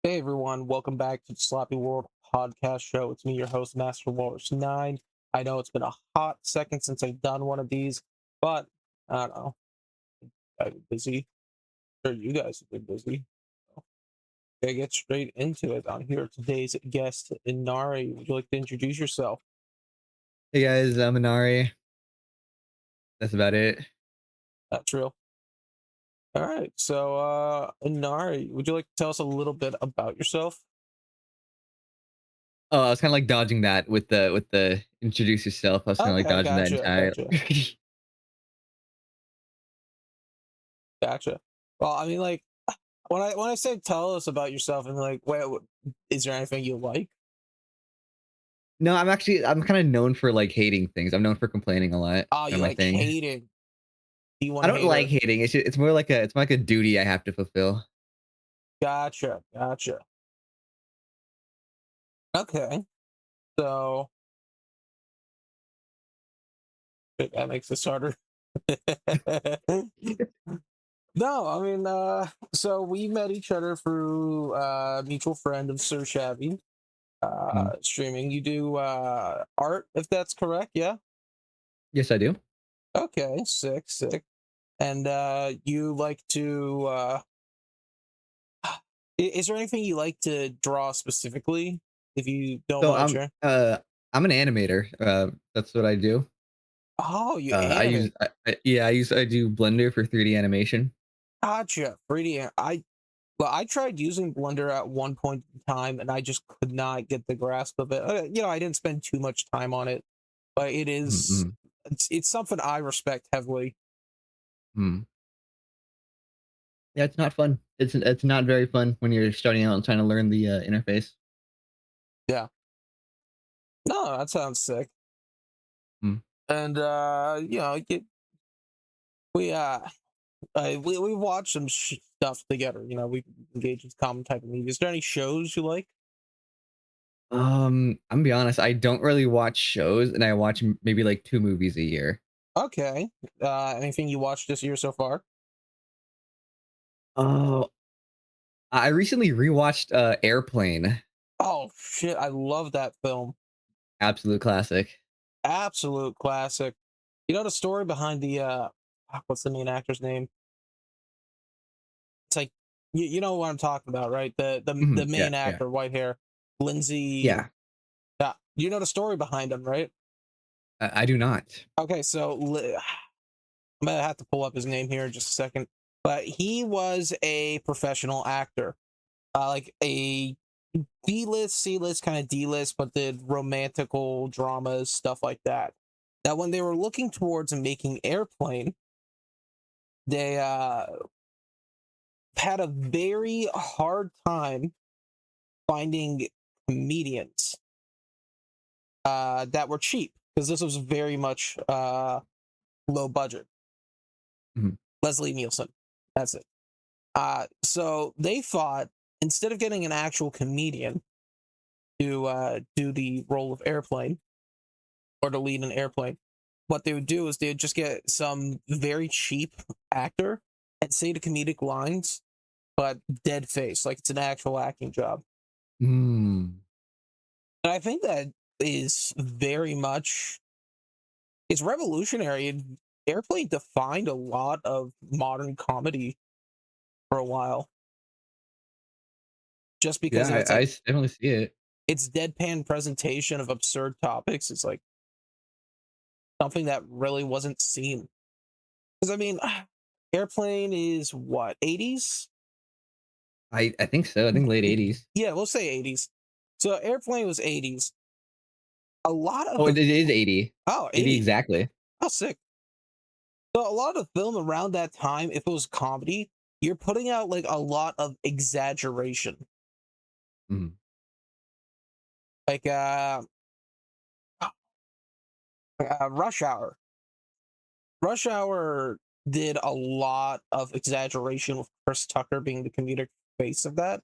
Hey everyone, welcome back to the Sloppy World podcast show. It's me, your host, Master Walrus 9. I know it's been a hot second since I've done one of these, but I don't know. I've been busy. Sure, you guys have been busy. So, okay, get straight into it. I'm here today's guest, Inari. Would you like to introduce yourself? Hey guys, I'm Inari. That's about it. That's real. All right. So, Inari, would you like to tell us a little bit about yourself? Oh, I was kind of like dodging that with the introduce yourself. I was kind of like Okay, dodging that gotcha, entire. gotcha, gotcha. Well, I mean, like, when I say tell us about yourself and like, wait, is there anything you like? No, I'm kind of known for like hating things. I'm known for complaining a lot. Oh, Kind of you my like thing. hating. I P1 don't like hater. hating. It's more like a duty I have to fulfill. Gotcha, gotcha. Okay. So that makes this harder. No, I mean, so we met each other through mutual friend of Sir Shabby, Mm. streaming. You do art, if that's correct, yeah? Yes, I do. Okay, sick, sick. And you like to is there anything you like to draw specifically, if you don't So mind sharing? I'm an animator. That's what I do. Oh, you I use animate. I do Blender for 3D animation. Gotcha. 3D. I tried using Blender at one point in time, and I just could not get the grasp of it. I didn't spend too much time on it, but Mm-mm. it's something I respect heavily. Mm. Yeah, it's not fun. It's not very fun when you're starting out and trying to learn the interface. Yeah. No, that sounds sick. Mm. And we we watched some stuff together. We engage in common type of media. Is there any shows you like? I'm gonna be honest, I don't really watch shows, and I watch maybe like 2 movies a year. Okay. Anything you watched this year so far? Oh, I recently rewatched Airplane. Oh shit, I love that film. Absolute classic. Absolute classic. You know the story behind the what's the main actor's name? It's like you know what I'm talking about, right? The Mhm, yeah, main yeah. actor, white hair, Lindsay. Yeah, Yeah, you know the story behind him, right? I do not. Okay, so I'm gonna have to pull up his name here in just a second. But he was a professional actor, like a B-list, C-list, kind of D-list, but did romantical dramas, stuff like that. Now, when they were looking towards making Airplane, they had a very hard time finding comedians that were cheap because this was very much low budget. Mhm, Leslie Nielsen, that's it. So they thought instead of getting an actual comedian to do the role of Airplane or to lead an airplane, what they would do is they would just get some very cheap actor and say the comedic lines, but dead face, like it's an actual acting job. mm. And I think that is very much it's revolutionary. Airplane defined a lot of modern comedy for a while, just because Yeah, of its I like definitely see it. its deadpan presentation of absurd topics. Is like something that really wasn't seen. Because I mean, Airplane is what 80s? I think so. I think late 80s. Yeah, we'll say 80s. So Airplane was 80s. A lot of Oh, the it is 80. oh 80 80. exactly. Oh sick. So a lot of film around that time, if it was comedy, you're putting out like a lot of exaggeration. Mhm. Like Rush Hour. Rush Hour did a lot of exaggeration with Chris Tucker being the comedic face of that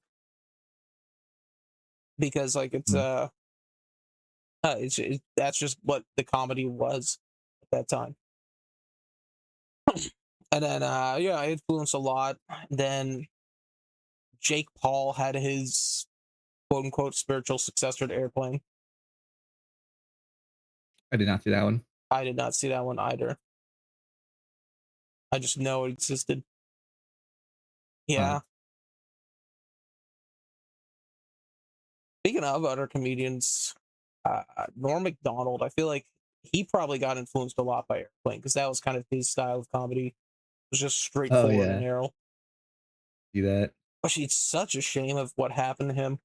because like Mm. that's just what the comedy was at that time. And then yeah, it influenced a lot. Then Jake Paul had his quote unquote spiritual successor to Airplane. I did not see that one. I did not see that one either. I just know it existed. Huh. Yeah. Speaking of other comedians, Norm Macdonald, I feel like he probably got influenced a lot by Airplane because that was kind of his style of comedy. It was just Oh straightforward and yeah, narrow. see that. But it's such a shame of what happened to him.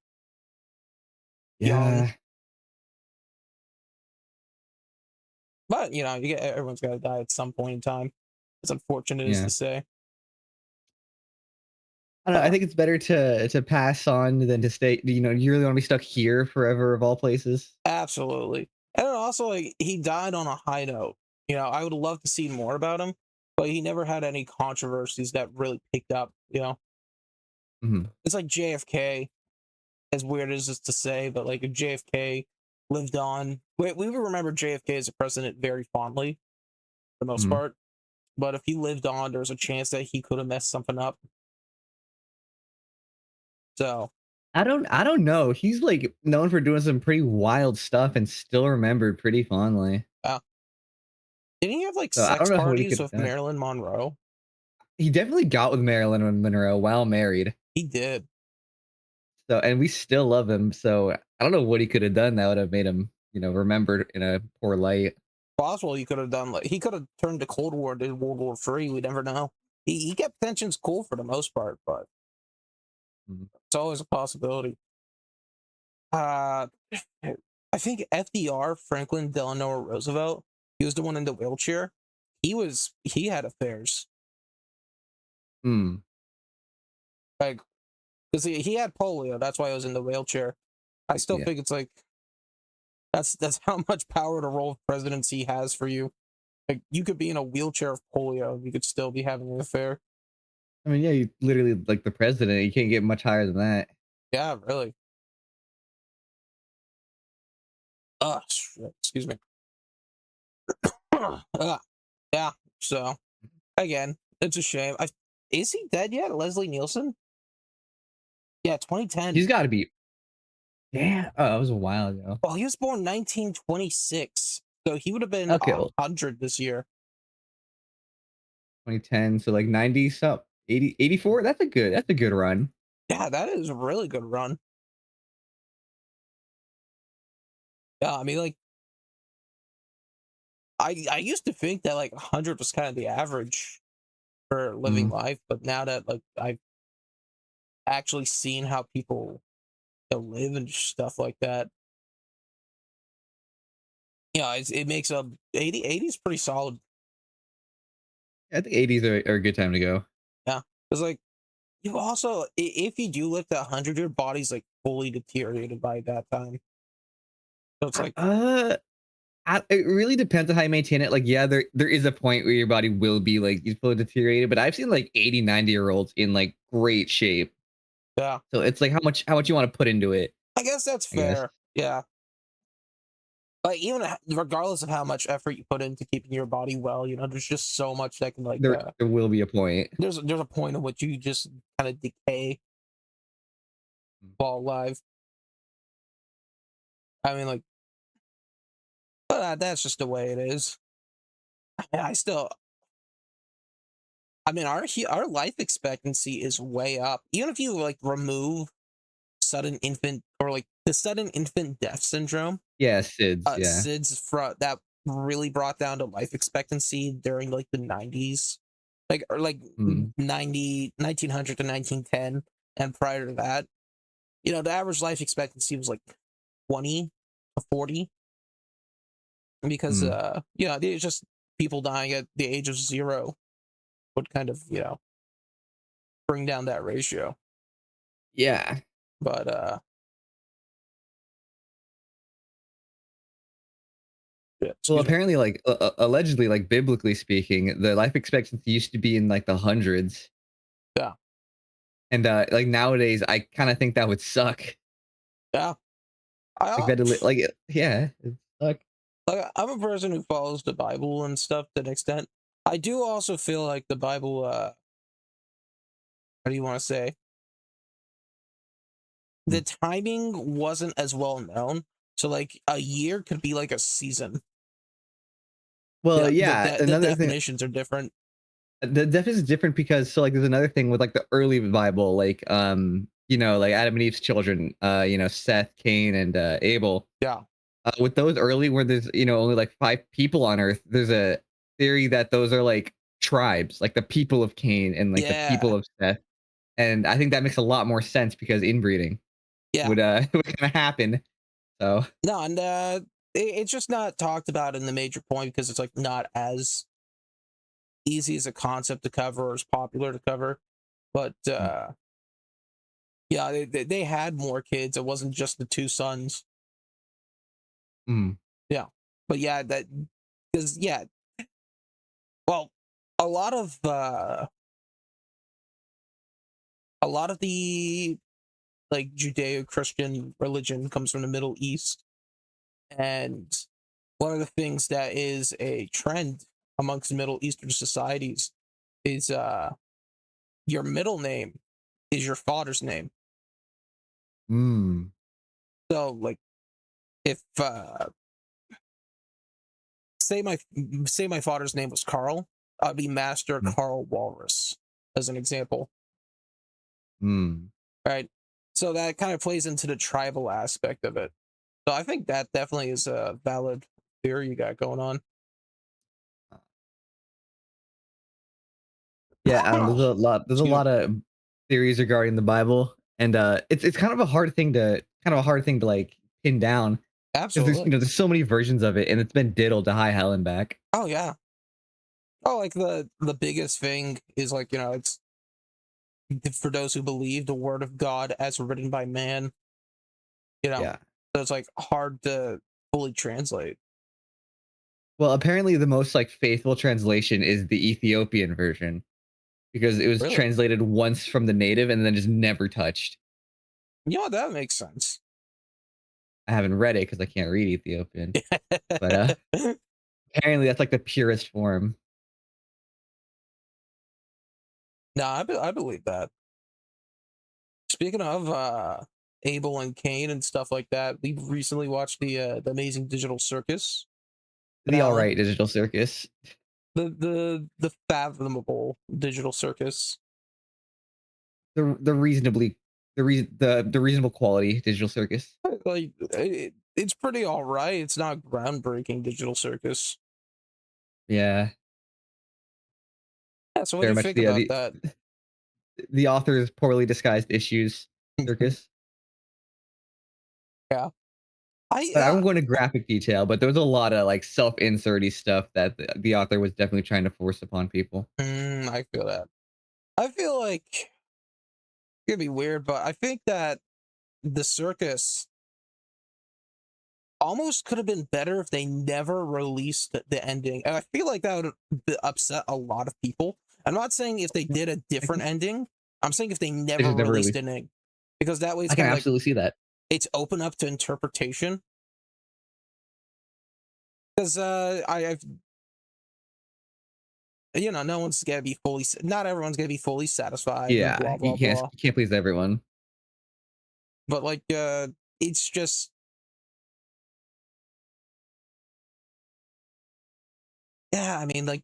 Young, Yeah, but you get everyone's got to die at some point in time. As unfortunate as yeah. to say, I don't know. I uh, think it's better to pass on than to stay. You really want to be stuck here forever of all places. absolutely. And then also, like he died on a high note. I would love to see more about him, but he never had any controversies that really picked up. Mhm. It's like JFK. As weird as it's to say, but like if JFK lived on, we would remember JFK as a president very fondly for the most Mhm. part. But if he lived on, there's a chance that he could have messed something up. So, I don't know. He's like known for doing some pretty wild stuff and still remembered pretty fondly. uh, didn't he have like So I don't sex know what he parties could have with done. Marilyn Monroe? He definitely got with Marilyn Monroe while married. He did. So and we still love him. So I don't know what he could have done that would have made him, remembered in a poor light. Possible he could have done like he could have turned the Cold War to World War III. We never know. He kept tensions cool for the most part, but Mhm. it's always a possibility. Uh, I think FDR, Franklin Delano Roosevelt, he was the one in the wheelchair. He had affairs. Mm. Like, because he had polio, that's why he was in the wheelchair. I still Yeah. think it's like that's how much power the role of presidency has for you. Like you could be in a wheelchair of polio, and you could still be having an affair. I mean, yeah, you literally like the president. You can't get much higher than that. Yeah, really. Shit, excuse me. Yeah. So again, it's a shame. Is he dead yet? Leslie Nielsen? Yeah, 2010. He's got to be. Yeah. Oh, it was a while ago. Well, he was born 1926, so he would have been Okay, well, 100 this year. 2010, so like 90 something, 80, 84. That's a good run. Yeah, that is a really good run. Yeah, I mean, like, I used to think that like 100 was kind of the average for living Mm. life, but now that like I've actually seen how people live and stuff like that, it makes a 80 is pretty solid. I think 80s are a good time to go. Yeah, because like you also if you do live to 100, your body's like fully deteriorated by that time. So it's like, Uh, it really depends on how you maintain it. Like, yeah, there is a point where your body will be like you fully deteriorated, but I've seen like 80, 90-year olds in like great shape. yeah, So it's like how much you want to put into it, I guess that's I guess. fair. Yeah, but even regardless of how much effort you put into keeping your body well, there's just so much that can like There will be a point. there's a point in which you just kind of decay while alive. I mean, like, but that's just the way it is. I still, I mean, our life expectancy is way up. Even if you like remove sudden infant or like the sudden infant death syndrome, Yeah, SIDS, yeah. SIDS that really brought down to life expectancy during like the 90s, like or like Mm, 1900 to 1910, and prior to that, the average life expectancy was like 20 to 40 because mm. it's just people dying at the age of 0 would kind of bring down that ratio. Yeah. But yeah, Well, excuse me. apparently, like allegedly, like biblically speaking, the life expectancy used to be in like the hundreds, Yeah, and like nowadays, I kind of think that would suck. yeah. Like I that, like yeah, it suck. like I'm a person who follows the Bible and stuff to an extent. I do also feel like the Bible. How do you want to say? the Mm. timing wasn't as well known. So like a year could be like a season. Well, Yeah, yeah, the another thing, definitions are different. the definition is different because so like there's another thing with like the early Bible, like like Adam and Eve's children, Seth, Cain, and Abel. Yeah, With those early, where there's only like 5 people on Earth, there's a theory that those are like tribes, like the people of Cain and like the people yeah, of Seth. And I think that makes a lot more sense because inbreeding yeah. would would kind of happen. So No, and it's just not talked about in the major point because it's like not as easy as a concept to cover or as popular to cover. But mm, yeah, they had more kids. It wasn't just the two sons. mm, Yeah, but yeah, that because yeah, well, a lot of uh, a lot of the like Judeo-Christian religion comes from the Middle East, and one of the things that is a trend amongst Middle Eastern societies is your middle name is your father's name. mm, So like if say my father's name was Carl, I'd be Master mm, Carl Walrus as an example, mm. right? So that kind of plays into the tribal aspect of it. So I think that definitely is a valid theory you got going on. Yeah, there's a Excuse me. lot of theories regarding the Bible, and it's kind of a hard thing to like pin down because there's Absolutely. there's so many versions of it, and it's been diddled to high hell and back. Oh yeah. Oh, like the biggest thing is like it's for those who believe the word of God as written by man. You know, Yeah. so it's like hard to fully translate. Well, apparently the most like faithful translation is the Ethiopian version because it was Really, translated once from the native and then just never touched. that makes sense. I haven't read it because I can't read Ethiopian, but apparently that's like the purest form. No, I believe that. Speaking of Abel and Cain and stuff like that, we recently watched the Amazing Digital Circus The all finale. right digital circus, The fathomable Digital Circus. the reasonably the reasonable quality digital circus. Like it's pretty all right. It's not groundbreaking Digital Circus. Yeah, Yeah. So what do very you much think about that? the author's poorly disguised issues circus. Yeah. I I won't go into graphic detail, but there was a lot of like self-inserty stuff that the author was definitely trying to force upon people. I feel that. I feel like it's gonna be weird, but I think that the circus almost could have been better if they never released the ending. And I feel like that would upset a lot of people. I'm not saying if they Yeah, did a I different can ending. I'm saying if they they never just never released released. an ending, because that way it's I can kind of like absolutely see that. it's open up to interpretation. Because I've no one's gonna be fully, not everyone's gonna be fully satisfied and Yeah, blah blah blah. you can't please everyone. But like it's just yeah. I mean like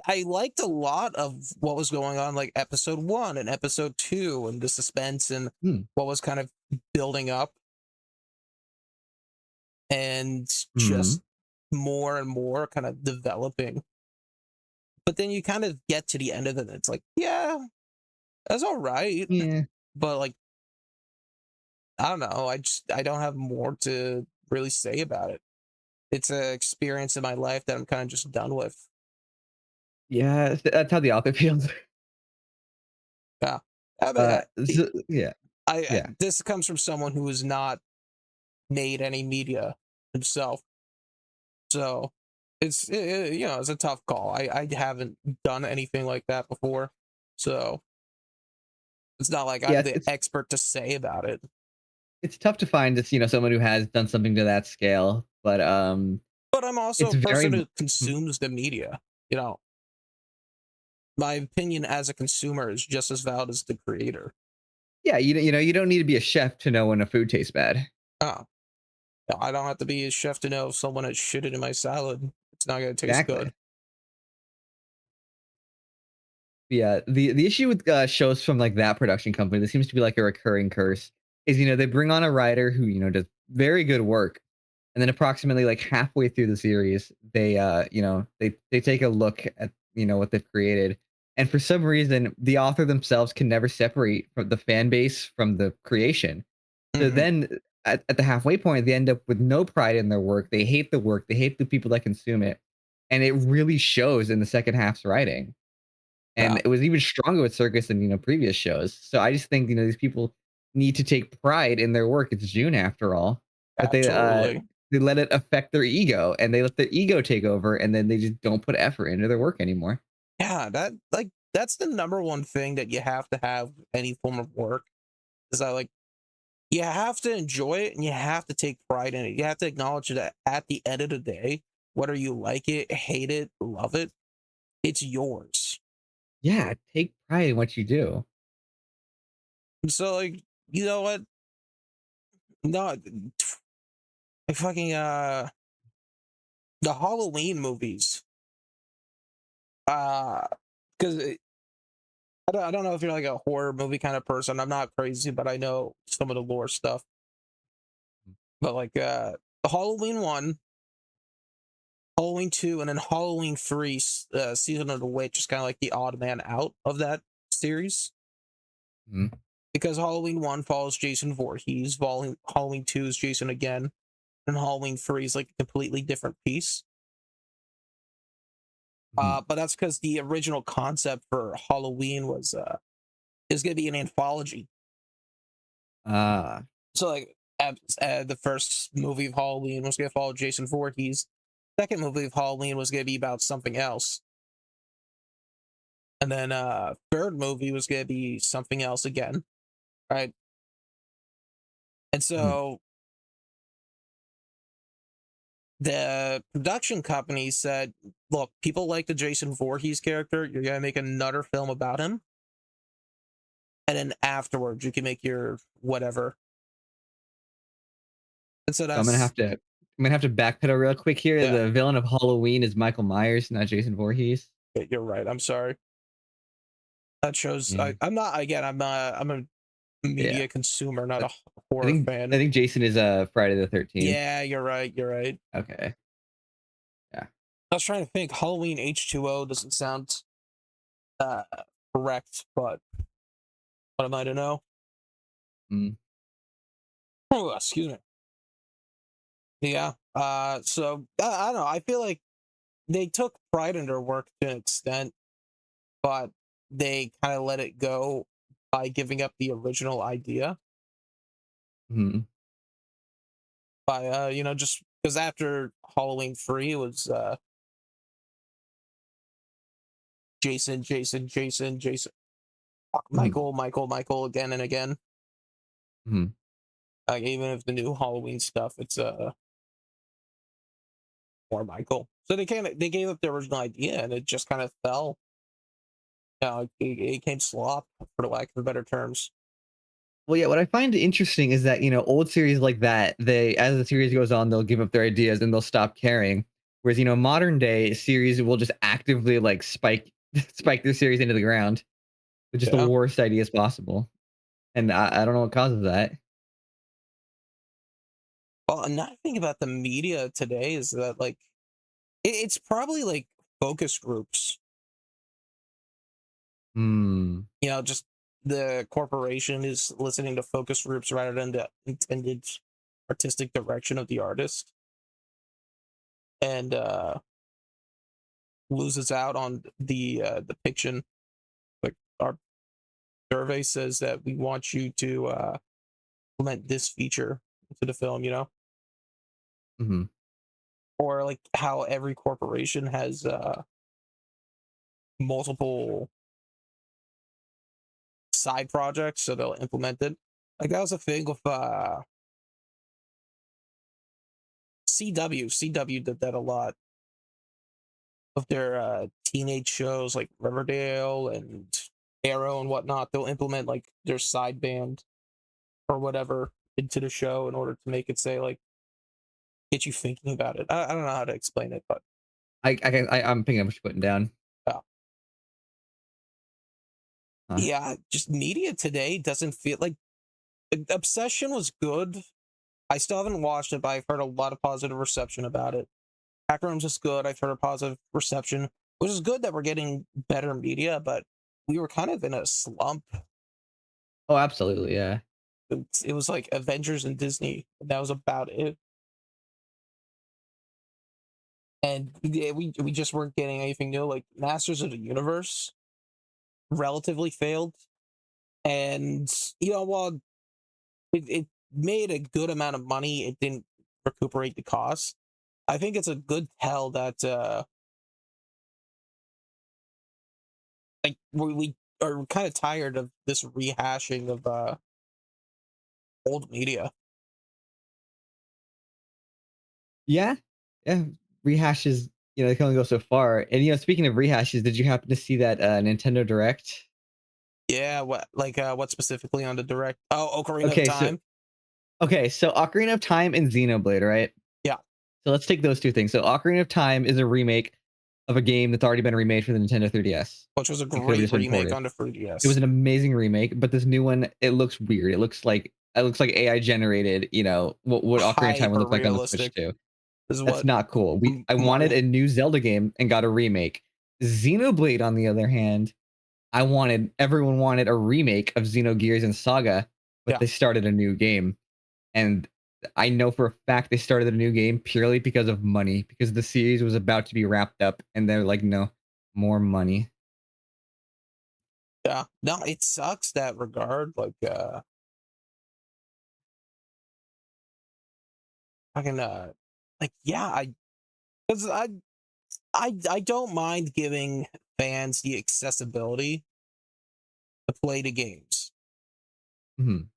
I liked a lot of what was going on, like episode one and episode two, and the suspense and Hmm. what was kind of building up, and Mhm. just more and more kind of developing. But then you kind of get to the end of it, and it's like, yeah, that's all right. Yeah. But like, I don't know. I don't have more to really say about it. It's an experience in my life that I'm kind of just done with. Yeah, that's how the author feels. Yeah. I mean, Yeah, I yeah. this comes from someone who has not made any media himself. So it's a tough call. I haven't done anything like that before, so it's not like Yeah, I'm the expert to say about it. it's tough to find just, someone who has done something to that scale, but, But I'm also it's a person very who mhm. consumes the media. You know, my opinion as a consumer is just as valid as the creator. Yeah, you don't need to be a chef to know when a food tastes bad. Oh, no, I don't have to be a chef to know if someone has shitted in my salad. It's not gonna taste good. Exactly. Yeah, the issue with, shows from, like, that production company, there seems to be, like, a recurring curse, is, they bring on a writer who, does very good work, and then approximately, like, halfway through the series, they take a look at, what they've created, and for some reason, the author themselves can never separate from the fan base from the creation. So Hmm. then, at the halfway point, they end up with no pride in their work, they hate the work, they hate the people that consume it, and it really shows in the second half's writing. And Yeah, it was even stronger with Circus than, previous shows. So I just think, these people need to take pride in their work. It's June after all, but absolutely. they let it affect their ego and they let their ego take over and then they just don't put effort into their work anymore. Yeah, that's the number one thing that you have to have any form of work is that like you have to enjoy it and you have to take pride in it. You have to acknowledge that at the end of the day, whether you like it, hate it, love it, it's yours. Yeah, take pride in what you do. So like, you know what? No, I fucking the Halloween movies. Uh because I don't know if you're like a horror movie kind of person. I'm not crazy, but I know some of the lore stuff. But like the Halloween one, Halloween 2, and then Halloween 3, Season of the Witch is kind of like the odd man out of that series. Mhm, Because Halloween 1 follows Jason Voorhees, Halloween 2 is Jason again, and Halloween 3 is like a completely different piece. mhm. But that's because the original concept for Halloween was is going to be an anthology. Ah, So like the first movie of Halloween was going to follow Jason Voorhees. Second movie of Halloween was going to be about something else. And then third movie was going to be something else again, right? And mhm. so the production company said, "Look, people like the Jason Voorhees character. You're gonna make another film about him, and then afterwards you can make your whatever." And so So that's I'm gonna have to backpedal real quick here. yeah, The villain of Halloween is Michael Myers, not Jason Voorhees. you're right. I'm sorry. That shows. Yeah, I'm not again. I'm a yeah. media consumer, not I a horror I fan. think Jason is Friday the 13th. Yeah, you're right. You're right. Okay. Yeah. I was trying to think. Halloween H2O doesn't sound uh, correct, but what am I to know? Mm, Oh, excuse me. Yeah. So I don't know. I feel like they took pride in their work to an extent, but they kind of let it go by giving up the original idea. mhm. By just because after Halloween 3 it was Jason, Mhm, Michael again and again. mhm. Like even if the new Halloween stuff, it's more Michael. So they gave up the original idea and it just kind of fell. It came slop for the lack of better terms. Well, yeah, what I find interesting is that, old series like that, they as the series goes on, they'll give up their ideas and they'll stop caring. Whereas, modern day series will just actively like spike spike their series into the ground with just the Yeah. worst ideas possible. And I don't know what causes that. Well, another thing about the media today is that like it's probably like focus groups. Hmm. Just the corporation is listening to focus groups rather than the intended artistic direction of the artist, and loses out on the depiction. Like our survey says that we want you to implement this feature into the film, Mhm. or like how every corporation has multiple side projects, so they'll implement it. Like that was a thing with CW did that a lot of their teenage shows like Riverdale and Arrow and whatnot, they'll implement like their sideband or whatever into the show in order to make it say like get you thinking about it. I don't know how to explain it, but I'm thinking I'm just putting down. uh, Huh. yeah, just media today doesn't feel like Obsession was good. I still haven't watched it, but I've heard a lot of positive reception about it. Hacker Room's just good. I've heard a positive reception, which is good that we're getting better media, but we were kind of in a slump. Oh, absolutely, yeah. It was like Avengers and Disney. And that was about it. And yeah, we just weren't getting anything new. Like Masters of the Universe relatively failed. And while it made a good amount of money, it didn't recuperate the cost. I think it's a good tell that like we are kind of tired of this rehashing of old media. Yeah, yeah. Rehashes, they can only go so far. And speaking of rehashes, did you happen to see that Nintendo Direct? Yeah, what specifically on the direct? Oh, Ocarina of Okay, so Time. Ocarina of Time and Xenoblade, right? Yeah, So let's take those two things. So Ocarina of Time is a remake of a game that's already been remade for the Nintendo 3DS. which was a It could have great just been remake ported. on the It was 3DS. an amazing remake, but this new one, it looks weird. It looks like AI generated, what Ocarina of Time would Hyper look like on the Switch realistic too. is That's what not cool. I wanted Mario. a new Zelda game and got a remake. Xenoblade, on the other hand, everyone wanted a remake of Xenogears and Saga, but Yeah, they started a new game. And I know for a fact they started a new game purely because of money, because the series was about to be wrapped up, and they're like, no, more money. yeah. No, it sucks that regard. Like, I can, like, yeah, because I don't mind giving fans the accessibility to play the games, Mhm.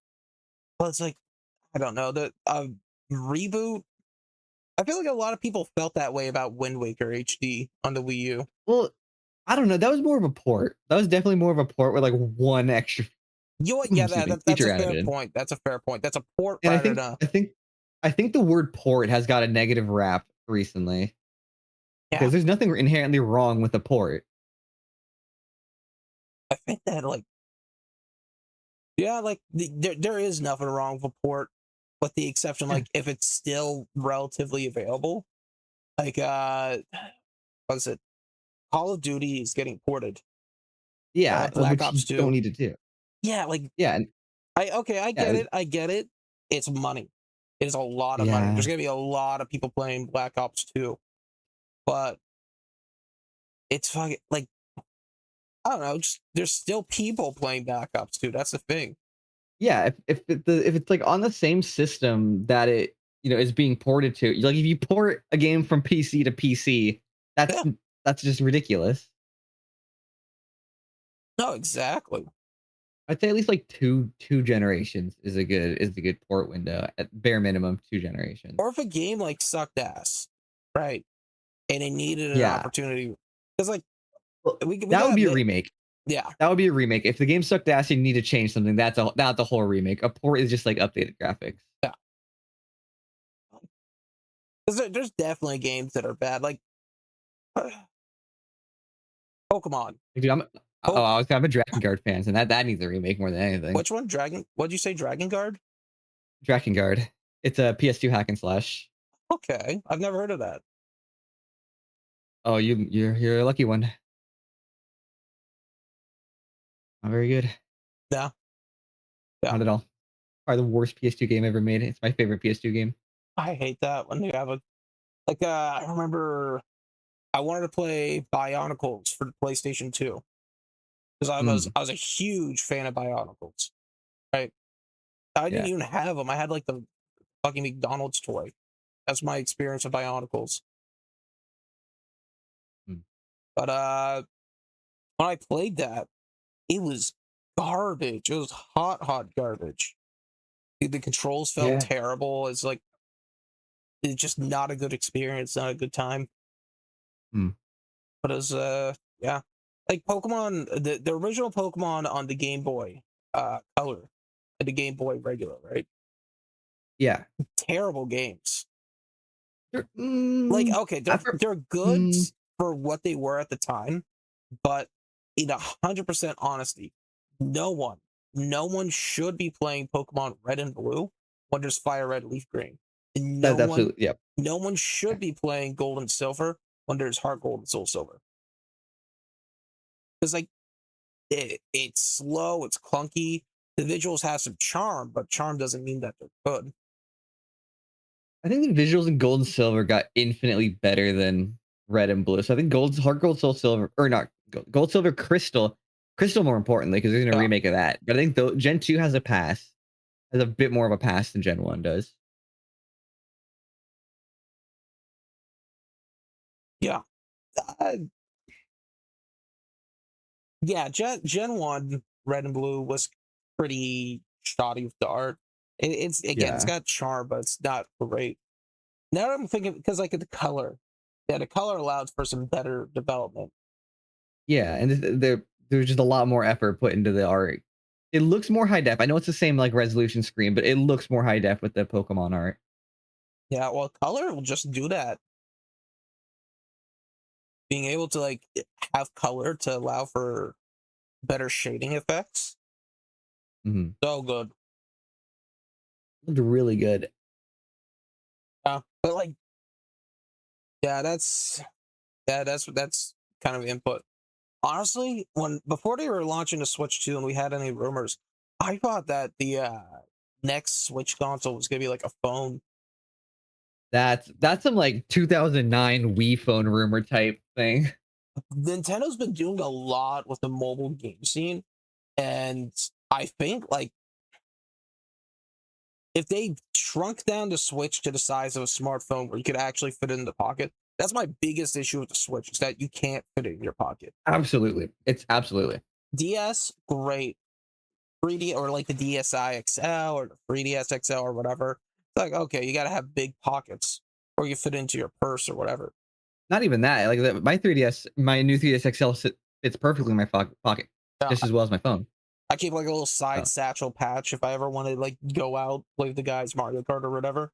but it's like I don't know the reboot. I feel like a lot of people felt that way about Wind Waker HD on the Wii U. Well, I don't know. That was more of a port. That was definitely more of a port with like one extra, You know what? Yeah, excuse me, that's feature a added fair in. point. That's a fair point. That's a port And I rather think than a I think I think the word port has got a negative rap recently yeah. because there's nothing inherently wrong with a port. I think that like yeah, like there is nothing wrong with a port, with the exception Yeah. like if it's still relatively available. Like what is it? Call of Duty is getting ported. Yeah, Black which Ops you don't 2. need to do. Yeah, like Yeah, and I yeah, get it. I get it. It's money. It is a lot of money. yeah. There's gonna be a lot of people playing Black Ops 2, but it's fucking like I don't know. Just there's still people playing Black Ops 2. That's the thing. Yeah, if it's like on the same system that it is being ported to, like if you port a game from PC to PC, Yeah. that's just ridiculous. No, exactly. I'd say at least like two generations is a good port window at bare minimum 2 generations. Or if a game like sucked ass, right? And it needed an Yeah, opportunity because like well, we that would got be a that. remake. Yeah, That would be a remake. If the game sucked ass and you need to change something, that's a whole remake. A port is just like updated graphics. yeah. Because there's definitely games that are bad, like Pokemon. Like, dude, Oh, I'm a Dragon Guard fan, and that needs a remake more than anything. which one? Dragon? What'd you say? Dragon Guard? Dragon Guard. It's a PS2 hack and slash. Okay, I've never heard of that. Oh, you're a lucky one. Not very good. Yeah, yeah. Not at all. Probably the worst PS2 game ever made. It's my favorite PS2 game. I hate that when you have a like. I remember I wanted to play Bionicles for the PlayStation 2 because Mm, I was a huge fan of Bionicles. Right? I didn't yeah. even have them. I had like the fucking McDonald's toy. That's my experience with Bionicles. Mm, But when I played that, it was garbage. It was hot garbage. The controls felt yeah. terrible. It's just not a good experience, not a good time. Mm. But as yeah. like Pokemon, the original Pokemon on the Game Boy Color and the Game Boy Regular, right? Yeah. Terrible games. They're, Like, okay, after they're good mm, for what they were at the time, but in 100% honesty, no one, no one should be playing Pokemon Red and Blue when there's Fire Red, Leaf Green, and that's absolutely yep. no one Yeah. should be playing Gold and Silver when there's Heart Gold and Soul Silver. Because like it's slow, it's clunky. The visuals have some charm, but charm doesn't mean that they're good. I think the visuals in Gold and Silver got infinitely better than Red and Blue. So I think Gold, Heart Gold, Soul Silver, or not Gold, Silver, Crystal, Crystal more importantly because there's a Yeah, remake of that. But I think Gen 2 has a pass, has a bit more of a pass than Gen 1 does. yeah, uh, yeah. Gen One Red and Blue was pretty shoddy with the art. It's again, it's Yeah. got charm, but it's not great. Now that I'm thinking, because like the color, yeah, the color allows for some better development. Yeah, and there's just a lot more effort put into the art. It looks more high def. I know it's the same like resolution screen, but it looks more high def with the Pokemon art. Yeah, well, color will just do that. Being able to like have color to allow for better shading effects, Mhm. so good. Looked really good. Yeah, but like, yeah, that's kind of input. Honestly, when before they were launching the Switch 2 and we had any rumors, I thought that the next Switch console was gonna be like a phone. That's some like 2009 Wii phone rumor type thing. Nintendo's been doing a lot with the mobile game scene, and I think like if they shrunk down the Switch to the size of a smartphone where you could actually fit it in the pocket, that's my biggest issue with the Switch is that you can't fit it in your pocket. Absolutely. It's absolutely. DS, great. 3D or like the DSi XL or the 3DS XL or whatever. It's like, okay, you got to have big pockets or you fit into your purse or whatever. Not even that. Like my 3DS, my new 3DS XL fits perfectly in my pocket, Yeah, just as well as my phone. I keep like a little side Oh, satchel patch if I ever want to like go out, play with the guys Mario Kart or whatever.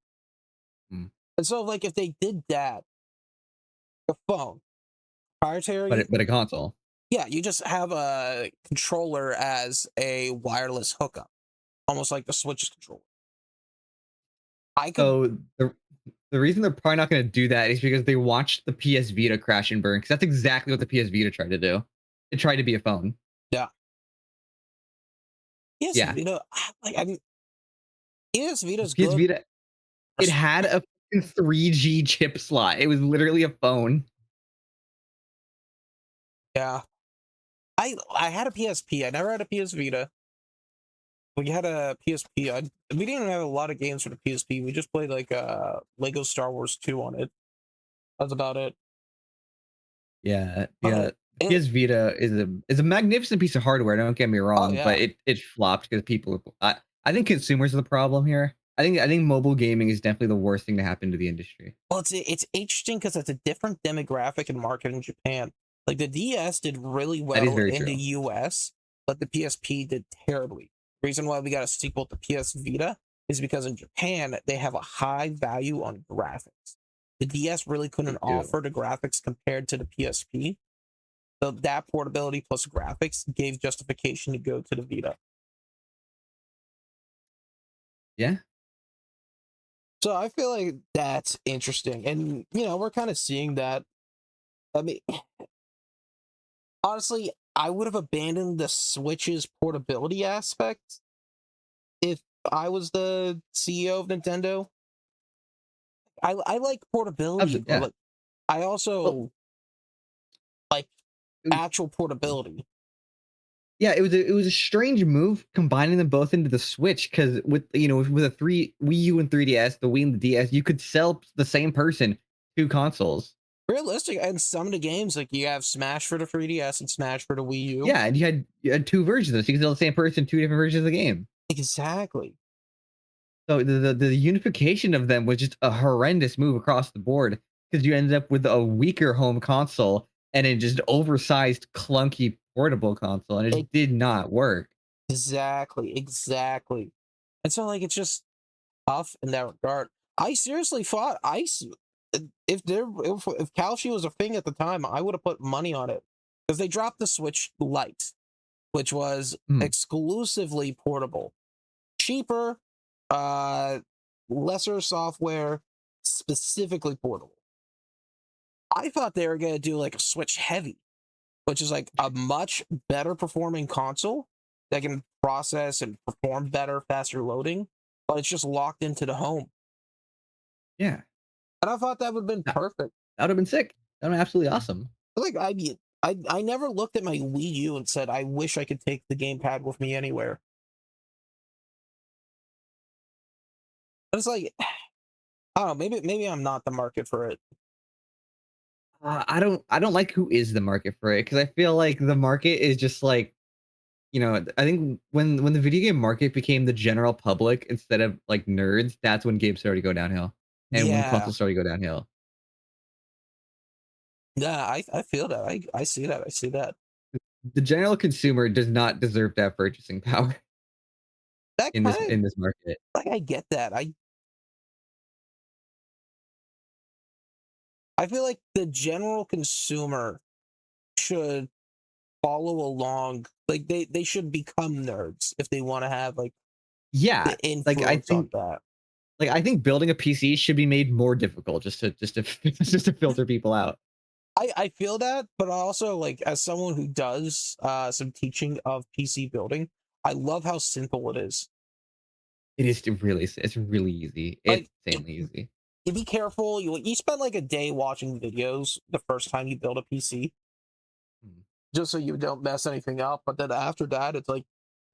mm. And so, like, if they did that, the phone, But proprietary, but a console. yeah, you just have a controller as a wireless hookup, almost like the Switch's controller. I could, So the reason they're probably not going to do that is because they watched the PS Vita crash and burn. Because that's exactly what the PS Vita tried to do. It tried to be a phone. yeah, yes, Yeah, Vita, like, I mean, yes, Vita's PS good. Vita. It had a 3G chip slot. It was literally a phone. Yeah, I had a PSP. I never had a PS Vita. We had a PSP. We didn't have a lot of games for the PSP. We just played like Lego Star Wars 2 on it. That's about it. Yeah, But yeah. it, PS Vita is a magnificent piece of hardware. Don't get me oh wrong, but yeah. it flopped because people. I think consumers are the problem here. I think mobile gaming is definitely the worst thing to happen to the industry. Well, it's interesting because it's a different demographic and market in Japan. Like the DS did really That is well very in the true. US, but the PSP did terribly. Reason why we got a sequel to PS Vita is because in Japan they have a high value on graphics. The DS really They couldn't do. offer the graphics compared to the PSP. So that portability plus graphics gave justification to go to the Vita. Yeah. So I feel like that's interesting. And we're kind of seeing that. I mean, honestly, I would have abandoned the Switch's portability aspect if I was the CEO of Nintendo. I like portability, Absolutely. but Yeah. like I Well, also like it was, actual portability. yeah, it was a strange move combining them both into the Switch because with a three Wii U and 3DS, the Wii and the DS, you could sell the same person two consoles. Realistic, and some of the games like you have Smash for the 3DS and Smash for the Wii U. Yeah, and you had two versions of this. You could sell the same person two different versions of the game. Exactly. So the unification of them was just a horrendous move across the board because you ended up with a weaker home console and it just oversized, clunky portable console, and it just did not work. Exactly, exactly. And so like it's just tough in that regard. I seriously thought if Kalshi was a thing at the time, I would have put money on it because they dropped the Switch Lite, which was Mm. exclusively portable, cheaper, uh, lesser software, specifically portable. I thought they were gonna do like a Switch Heavy, which is like a much better performing console that can process and perform better, faster loading, but it's just locked into the home. Yeah. And I thought that would have been That perfect. that would've been sick. That would've been absolutely awesome. Like I never looked at my Wii U and said I wish I could take the gamepad with me anywhere. But it's like I don't know, maybe I'm not the market for it. I don't like who is the market for it, because I feel like the market is just like, I think when the video game market became the general public instead of, like, nerds, that's when games started to go downhill, and when Yeah. consoles started to go downhill. Yeah, I feel that. I see that. I see that. The general consumer does not deserve to have purchasing power That in this kind of in this market. like I get that. I feel like the general consumer should follow along. Like they should become nerds if they want to have like Yeah, the like, I influence on think that. like, I think building a PC should be made more difficult just to just to filter people out. I feel that, but also like as someone who does some teaching of PC building, I love how simple it is. It is it's really easy. It's Like insanely easy. you be careful. You spend like a day watching videos the first time you build a PC, Mm. just so you don't mess anything up. But then after that, it's like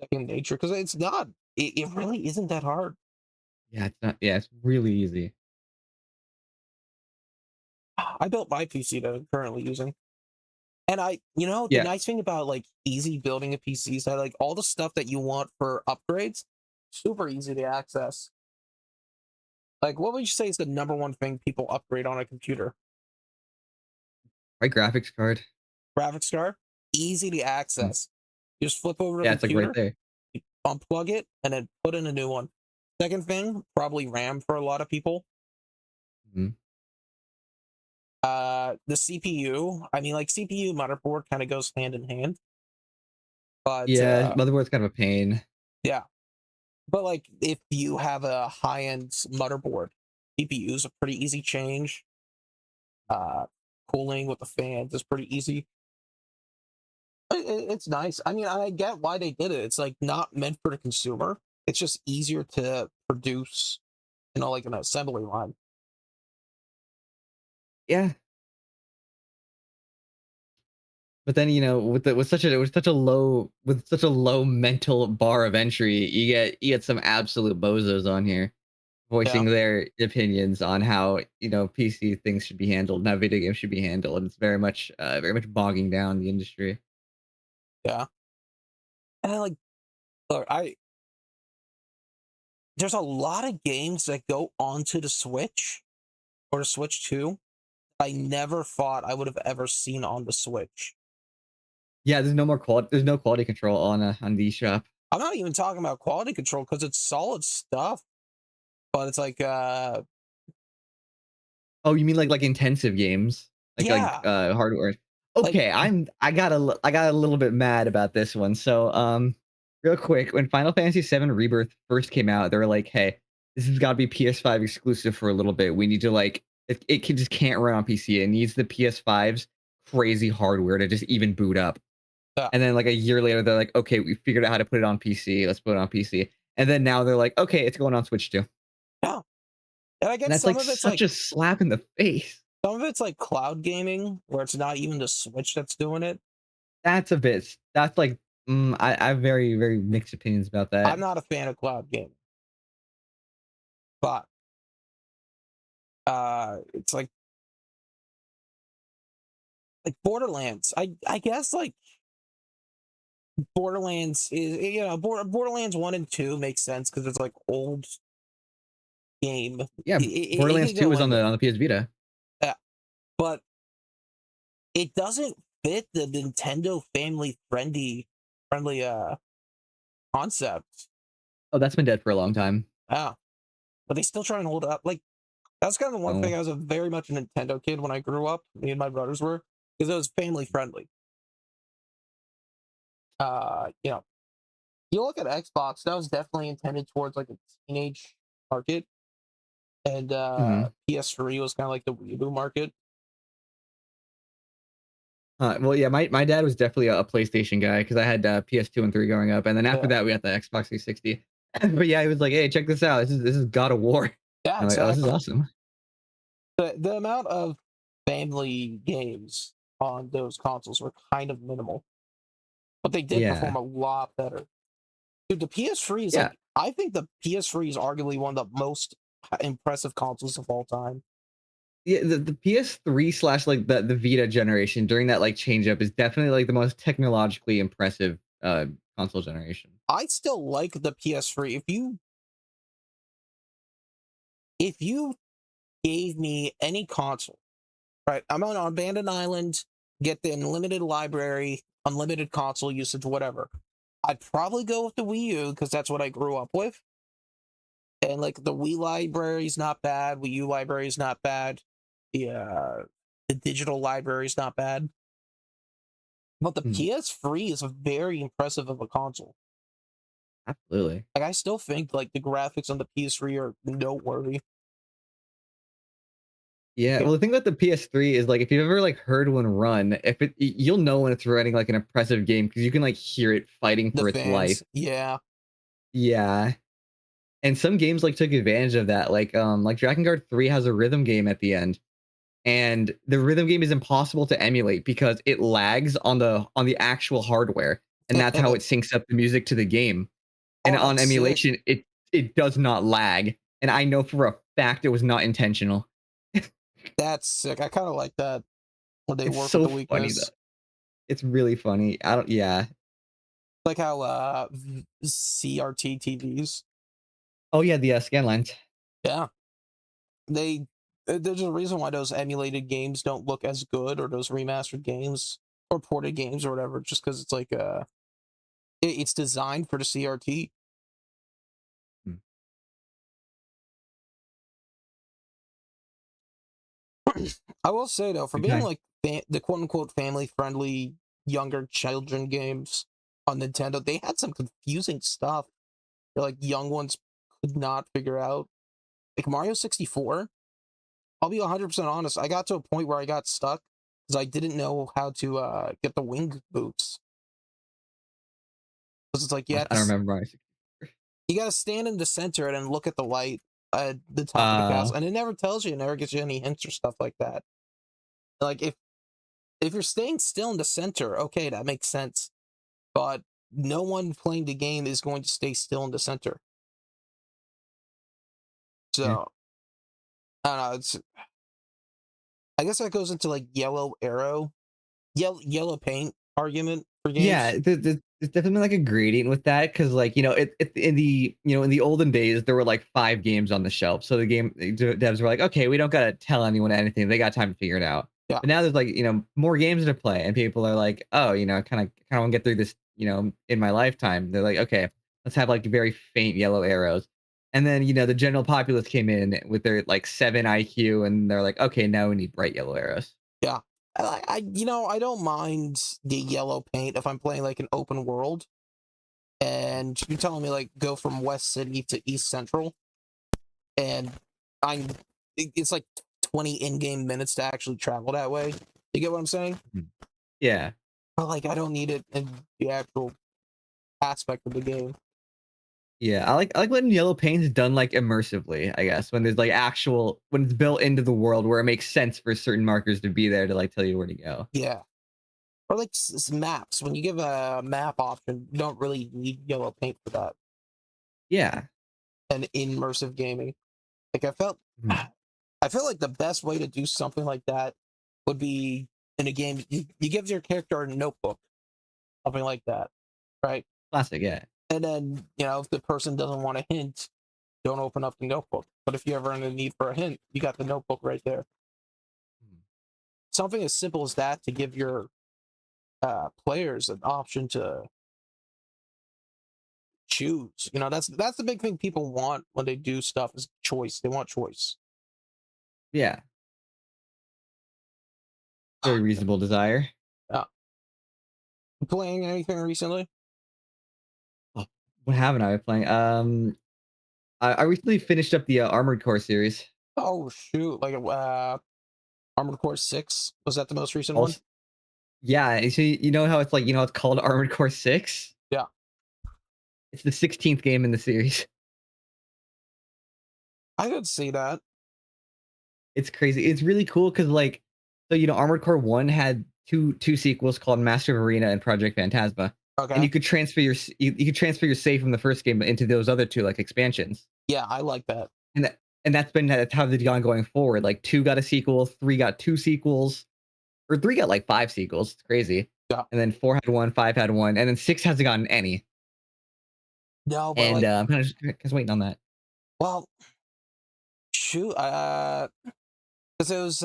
second nature because it's not. It really isn't that hard. Yeah, it's really easy. I built my PC that I'm currently using. And the Yeah, nice thing about like easy building a PC is that like all the stuff that you want for upgrades, super easy to access. Like, what would you say is the number one thing people upgrade on a computer? my graphics card. Graphics card, easy to Mm. access. You just flip over the Yeah, it's, like, right computer, there. you unplug it, and then put in a new one. Second thing, probably RAM for a lot of people. Mhm. The CPU. I mean, like CPU motherboard kind of goes hand in hand, but Yeah, motherboard's kind of a pain. yeah. But like if you have a high-end motherboard, CPU is a pretty easy change. Uh, Cooling with the fans is pretty easy. It's nice. I mean, I get why they did it. It's like not meant for the consumer. It's just easier to produce, like an assembly line. Yeah, but then, with such a low mental bar of entry, you get some absolute bozos on here Yeah, voicing their opinions on how, PC things should be handled and how video games should be handled, and it's very much bogging down the industry. yeah. And then, like, look, I there's a lot of games that go onto the Switch or the Switch 2 I never thought I would have ever seen on the Switch. Yeah, there's no quality control on the shop. I'm not even talking about quality control because it's solid stuff, but it's like, Oh, you mean like intensive games? yeah, Hardware. like, Okay, I got a little bit mad about this one. So, real quick, when Final Fantasy VII Rebirth first came out, they were like, "Hey, this has got to be PS5 exclusive for a little bit. We need to just can't run on PC. It needs the PS5's crazy hardware to just even boot up." yeah, And then like a year later, they're like, "Okay, we figured out how to put it on PC. Let's put it on PC." And then now they're like, "Okay, it's going on Switch too." yeah. And I And get that's like such a slap in the face. some of it's like cloud gaming where it's not even the Switch that's doing it. That's like, I have very, very mixed opinions about that. I'm not a fan of cloud gaming, but it's like Borderlands. I guess like Borderlands is Borderlands 1 and 2 makes sense because it's like old game. Yeah, It Borderlands could 2 go was on anywhere. the PS Vita. Yeah. But it doesn't fit the Nintendo family friendly concept. Oh, that's been dead for a long time. Yeah, but they still try and hold up. Like that's kind of one thing. Oh. I was a very much a Nintendo kid when I grew up. Me and my brothers were because it was family friendly. You know, you look at Xbox, that was definitely intended towards like a teenage market, and Mhm. PS3 was kind of like the weeaboo market. Well, yeah, my dad was definitely a PlayStation guy because I had PS2 and 3 growing up, and then after Yeah, that we got the Xbox 360. But yeah, he was like, "Hey, check this out. This is God of War." yeah, I'm like, "Oh, this is exactly. awesome." The amount of family games on those consoles were kind of minimal, but they did perform Yeah, a lot better. Dude, the PS3 is yeah, like I think the PS3 is arguably one of the most impressive consoles of all time. yeah. The PS3 slash like the Vita generation during that like change up is definitely like the most technologically impressive console generation. I still like the PS3. If you gave me any console, right? I'm on an abandoned island, get the unlimited library, unlimited console usage, whatever. I'd probably go with the Wii U because that's what I grew up with. And like the Wii library is not bad, Wii U library is not bad, the digital library is not bad. But the Mhm. PS3 is a very impressive of a console. Absolutely. Like I still think like the graphics on the PS3 are noteworthy. Yeah, Yeah, well, the thing about the PS3 is, like, if you've ever, like, heard one run, if it you'll know when it's running, like, an impressive game because you can, like, hear it fighting the for its life. fans, yeah. Yeah, and some games, like, took advantage of that, like, Dragon Guard 3 has a rhythm game at the end, and the rhythm game is impossible to emulate because it lags on the actual hardware, and that's how it syncs up the music to the game, and Oh, on that's sick. emulation, it does not lag, and I know for a fact it was not intentional. That's sick. I kind of like that when they It's work with so the funny, though. weakness. It's really funny. I don't yeah. Like how CRT TVs. Oh, yeah, the, scan lines. Yeah, they there's a reason why those emulated games don't look as good, or those remastered games or ported games or whatever, just because it's like it's designed for the CRT. Mm, I will say though, for good being time. like the quote unquote family friendly younger children games on Nintendo, they had some confusing stuff that like young ones could not figure out. Like Mario 64, I'll be 100% honest. I got to a point where I got stuck because I didn't know how to get the wing boots. Because it's like I don't remember Mario 64. you got to stand in the center and then look at the light at the top of the Uh, castle, and it never tells you, it never gives you any hints or stuff like that. Like if you're staying still in the center, okay, that makes sense. But no one playing the game is going to stay still in the center. yeah. So I don't know. I guess that goes into like yellow paint argument for games. Yeah, there's definitely, like, a gradient with that because, like, it in the in the olden days, there were, like, 5 games on the shelf, so the game devs were like, "Okay, we don't gotta tell anyone anything, they got time to figure it out." Yeah, But now there's, like, more games to play, and people are like, "Oh, kinda wanna get through this, in my lifetime." They're like, "Okay, let's have, like, very faint yellow arrows." And then, the general populace came in with their, like, 7 IQ, and they're like, "Okay, now we need bright yellow arrows." yeah. I don't mind the yellow paint if I'm playing like an open world and you're telling me like go from West City to East Central, and I'm it's like 20 in-game minutes to actually travel that way. You get what I'm saying? Mhm. Yeah. But like I don't need it in the actual aspect of the game. Yeah, I like when yellow paint is done, like, immersively, I guess, when there's, like, actual when it's built into the world where it makes sense for certain markers to be there to, like, tell you where to go. Yeah. Or like maps. When you give a map option, you don't really need yellow paint for that. Yeah. And immersive gaming. Like Mhm, I feel like the best way to do something like that would be in a game. You give your character a notebook, something like that, right? classic, yeah. And then if the person doesn't want a hint, don't open up the notebook. But if you ever in a need for a hint, you got the notebook right there. Mhm. something as simple as that to give your players an option to choose. You know, that's the big thing people want when they do stuff is choice. They want choice. Yeah, very reasonable desire. Uh, Playing anything recently? Oh, what haven't I been playing? I recently finished up the Armored Core series. Oh shoot, like Armored Core 6, was that the most recent one? Also, yeah, you see, you know how it's like, it's called Armored Core 6? Yeah, It's the 16th game in the series. I could see that. It's crazy. It's really cool because like, so Armored Core 1 had two sequels called Master of Arena and Project Phantasma. And Okay. you could transfer you could transfer your save from the first game into those other two like expansions. Yeah, I like that. And that's how they've gone going forward. Like 2 got a sequel, 3 got 2 sequels, or 3 got like 5 sequels. It's crazy. Yeah. And then 4 had 1, 5 had 1, and then 6 hasn't gotten any. No, but And like, I'm kind of just waiting on that. well, shoot, because it was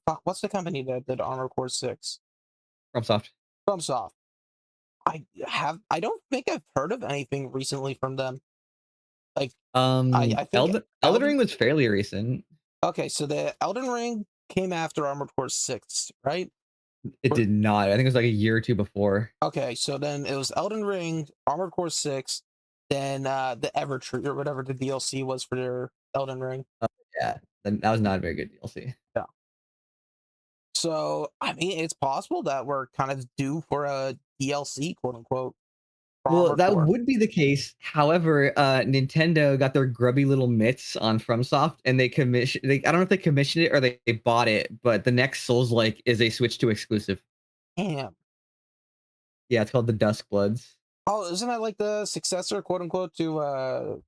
fuck, what's the company that did Armored Core 6? FromSoft. FromSoft. I don't think I've heard of anything recently from them. Like, I think Elden Elden. Ring was fairly recent. Okay, so the Elden Ring came after Armored Core 6, right? It did not. I think it was like a year or two before. Okay, so then it was Elden Ring, Armored Core 6, then the Evertree or whatever the DLC was for their Elden Ring. Yeah, then that was not a very good DLC. Yeah. So I mean, it's possible that we're kind of due for a DLC, quote unquote, for Well, Armored that Core. would be the case. However, Nintendo got their grubby little mitts on FromSoft, and they commissioned. I don't know if they commissioned it or they bought it, but the next Souls-like is a Switch 2 exclusive. Damn. Yeah, it's called the Dusk Bloods. Oh, isn't that like the successor, quote unquote, to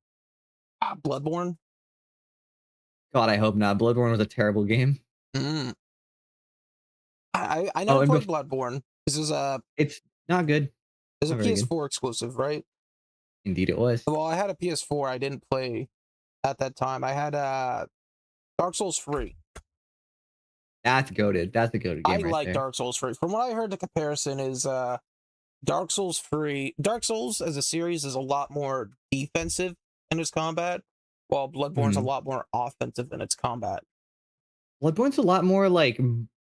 Bloodborne? God, I hope not. Bloodborne was a terrible game. Mm. I Oh, never and played Bloodborne. This it's not good. is a Not very good. PS4 exclusive, right? Indeed, it was. Well, I had a PS4. I didn't play at that time. I had Dark Souls 3. That's goaded. That's a goaded I game right like there. Dark Souls 3. From what I heard, the comparison is Dark Souls 3. Dark Souls as a series is a lot more defensive in its combat, while Bloodborne's a Mhm. lot more offensive in its combat. Bloodborne's a lot more like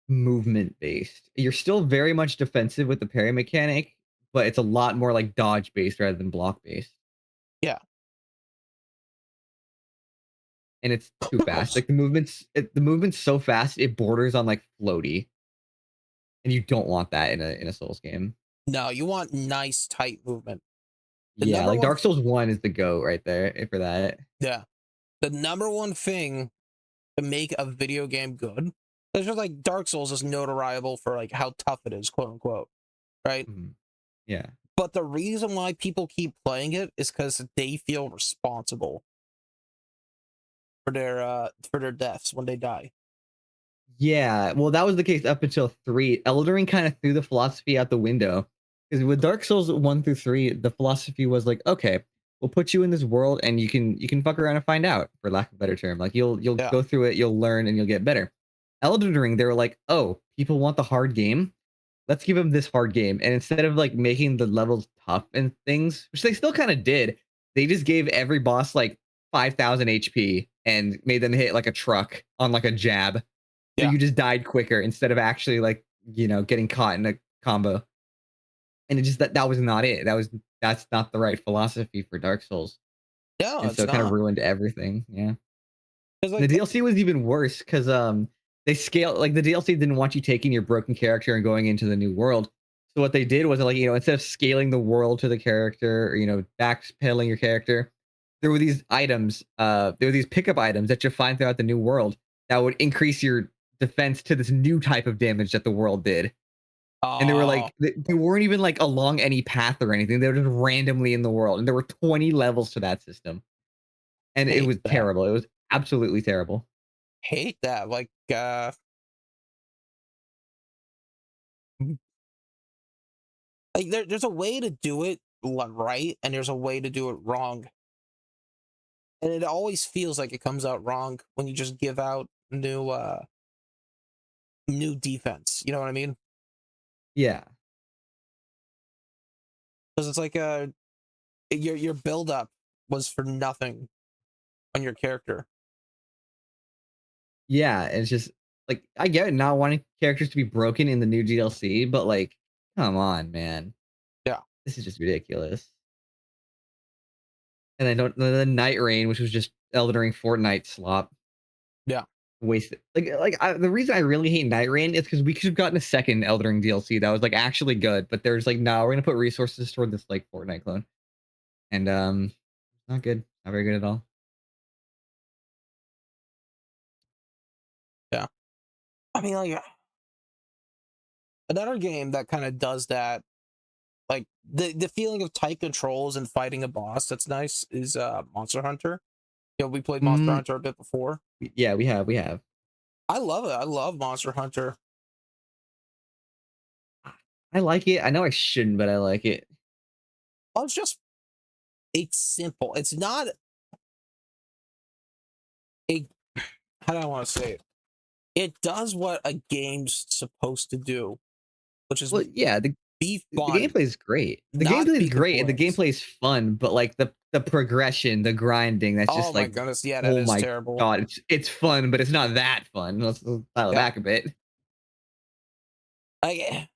movement based. You're still very much defensive with the parry mechanic, but it's a lot more like dodge based rather than block based. Yeah. And it's too fast. Like the movement's so fast it borders on like floaty, and you don't want that in a Souls game. No, you want nice, tight movement. The Yeah, number like one, Dark Souls 1 is the GOAT right there for that. yeah, the number one thing to make a video game good. It's just like Dark Souls is notoriable for like how tough it is, quote unquote, right? Mhm. Yeah. But the reason why people keep playing it is because they feel responsible for their deaths when they die. Yeah, well, that was the case up until 3. Elden Ring kinda threw the philosophy out the window, because with Dark Souls 1 through 3, the philosophy was like, "Okay, we'll put you in this world, and you can fuck around and find out," for lack of a better term. Like, you'll Yeah, go through it, you'll learn, and you'll get better. Elden Ring, they were like, "Oh, people want the hard game? Let's give them this hard game." And instead of, like, making the levels tough and things, which they still kinda did, they just gave every boss, like, 5,000 HP and made them hit like a truck on, like, a jab. So yeah, you just died quicker instead of actually like, getting caught in a combo. And it just that was not it. That's not the right philosophy for Dark Souls. no, And so it's it kind of not. ruined everything. Yeah. It's And the like, DLC was even worse because they scale like the DLC didn't want you taking your broken character and going into the new world. So what they did was like, instead of scaling the world to the character or backpedaling your character, there were these items, there were these pickup items that you find throughout the new world that would increase your defense to this new type of damage that the world did. And they were oh, like they weren't even like along any path or anything. They were just randomly in the world. And there were 20 levels to that system. And it hate was that. terrible. It was absolutely terrible. Hate that. Like there's a way to do it right, and there's a way to do it wrong, and it always feels like it comes out wrong when you just give out new new defense. You know what I mean? Yeah. Because it's like your build up was for nothing on your character. Yeah, it's just like I get it not wanting characters to be broken in the new DLC, but like, come on, man. Yeah, This is just ridiculous. And I don't the Night Rain, which was just Elden Ring Fortnite slop. yeah. Wasted. The reason I really hate Night Rain is because we could have gotten a second Elden Ring DLC that was like actually good, but there's like, no, we're gonna put resources toward this like Fortnite clone. And not good. Not very good at all. Yeah. I mean, like another game that kind of does that, like the feeling of tight controls and fighting a boss that's nice is Monster Hunter. You know, we played Monster Mm, Hunter a bit before. yeah, we have. I love it. I love Monster Hunter. I like it. I know I shouldn't, but I like it. Well, it's simple. It's not a how do I want to say it? It does what a game's supposed to do, which is Well, yeah, be the fun, gameplay is great. The not gameplay is be great, and the complaints. gameplay is fun, but like the progression, the grinding, that's Oh just my like, goodness, yeah, that oh is my terrible. god, it's fun, but it's not that fun. Let's dial it Yeah, back a bit. I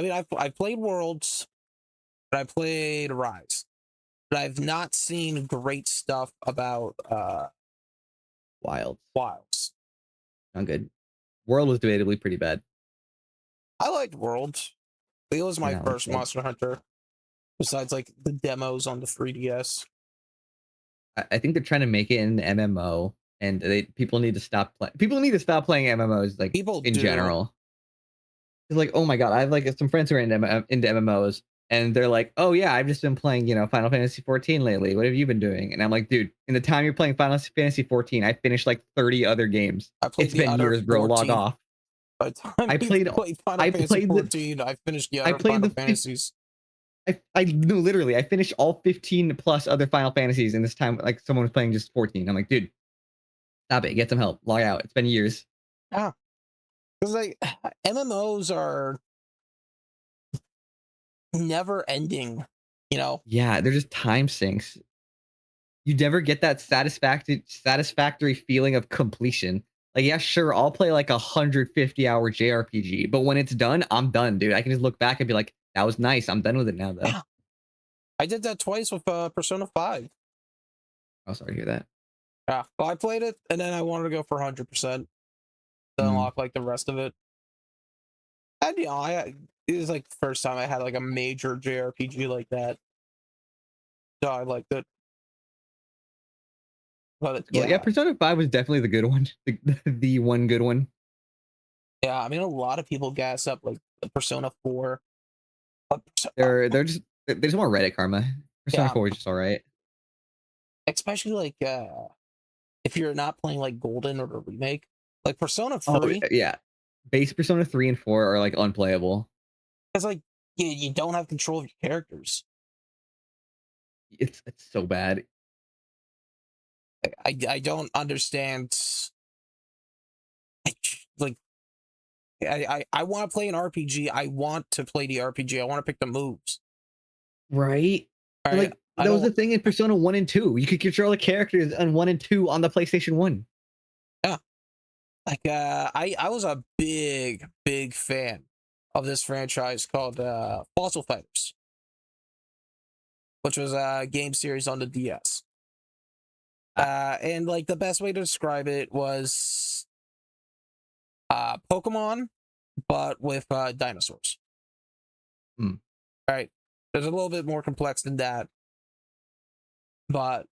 mean, I've played Worlds, but I played Rise, but I've not seen great stuff about Wild, Wilds. not good. World was debatably pretty bad. I liked Worlds. It was Did my not like first World. Monster Hunter, besides like the demos on the 3DS. I think they're trying to make it an MMO, and people need to stop playing. People need to stop playing MMOs like People in do. general. It's like, oh my god, I have like some friends who are into MMOs, and they're like, oh yeah, I've just been playing, Final Fantasy 14 lately. What have you been doing? And I'm like, dude, in the time you're playing Final Fantasy 14, I finished like 30 other games. I played It's the been other years, bro. Log 14. off. By the time I you played, played Final I Fantasy played the, 14, I finished the I other played Final the, Fantasies. I no, literally, I finished all 15 plus other Final Fantasies, and this time, like someone was playing just 14. I'm like, dude, stop it, get some help, log out. It's been years. Yeah, because like MMOs are never ending. You know, Yeah, they're just time sinks. You never get that satisfactory feeling of completion. Like, yeah, sure, I'll play like 150-hour JRPG, but when it's done, I'm done, dude. I can just look back and be like, that was nice. I'm done with it now, though. yeah, I did that twice with Persona 5. Oh, sorry to hear that. Yeah, well, I played it and then I wanted to go for 100% to Mm. unlock like the rest of it. And it was like the first time I had like a major JRPG like that. So I liked it. But That's cool. Yeah, yeah, Persona 5 was definitely the good one. The one good one. yeah. I mean, a lot of people gas up like the Persona 4. But There's more Reddit karma. Persona yeah, 4 is just all right. especially like if you're not playing like Golden or the remake, like Persona Oh, 3, yeah. Base Persona 3 and 4 are like unplayable. because like you don't have control of your characters. It's so bad. I don't understand. Like I want to play an RPG. I want to play the RPG. I want to pick the moves. Right? All right. Like, I that was the don't. thing in Persona 1 and 2. You could control the characters on 1 and 2 on the PlayStation 1. Yeah. Like I was a big fan of this franchise called Fossil Fighters, which was a game series on the DS. Ah, And like the best way to describe it was Pokemon, but with dinosaurs. mm, All right. There's a little bit more complex than that, but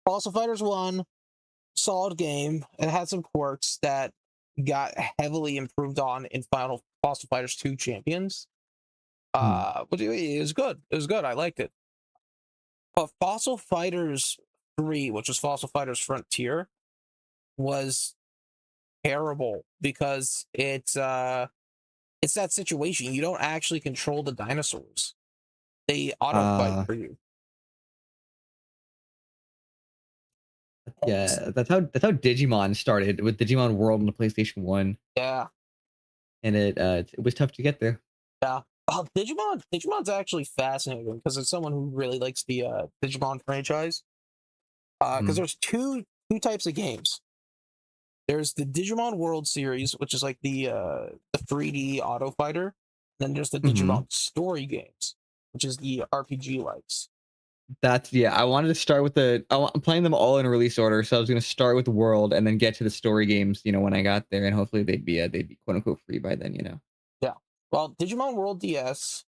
Fossil Fighters 1, solid game. It had some quirks that got heavily improved on in Final Fossil Fighters 2 Champions. mm. But it was good. It was good. I liked it. But Fossil Fighters 3, which was Fossil Fighters Frontier, was terrible because it's that situation. You don't actually control the dinosaurs. They auto fight Uh, for you. Yeah, that's how Digimon started with Digimon World on the PlayStation 1, Yeah, and it was tough to get there. yeah. Oh, Digimon's actually fascinating because it's someone who really likes the Digimon franchise. Because Mhm, there's two types of games. There's the Digimon World series, which is like the 3D auto fighter. Then there's the mhm. Digimon story games, which is the RPG likes. That's yeah, I wanted to start with I'm playing them all in release order, so I was gonna start with the World and then get to the story games, when I got there, and hopefully they'd be quote unquote free by then. Yeah. Well, Digimon World DS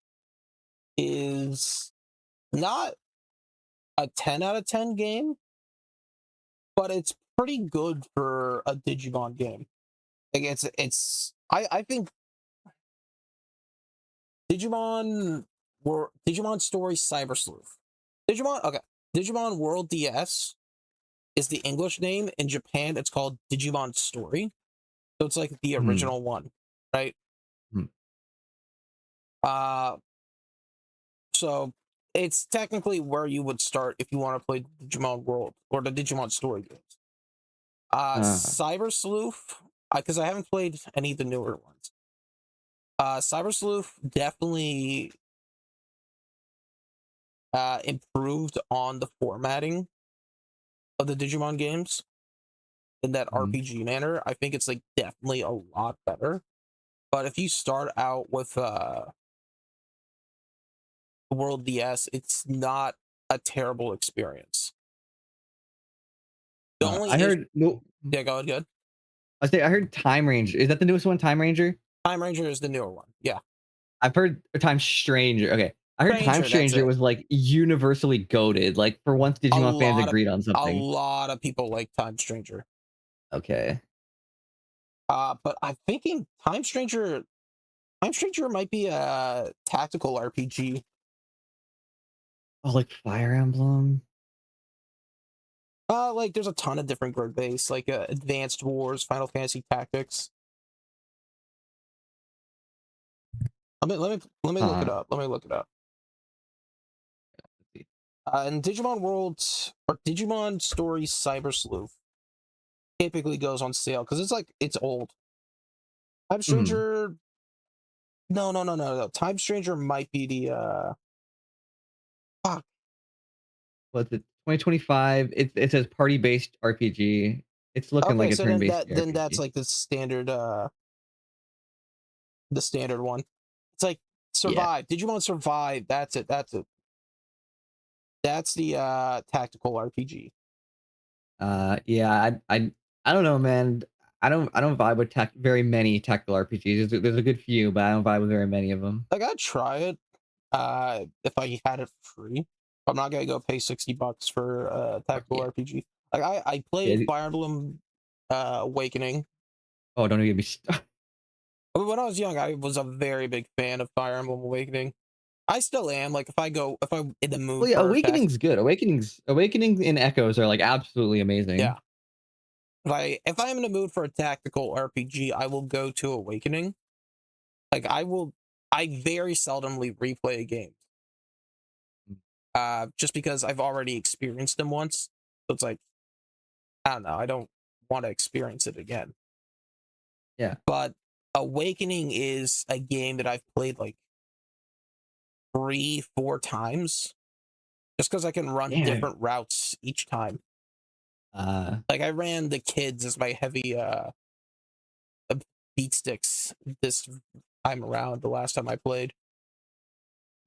is not a 10 out of 10 game, but it's pretty good for a Digimon game. Like I think Digimon Story Cyber Sleuth. Digimon World DS is the English name. In Japan, it's called Digimon Story. So it's like the Mhm, original one, right? mhm, Uh so it's technically where you would start if you want to play Digimon World or the Digimon Story games. uh, Cyber Sleuth, because I haven't played any of the newer ones. Cyber Sleuth definitely improved on the formatting of the Digimon games in that mhm. RPG manner. I think it's like definitely a lot better. But if you start out with World DS, it's not a terrible experience. The only I issue, heard no yeah, go ahead, good. I heard Time Ranger. Is that the newest one, Time Ranger? Time Ranger is the newer one. Yeah, I've heard Time Stranger. Okay. I heard Time Stranger, that's Stranger it. was, like, universally goated, like, for once A Digimon fans lot of agreed on a something. lot of people like Time Stranger. Okay. But I'm thinking Time Stranger might be a tactical RPG. Oh, like Fire Emblem? Like there's a ton of different grid base, like Advanced Wars, Final Fantasy Tactics. Let me look it Huh. up. Let me look it up. And Digimon World or Digimon Story Cyber Sleuth typically goes on sale because it's old. Time Mhm. Stranger, no. Time Stranger might be the fuck. What's it? 2025. It says party-based RPG. It's looking like Okay, a so then turn-based that's RPG. like the standard one. It's like Yeah. Survive. Digimon Survive. That's it. That's it. That's the tactical RPG. Yeah, I don't know, man. I don't vibe with very many tactical RPGs. There's a good few, but I don't vibe with very many of them. Like I'd try it if I had it for free. I'm not gonna go pay $60 for a tactical Yeah. RPG. Like I Yeah. played Fire Emblem Awakening. Oh, don't even get me started. When I was young, I was a very big fan of Fire Emblem Awakening. I still am. Like if I'm in the mood Well, yeah, for a tact, Awakening's good. Awakening and Echoes are, like, absolutely amazing. yeah. If I'm in the mood for a tactical RPG, I will go to Awakening. Like I very seldomly replay a game. Just because I've already experienced them once. So it's like, I don't know, I don't want to experience it again. Yeah. But Awakening is a game that I've played like 3, 4 times just because I can run Yeah. different routes each time. Uh, Like I ran the kids as my heavy beat sticks this time around, the last time I played.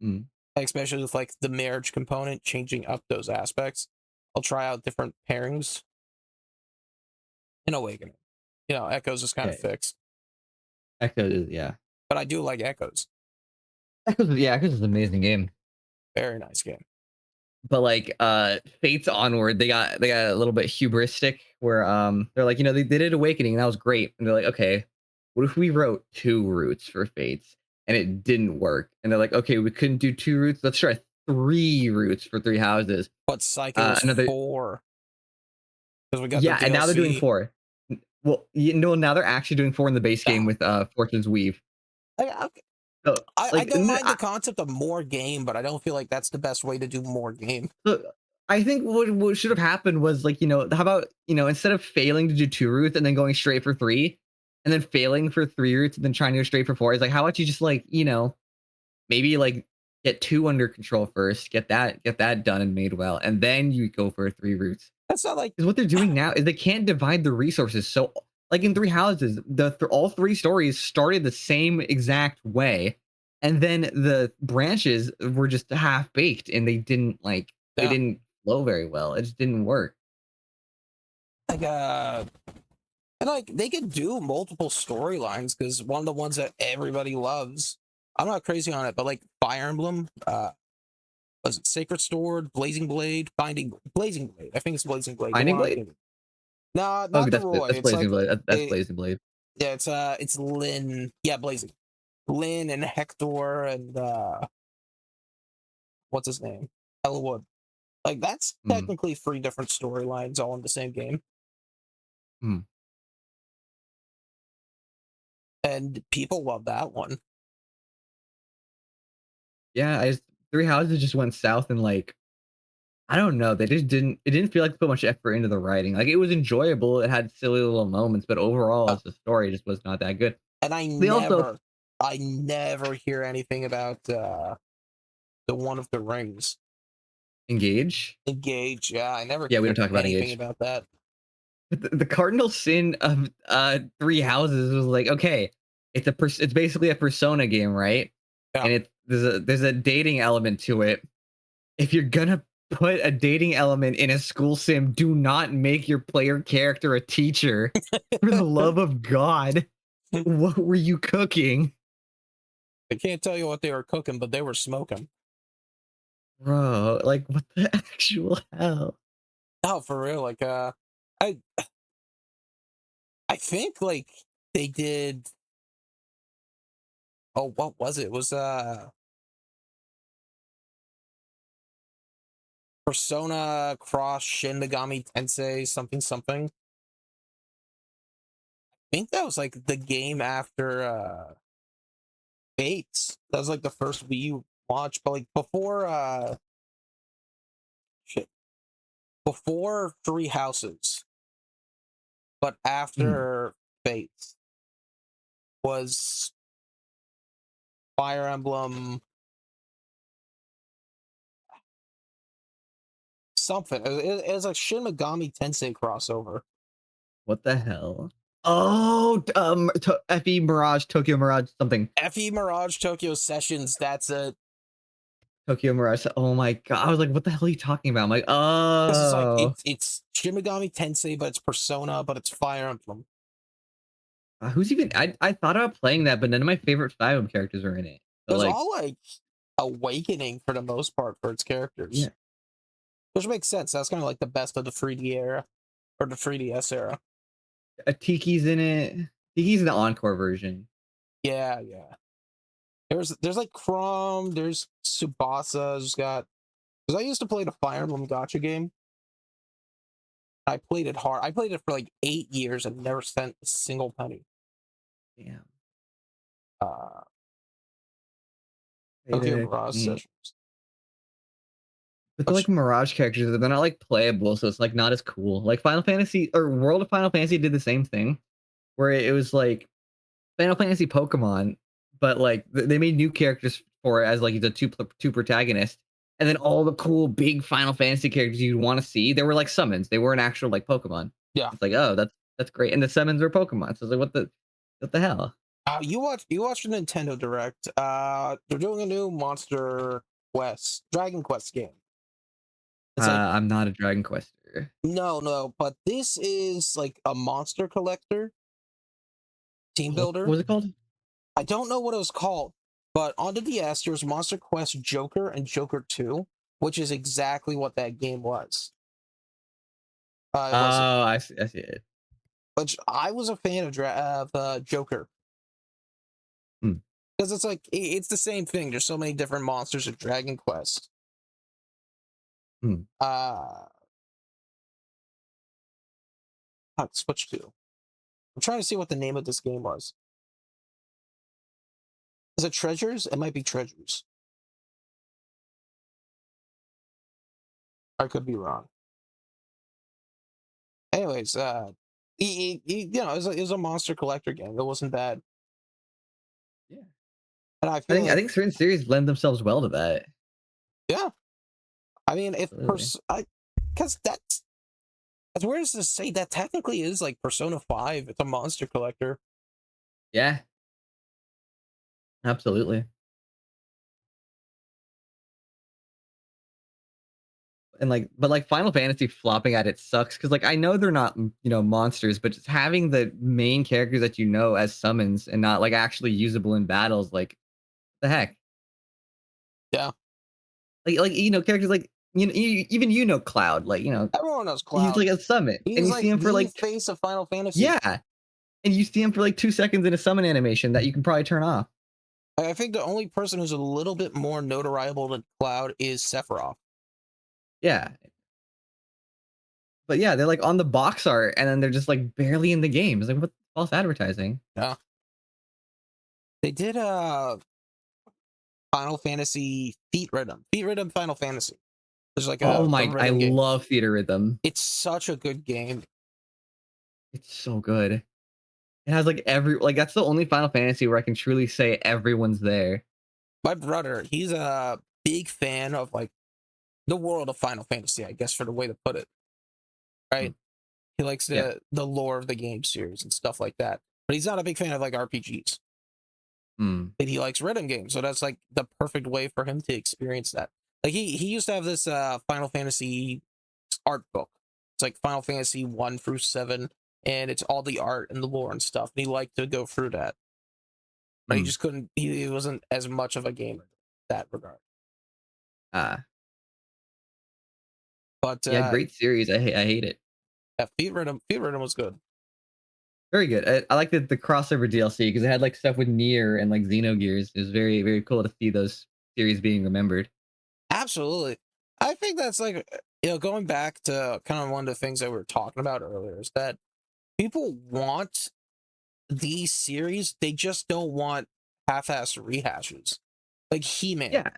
mm, Like, especially with like the marriage component, changing up those aspects. I'll try out different pairings in Awakening. Echoes is kind of yeah. fixed. Echoes, yeah. But I do like Echoes. Echoes is an amazing game. Very nice game. But, like, Fates Onward, they got a little bit hubristic where, they're like, they did Awakening, and that was great, and they're like, "Okay, what if we wrote 2 routes for Fates?" And it didn't work, and they're like, "Okay, we couldn't do 2 routes, let's try 3 routes for 3 houses." But Psycho is Another 4 because we got the Yeah, and now they're doing DLC. 4. Well, now they're actually doing 4 in the base game Ah, with, Fortune's Weave. I, So, I like, don't mind the concept of more game, but I don't feel like that's the best way to do more game. I think what should have happened was like, how about, instead of failing to do 2 routes and then going straight for 3, and then failing for 3 routes and then trying to go straight for 4, it's like, how about you just like, maybe like get 2 under control first, get that done and made well, and then you go for 3 routes. That's not like Because what they're doing now is they can't divide the resources. So, like in Three Houses, all 3 stories started the same exact way, and then the branches were just half baked, and they yeah, didn't flow very well. It just didn't work. like and like they could do multiple storylines because one of the ones that everybody loves. I'm not crazy on it, but like Fire Emblem, was it Sacred Sword, Blazing Blade, Finding Blazing Blade? I think it's Blazing Blade. The Finding one I'm Blade? thinking. No, Oh, not the Roy. that's It's Blazing like Blade. That's it, Blazing Blade. yeah, it's Lynn. Yeah, Blazing. Lynn and Hector and what's his name? Elwood. Like that's Mm, technically three different storylines all in the same game, mm. and people love that one. Yeah, Three Houses just went south and like I don't know. They just didn't. It didn't feel like they put much effort into the writing. Like it was enjoyable. It had silly little moments, but overall, Uh, as a story, just was not that good. and They also I never hear anything about the one of the rings. engage. Engage. Yeah, I never Yeah, we don't hear talk about anything engage. about that. But the cardinal sin of Three Houses was like, okay, it's basically a Persona game, right? Yeah. And there's a dating element to it. If you're gonna put a dating element in a school sim, do not make your player character a teacher. For the love of God, what were you cooking? I can't tell you what they were cooking, but they were smoking. Bro, like what the actual hell? Oh, for real. Like I I think like they did. Oh, what was it? It was Persona Cross Shin Megami Tensei something something. I think that was like the game after Fates. That was like the first Wii U launch, but like before shit, before Three Houses, but Hmm, after Fates was Fire Emblem something. It was like Shin Megami Tensei crossover. what the hell? Oh, FE Mirage, Tokyo Mirage, something. FE Mirage Tokyo Sessions. That's it. Tokyo Mirage. Oh my God. I was like, what the hell are you talking about? I'm like, Because it's like oh, it's Shin Megami Tensei, but it's Persona, but it's Fire Emblem. who's even, I thought about playing that, but none of my favorite Fire Emblem characters are in it. It So was like, all like awakening for the most part for its characters, yeah, which makes sense. That's kind of like the best of the 3D era or the 3DS era. a Tiki's in it. Tiki's in the Encore version. Yeah, yeah. There's like Chrome, there's Tsubasa, there's got because I used to play the Fire Emblem Gotcha game. I played it hard. I played it for like 8 years and never spent a single penny. Damn. Uh, Played Tokyo it. Mirage Sessions. But they're like Which Mirage characters, they're not like playable, so it's like not as cool. Like Final Fantasy or World of Final Fantasy did the same thing, where it was like Final Fantasy Pokemon, but like they made new characters for it as like the two protagonists, and then all the cool big Final Fantasy characters you'd want to see, they were like summons. They weren't actual like Pokemon. yeah. It's like, oh, that's great, and the summons were Pokemon. So it's like, what the hell? You watch the Nintendo Direct. They're doing a new Monster Quest, Dragon Quest game. It's like I'm not a Dragon Quester. no, but this is like a monster collector team What builder. was it called? I don't know what it was called, but on the DS there's Monster Quest Joker and Joker 2, which is exactly what that game was. It was Oh, I see it. which I was a fan of Joker Hmm, because it's like it's the same thing. There's so many different monsters of Dragon Quest. hmm. Uh, switch to. I'm trying to see what the name of this game was. Is it Treasures? It might be Treasures. I could be wrong. Anyways, you know, it was a monster collector game. It wasn't bad, Yeah. and I feel I like, think certain series lend themselves well to that. yeah. I mean, if Absolutely. because that's weird to say that technically is like Persona 5. It's a monster collector. Yeah, absolutely. And like, but like Final Fantasy flopping at it sucks because like I know they're not monsters, but just having the main characters that you know as summons and not like actually usable in battles, like the heck, Yeah, like characters like even Cloud, like everyone knows he's Cloud. like a summon and He's you see like him for the like face of Final Fantasy. yeah, and you see him for like 2 seconds in a summon animation that you can probably turn off. I think the only person who's a little bit more notoriable than Cloud is Sephiroth. Yeah, but yeah, they're like on the box art and then they're just like barely in the game. It's like what false advertising. Yeah, they did Final Fantasy Feet Rhythm. Feet Rhythm Final Fantasy. There's like Oh a my, I rhythm game. love Theater Rhythm. It's such a good game. It's so good. It has like that's the only Final Fantasy where I can truly say everyone's there. My brother, he's a big fan of like the world of Final Fantasy, I guess for the way to put it. Mm, Right? He likes yeah. the lore of the game series and stuff like that. But he's not a big fan of like RPGs. Mm, But he likes rhythm games, so that's like the perfect way for him to experience that. Like he used to have this Final Fantasy art book. It's like Final Fantasy 1 through 7, and it's all the art and the lore and stuff. And he liked to go through that. But he mm. just couldn't he wasn't as much of a gamer in that regard. Ah, But yeah, great series. I hate it. yeah, Feet Rhythm was good. Very good. I like the crossover DLC because it had like stuff with Nier and like Xenogears. It was very very cool to see those series being remembered. Absolutely. I think that's like, you know, going back to kind of one of the things that we were talking about earlier is that people want these series, they just don't want half-assed rehashes. Like He-Man. Yeah,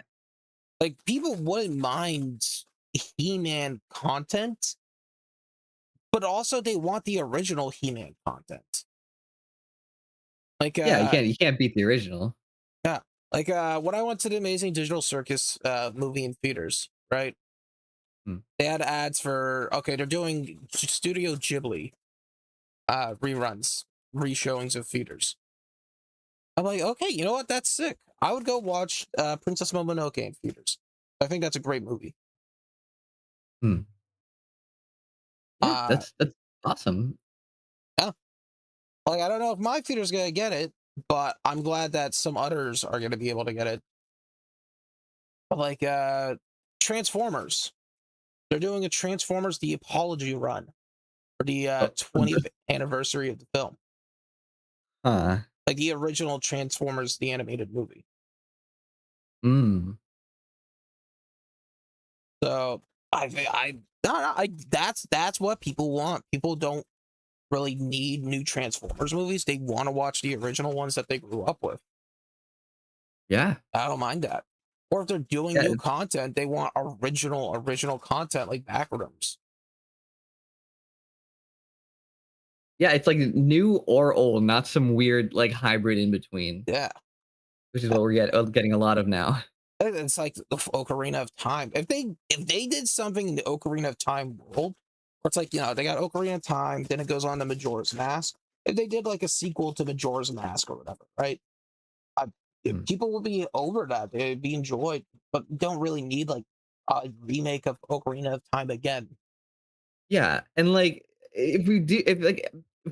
Like people wouldn't mind He-Man content, but also they want the original He-Man content. Like yeah. You can't beat the original. yeah. Like when I went to the Amazing Digital Circus movie in theaters, right? Mm, They had ads for, okay, they're doing Studio Ghibli reruns, reshowings of theaters. I'm like, okay, you know what? That's sick. I would go watch Princess Mononoke in theaters. I think that's a great movie. mm. Yeah, Uh, that's awesome. yeah. Like I don't know if my theater's gonna get it, but I'm glad that some others are gonna be able to get it. Like Transformers. They're doing a Transformers the Apology run for the Oh, 20th anniversary of the film. huh. Like the original Transformers the animated movie. Mm. So no, no, that's what people want. People don't really need new Transformers movies. They want to watch the original ones that they grew up with. Yeah. I don't mind that. Or if they're doing Yeah. new content, they want original content like Backrooms. Yeah, it's like new or old, not some weird like hybrid in between, Yeah. which is what we're getting a lot of now. It's like the Ocarina of Time. If they did something in the Ocarina of Time world, where it's like, you know, they got Ocarina of Time, then it goes on to Majora's Mask. If they did like a sequel to Majora's Mask or whatever, right? I, Mm. people will be over that. They'd be enjoyed, but don't really need like a remake of Ocarina of Time again. Yeah, and like if we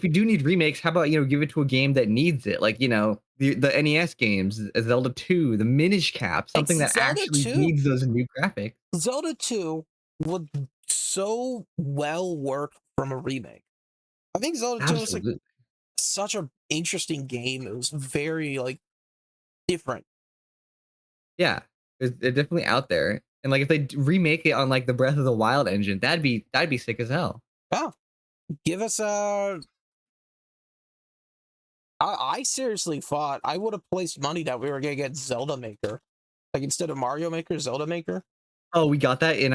do need remakes, how about give it to a game that needs it? Like the NES games, Zelda 2, the Minish Cap, Like something that actually needs those new graphics. Zelda 2 would so well work from a remake. I think Zelda 2 was like Absolutely. such an interesting game. It was very like different. Yeah, they're definitely out there. And like if they remake it on like the Breath of the Wild engine, that'd be sick as hell. Yeah. Give us a I seriously thought I would have placed money that we were gonna get Zelda Maker. Like instead of Mario Maker, Zelda Maker. Oh, we got that in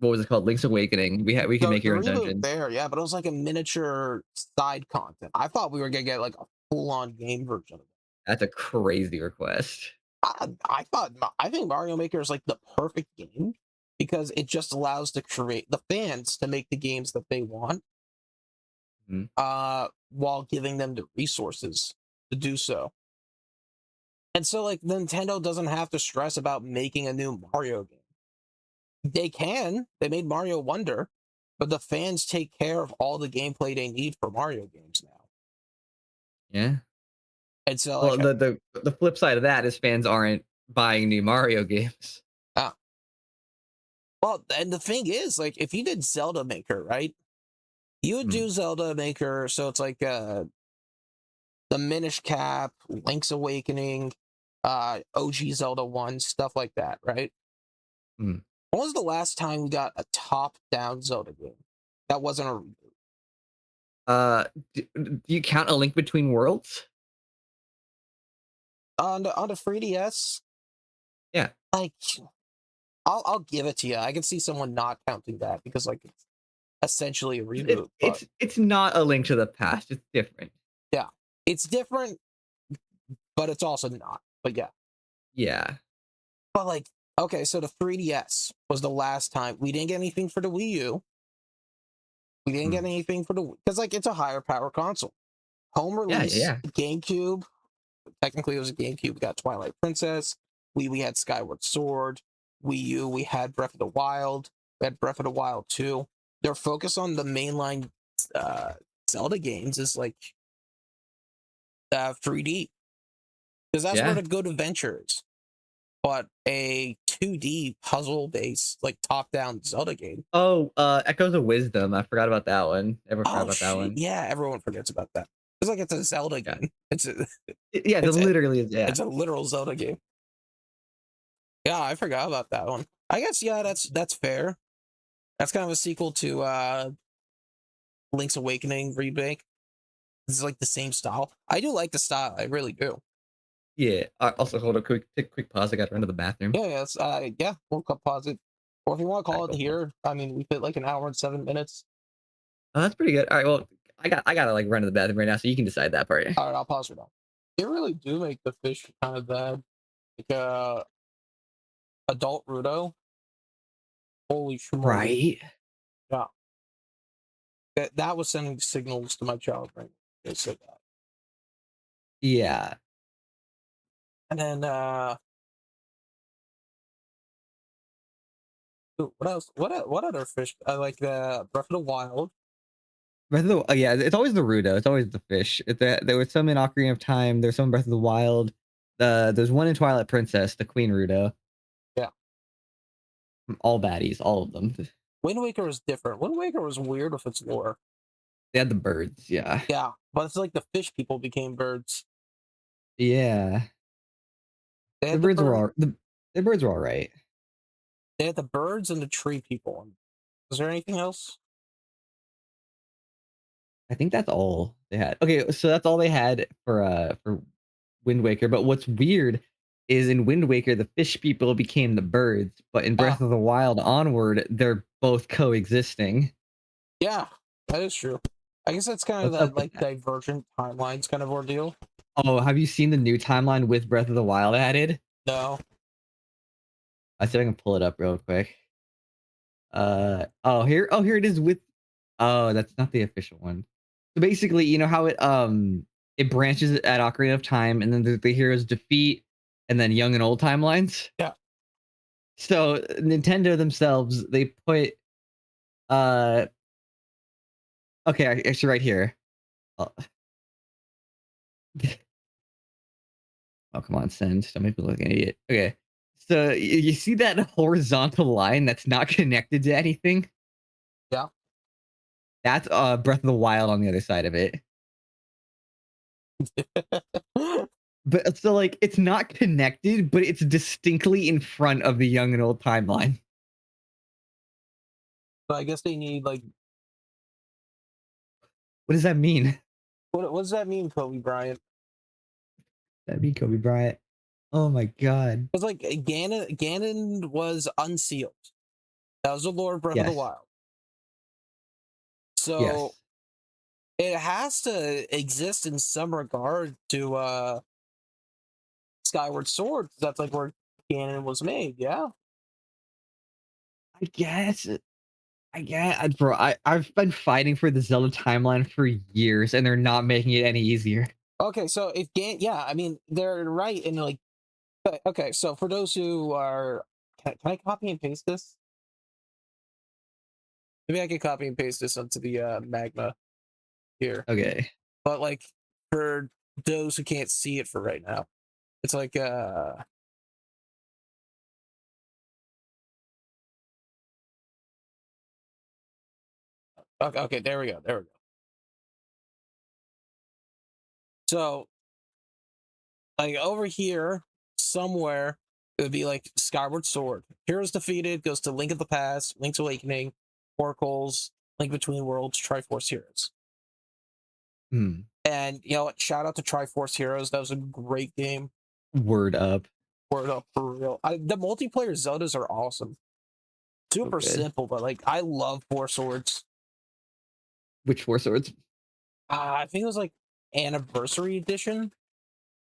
what was it called? Link's Awakening. We can make The your own reboot dungeons. there, yeah, but it was like a miniature side content. I thought we were gonna get like a full on game version of it. That's a crazy request. I think Mario Maker is like the perfect game because it just allows to create the fans to make the games that they want, Mhm. while giving them the resources to do so. And so like Nintendo doesn't have to stress about making a new Mario game. They can. They made Mario Wonder, but the fans take care of all the gameplay they need for Mario games now. Yeah. And so Well, like the flip side of that is fans aren't buying new Mario games. uh, well, and the thing is, like, if you did Zelda Maker, right? You would Mm, do Zelda Maker, so it's like the Minish Cap, Link's Awakening, OG Zelda 1, stuff like that, right? mm. When was the last time we got a top-down Zelda game that wasn't a reboot? Uh, do you count A Link Between Worlds? On the 3DS? Yeah. Like, I'll give it to you. I can see someone not counting that because like it's essentially a It reboot, but it's not A Link to the Past, it's different. yeah, it's different, but it's also not. But yeah, Yeah. but like okay, so the 3DS was the last time we didn't get anything for the Wii U. We didn't get Mm. anything for the because like it's a higher power console. Home Yeah, yeah, release yeah. GameCube. Technically, it was a GameCube. We got Twilight Princess. We had Skyward Sword. Wii U. We had Breath of the Wild. We had Breath of the Wild 2. Their focus on the mainline uh, Zelda games is like 3D because that's where Yeah. the good adventure is. But a 2D puzzle based like top down Zelda game. Oh, Echoes of Wisdom, I forgot about that one. Never forgot Oh about that shit! one. Yeah, everyone forgets about that. It's like it's a Zelda Yeah. game. Yeah, the It's a literally is yeah. it's a literal Zelda game. Yeah, I forgot about that one. I guess yeah, that's fair. That's kind of a sequel to Link's Awakening remake. It's like the same style. I do like the style. I really do. Yeah. Also, hold a quick pause, I gotta run to the bathroom. Yeah, yes. Yeah. We'll pause it, or if you want to Alright, call it cool, cool. here. I mean, we fit like an hour and 7 minutes. Oh, that's pretty good. Alright, well, I gotta, like, run to the bathroom right now, so you can decide that part. All right, I'll pause for now. They really do make the fish kind of bad. Like adult Rudo. Holy schmoly! Right? Yeah, that was sending signals to my child brain. They said that, Yeah. and then what else? What other fish? I like the Breath of the Wild. Breath of the yeah, it's always the Rudo, it's always the fish. There was some in Ocarina of Time, there's some in Breath of the Wild. There's one in Twilight Princess, the Queen Rudo. Yeah, All baddies, all of them. Wind Waker is different. Wind Waker was weird with its lore. They had the birds, yeah. Yeah, but it's like the fish people became birds. Yeah. They The had the birds were bird. all the birds were alright. They had the birds and the tree people. Was there anything else? I think that's all they had. Okay, so that's all they had for Wind Waker, but what's weird is in Wind Waker, the fish people became the birds, but in Breath Ah, of the Wild onward, they're both coexisting. yeah, that is true. I guess that's kind of What's that up with like that? divergent timelines kind of ordeal. Oh, have you seen the new timeline with Breath of the Wild added? No. I see if I can pull it up real quick. Here it is with oh, that's not the official one. So basically, you know how it branches at Ocarina of Time, and then the heroes defeat, and then young and old timelines. Yeah. So Nintendo themselves, they put uh okay, actually right here. Oh, oh come on, send. Don't make me look like an idiot. Okay. So you see that horizontal line that's not connected to anything? Yeah. That's Breath of the Wild on the other side of it. So But so like it's not connected, but it's distinctly in front of the young and old timeline. I guess they need like What does that mean? what does that mean, Kobe Bryant? That'd be Kobe Bryant. Oh my god. Because like Ganon was unsealed. That was the Lord Breath of the Yes. Wild. So Yes. it has to exist in some regard to Skyward Sword. That's like where Ganon was made. Yeah. I guess. Bro, I've been fighting for the Zelda timeline for years, and they're not making it any easier. Okay, so if yeah, I mean they're right in like okay, so for those who are can I copy and paste this? Maybe I can copy and paste this onto the magma here. Okay. But like for those who can't see it for right now, it's like okay, there we go. There we go. So like over here somewhere it would be like Skyward Sword. Heroes defeated goes to Link of the Past, Link's Awakening, Oracles, Link Between Worlds, Triforce Heroes. Hmm. And you know what? Shout out to Triforce Heroes. That was a great game. Word up. Word up for real. The multiplayer Zeldas are awesome. So Super good. simple, but like I love Four Swords. Which four swords? I think it was like Anniversary Edition.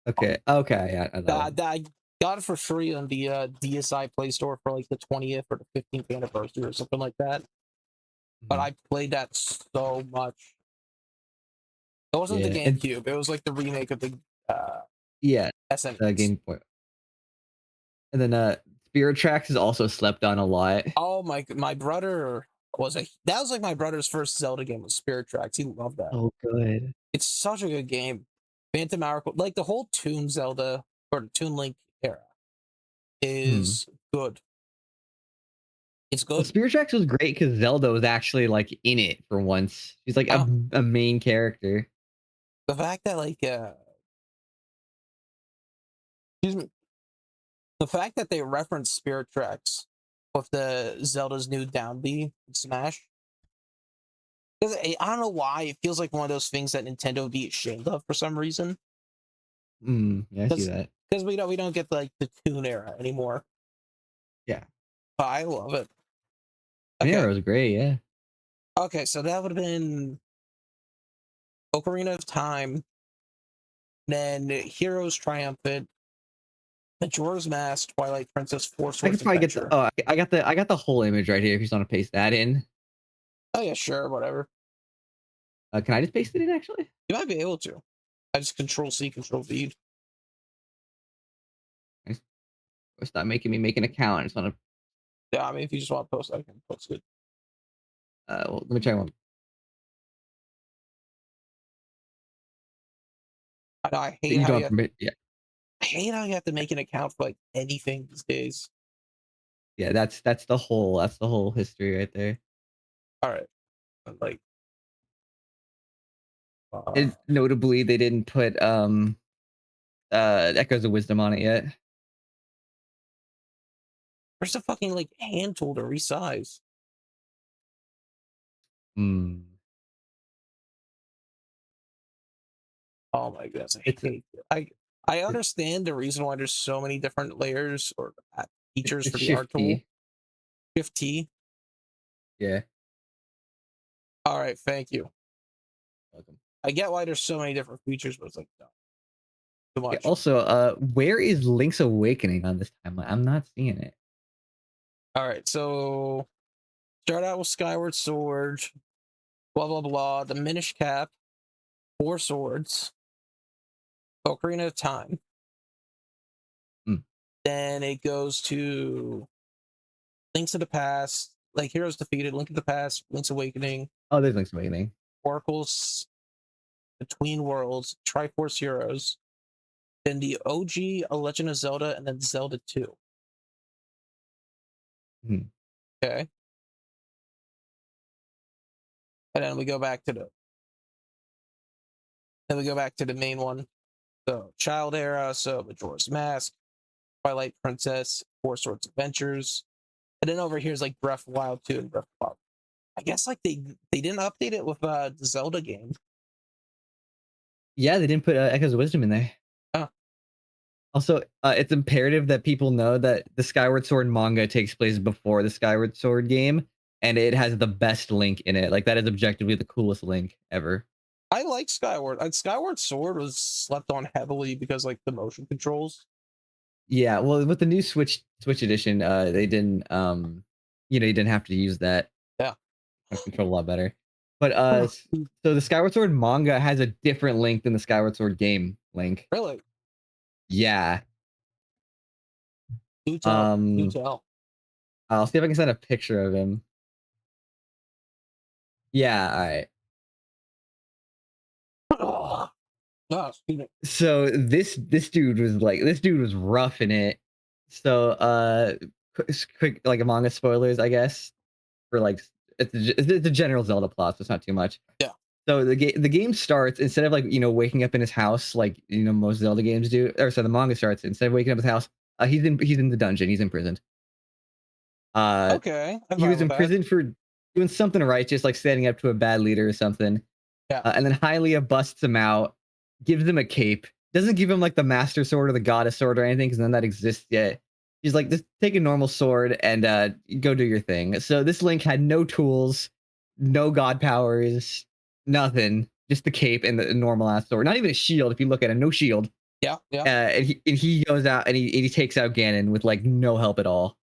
Okay. Okay. Yeah, that one. I got it for free on the DSi Play Store for like the 20th or the 15th anniversary or something like that. But Mhm. I played that so much. It wasn't the Yeah. And GameCube. It was like the remake of the yeah, SNES. Game Boy. And then Spirit Tracks is also slept on a lot. Oh my brother was a that was like my brother's first Zelda game was Spirit Tracks. He loved that. Oh, good. It's such a good game. Phantom Hour, like the whole Toon Zelda or the Toon Link era Hmm. is good. It's Well, good. Spirit Tracks was great because Zelda was actually like in it for once. She's like Uh, a main character. the fact that like excuse me, the fact that they reference Spirit Tracks with the Zelda's new down B in Smash. 'Cause I don't know why it feels like one of those things that Nintendo would be ashamed of for some reason. Yeah, I see Because that. we don't get like the Toon era anymore. Yeah. But I love it. Panera Okay. was great, yeah. Okay, so that would have been Ocarina of Time, then Heroes Triumphant, Majora's Mask, Twilight Princess, Four I could Swords probably get the Adventure. oh, I got the whole image right here if you just want to paste that in. Oh yeah, sure, whatever. Can I just paste it in actually? You might be able to. I just Control C, Control V. I just, stop making me make an account. I just want to Yeah, I mean, if you just want to post, I can post it. well, let me try one. I know, You don't have permit yeah. I hate how you have to make an account for like anything these days. Yeah, that's the whole history right there. All right, like, And notably they didn't put Echoes of Wisdom on it yet. where's the fucking like hand tool to resize? Hmm. Oh my goodness, I It's hate it. I it, understand the reason why there's so many different layers or features it's for the art tool. shifty. Shift T. Yeah. All right, thank you. Welcome. I get why there's so many different features, but it's like no, too Yeah, much. also, where is Link's Awakening on this timeline? I'm not seeing it. All right, so start out with Skyward Sword, blah blah blah, the Minish Cap, Four Swords, Ocarina of Time. Hmm. Then it goes to Links of the Past, like Heroes Defeated, Link of the Past, Link's Awakening, Oh, there's Link's Awakening. Oracles, Between Worlds, Triforce Heroes, then the OG A Legend of Zelda, and then Zelda 2. Hmm. Okay. And then we go back to the main one. So Child Era, so Majora's Mask, Twilight Princess, Four Swords Adventures. And then over here is like Breath of the Wild 2 and Breath of the Wild. I guess like they didn't update it with the Zelda game. Yeah, they didn't put Echoes of Wisdom in there. Oh, Also, it's imperative that people know that the Skyward Sword manga takes place before the Skyward Sword game, and it has the best link in it. Like that is objectively the coolest link ever. I like Skyward. Skyward Sword was slept on heavily because like the motion controls. Yeah, well, with the new Switch edition, they didn't, you didn't have to use that. Yeah. I control a lot better. But so the Skyward Sword manga has a different link than the Skyward Sword game link. Really? Yeah. Do tell. Do Um, tell. I'll see if I can send a picture of him. Yeah, all right. Oh, excuse me. So this dude was rough in it. So quick like manga spoilers, I guess, for like it's a general Zelda plot, so it's not too much. Yeah. So the game starts instead of like waking up in his house like most Zelda games do, or so the manga starts instead of waking up in his house, he's in the dungeon, he's imprisoned. Uh, Okay, I'm he fine was with that. imprisoned for doing something righteous, like standing up to a bad leader or something. Yeah. And then Hylia busts him out, gives him a cape, doesn't give him like the master sword or the goddess sword or anything because none of that exists yet. He's like, just take a normal sword and go do your thing. So this Link had no tools, no god powers, nothing, just the cape and the normal ass sword. Not even a shield. If you look at it, no shield. Yeah. Yeah. And he goes out and he takes out Ganon with like no help at all.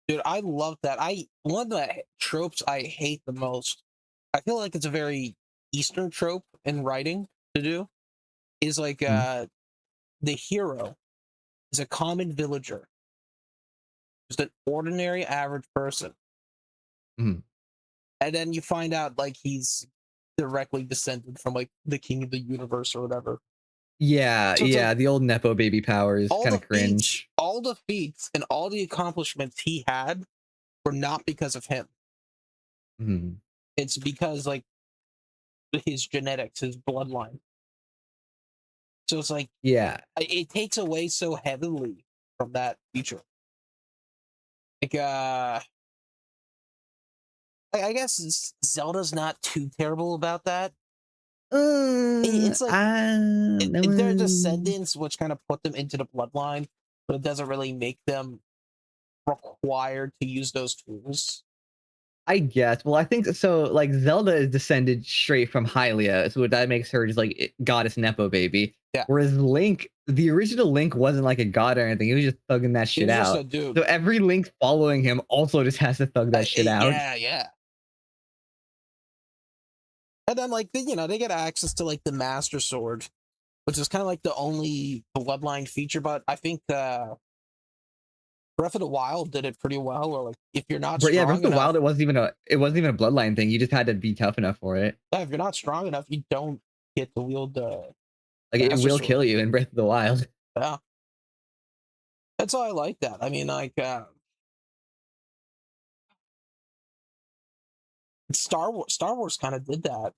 Dude, I love that. One of the tropes I hate the most. I feel like it's a very Eastern trope in writing to do. Is like Mhm, the hero is a common villager, just an ordinary average person, mhm. and then you find out like he's directly descended from like the king of the universe or whatever. Yeah, So it's like yeah, the old Nepo baby powers kind of cringe. all the feats, and all the accomplishments he had were not because of him. Mhm. It's because like his genetics, his bloodline. So it's like Yeah. it takes away so heavily from that feature. Like I guess Zelda's not too terrible about that. It's like their No. descendants, which kind of put them into the bloodline, but it doesn't really make them required to use those tools. I guess. Well, I think so. Like Zelda is descended straight from Hylia, so that makes her just like goddess Nepo baby. Yeah, Whereas Link, the original Link wasn't like a god or anything. He was just thugging that he shit was just a out. dude. So every Link following him also just has to thug that shit out. Yeah, yeah. And then like they get access to like the Master Sword, which is kind of like the only bloodline feature. But I think Breath of the Wild did it pretty well. Or like if you're not But yeah, Breath of strong the enough, Wild, it wasn't even a bloodline thing. You just had to be tough enough for it. yeah, if you're not strong enough, you don't get to wield the Like it Master will Sword. kill you in Breath of the Wild. Yeah, that's why I like that. I mean, like Star Wars kind of did that.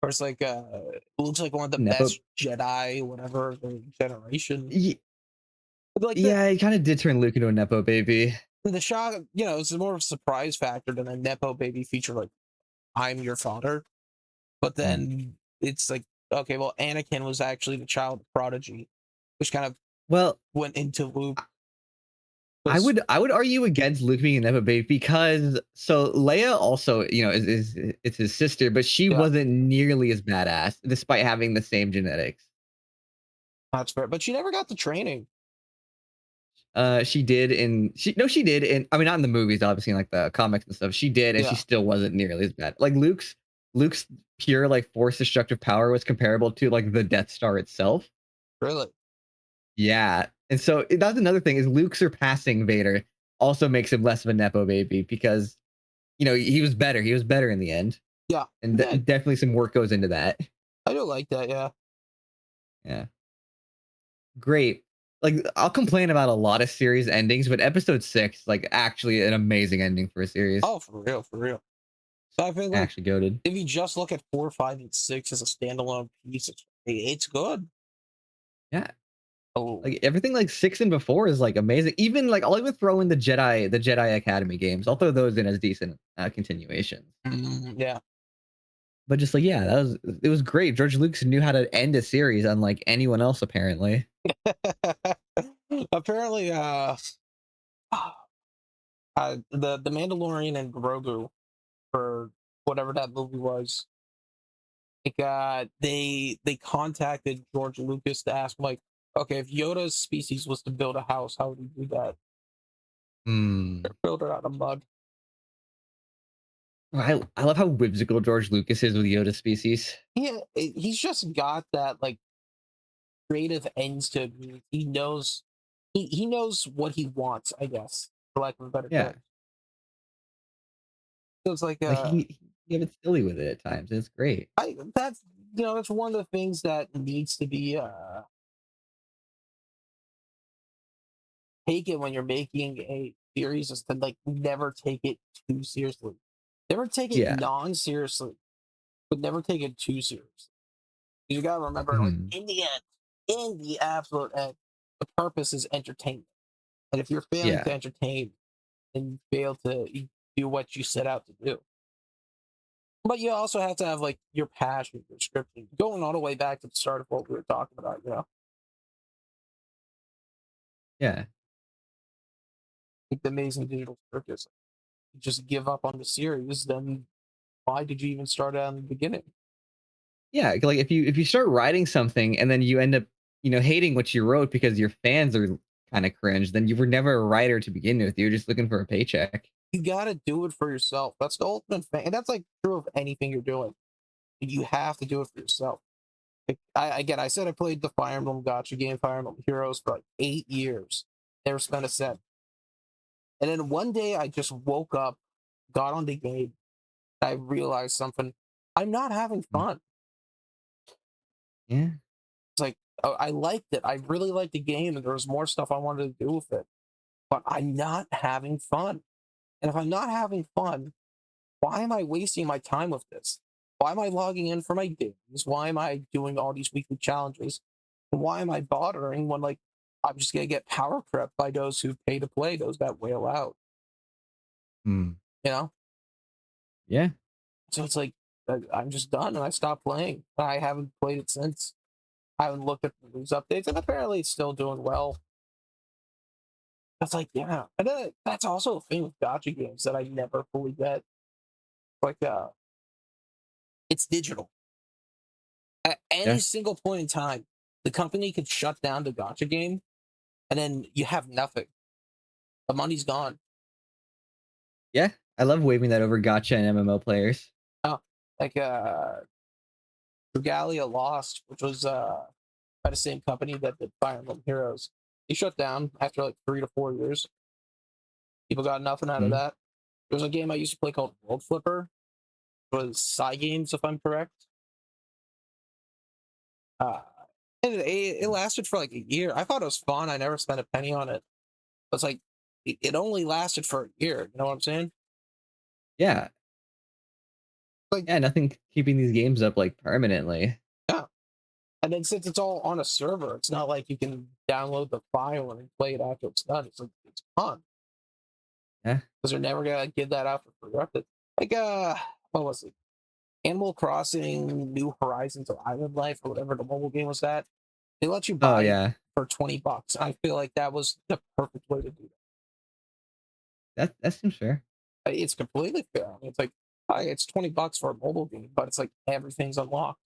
Where it's like it looks like one of the Nepo. best Jedi, whatever of the generation. Ye- But like Yeah, it kind of did turn Luke into a Nepo baby. the shock, it's more of a surprise factor than a nepo baby feature like I'm your father. But Mm. then it's like, okay, well, Anakin was actually the child prodigy, which kind of Well, went into Luke. I Was would I would argue against Luke being a Nepo baby because so Leia also is it's his sister, but she yeah, wasn't nearly as badass despite having the same genetics. that's fair. But she never got the training. She did in she no she did in I mean not in the movies obviously in like the comics and stuff. She did and she Yeah, still wasn't nearly as bad. Like Luke's pure like force destructive power was comparable to like the Death Star itself. really. Yeah. And so that's another thing is Luke surpassing Vader also makes him less of a Nepo baby because he was better. He was better in the end. Yeah, And yeah, definitely some work goes into that. I do like that. Yeah. Yeah. Great. Like I'll complain about a lot of series endings, but episode 6 like actually an amazing ending for a series. Oh, for real, for real. So I think like Actually goaded. if you just look at 4, 5, and 6 as a standalone piece, it's good. Yeah. Oh, Like everything like 6 and before is like amazing. Even like I'll even throw in the Jedi Academy games. I'll throw those in as decent continuations. yeah. But just like yeah, it was great. George Lucas knew how to end a series unlike anyone else apparently. Apparently, the Mandalorian and Grogu for whatever that movie was, like they contacted George Lucas to ask him, like, okay, if Yoda's species was to build a house, how would he do that? Hmm. Build it out of mud. I love how whimsical George Lucas is with Yoda species. Yeah, he's just got that like creative ends to him. He knows what he wants, I guess, for lack of a better Yeah. term. So it's like Like, he gets silly with it at times, and it's great. I that's that's one of the things that needs to be taken when you're making a series, is to like never take it too seriously. Never take it Yeah. non-seriously, but never take it too seriously. You gotta remember, like, Mhm. in the end, in the absolute end, the purpose is entertainment. And if you're failing Yeah. to entertain, then you fail to do what you set out to do. But you also have to have like your passion for scripting. Going all the way back to the start of what we were talking about, Yeah. like the amazing digital circus. You just give up on the series, then why did you even start out in the beginning? Yeah, like, if you start writing something and then you end up, hating what you wrote because your fans are kinda cringe, then you were never a writer to begin with, you're just looking for a paycheck. You gotta do it for yourself. That's the ultimate thing. And that's like true of anything you're doing. You have to do it for yourself. Like, I said I played the Fire Emblem Gotcha game, Fire Emblem Heroes, for like 8 years. Never spent a cent. And then one day I just woke up, got on the game, I realized something. I'm not having Mm. fun. Yeah, It's like, I liked it. I really liked the game, and there was more stuff I wanted to do with it. But I'm not having fun. And if I'm not having fun, why am I wasting my time with this? Why am I logging in for my games? Why am I doing all these weekly challenges? And why am I bothering when, like, I'm just gonna get power crept by those who pay to play, those that whale out, mm, you know? yeah, So it's like, I'm just done, and I stopped playing. I haven't played it since. I haven't looked at the news updates, and apparently it's still doing well. That's like, yeah. And then that's also a thing with gotcha games that I never fully get. Like, it's digital. At any yeah, single point in time, the company could shut down the gotcha game, and then you have nothing. The money's gone. yeah, I love waving that over gotcha and MMO players. Oh, like Regalia Lost, which was by the same company that did Fire Emblem Heroes. They shut down after like 3 to 4 years. People got nothing out of Mhm, that. There was a game I used to play called World Flipper. It was Psy Games, if I'm correct. Uh, and it mm, lasted for like a year. I thought it was fun. I never spent a penny on it. It's like it only lasted for a year. You know what I'm saying? yeah, Like, yeah, nothing keeping these games up, like, permanently. yeah. And then since it's all on a server, it's not like you can download the file and play it after it's done. It's like it's fun Yeah, because they're never gonna give that out for free. Like what was it? Animal Crossing New Horizons or Island Life or whatever the mobile game was that. They let you oh, buy it yeah, for $20. I feel like that was the perfect way to do that seems fair. that. It's completely fair. I mean, it's like, it's $20 for a mobile game, but it's like everything's unlocked.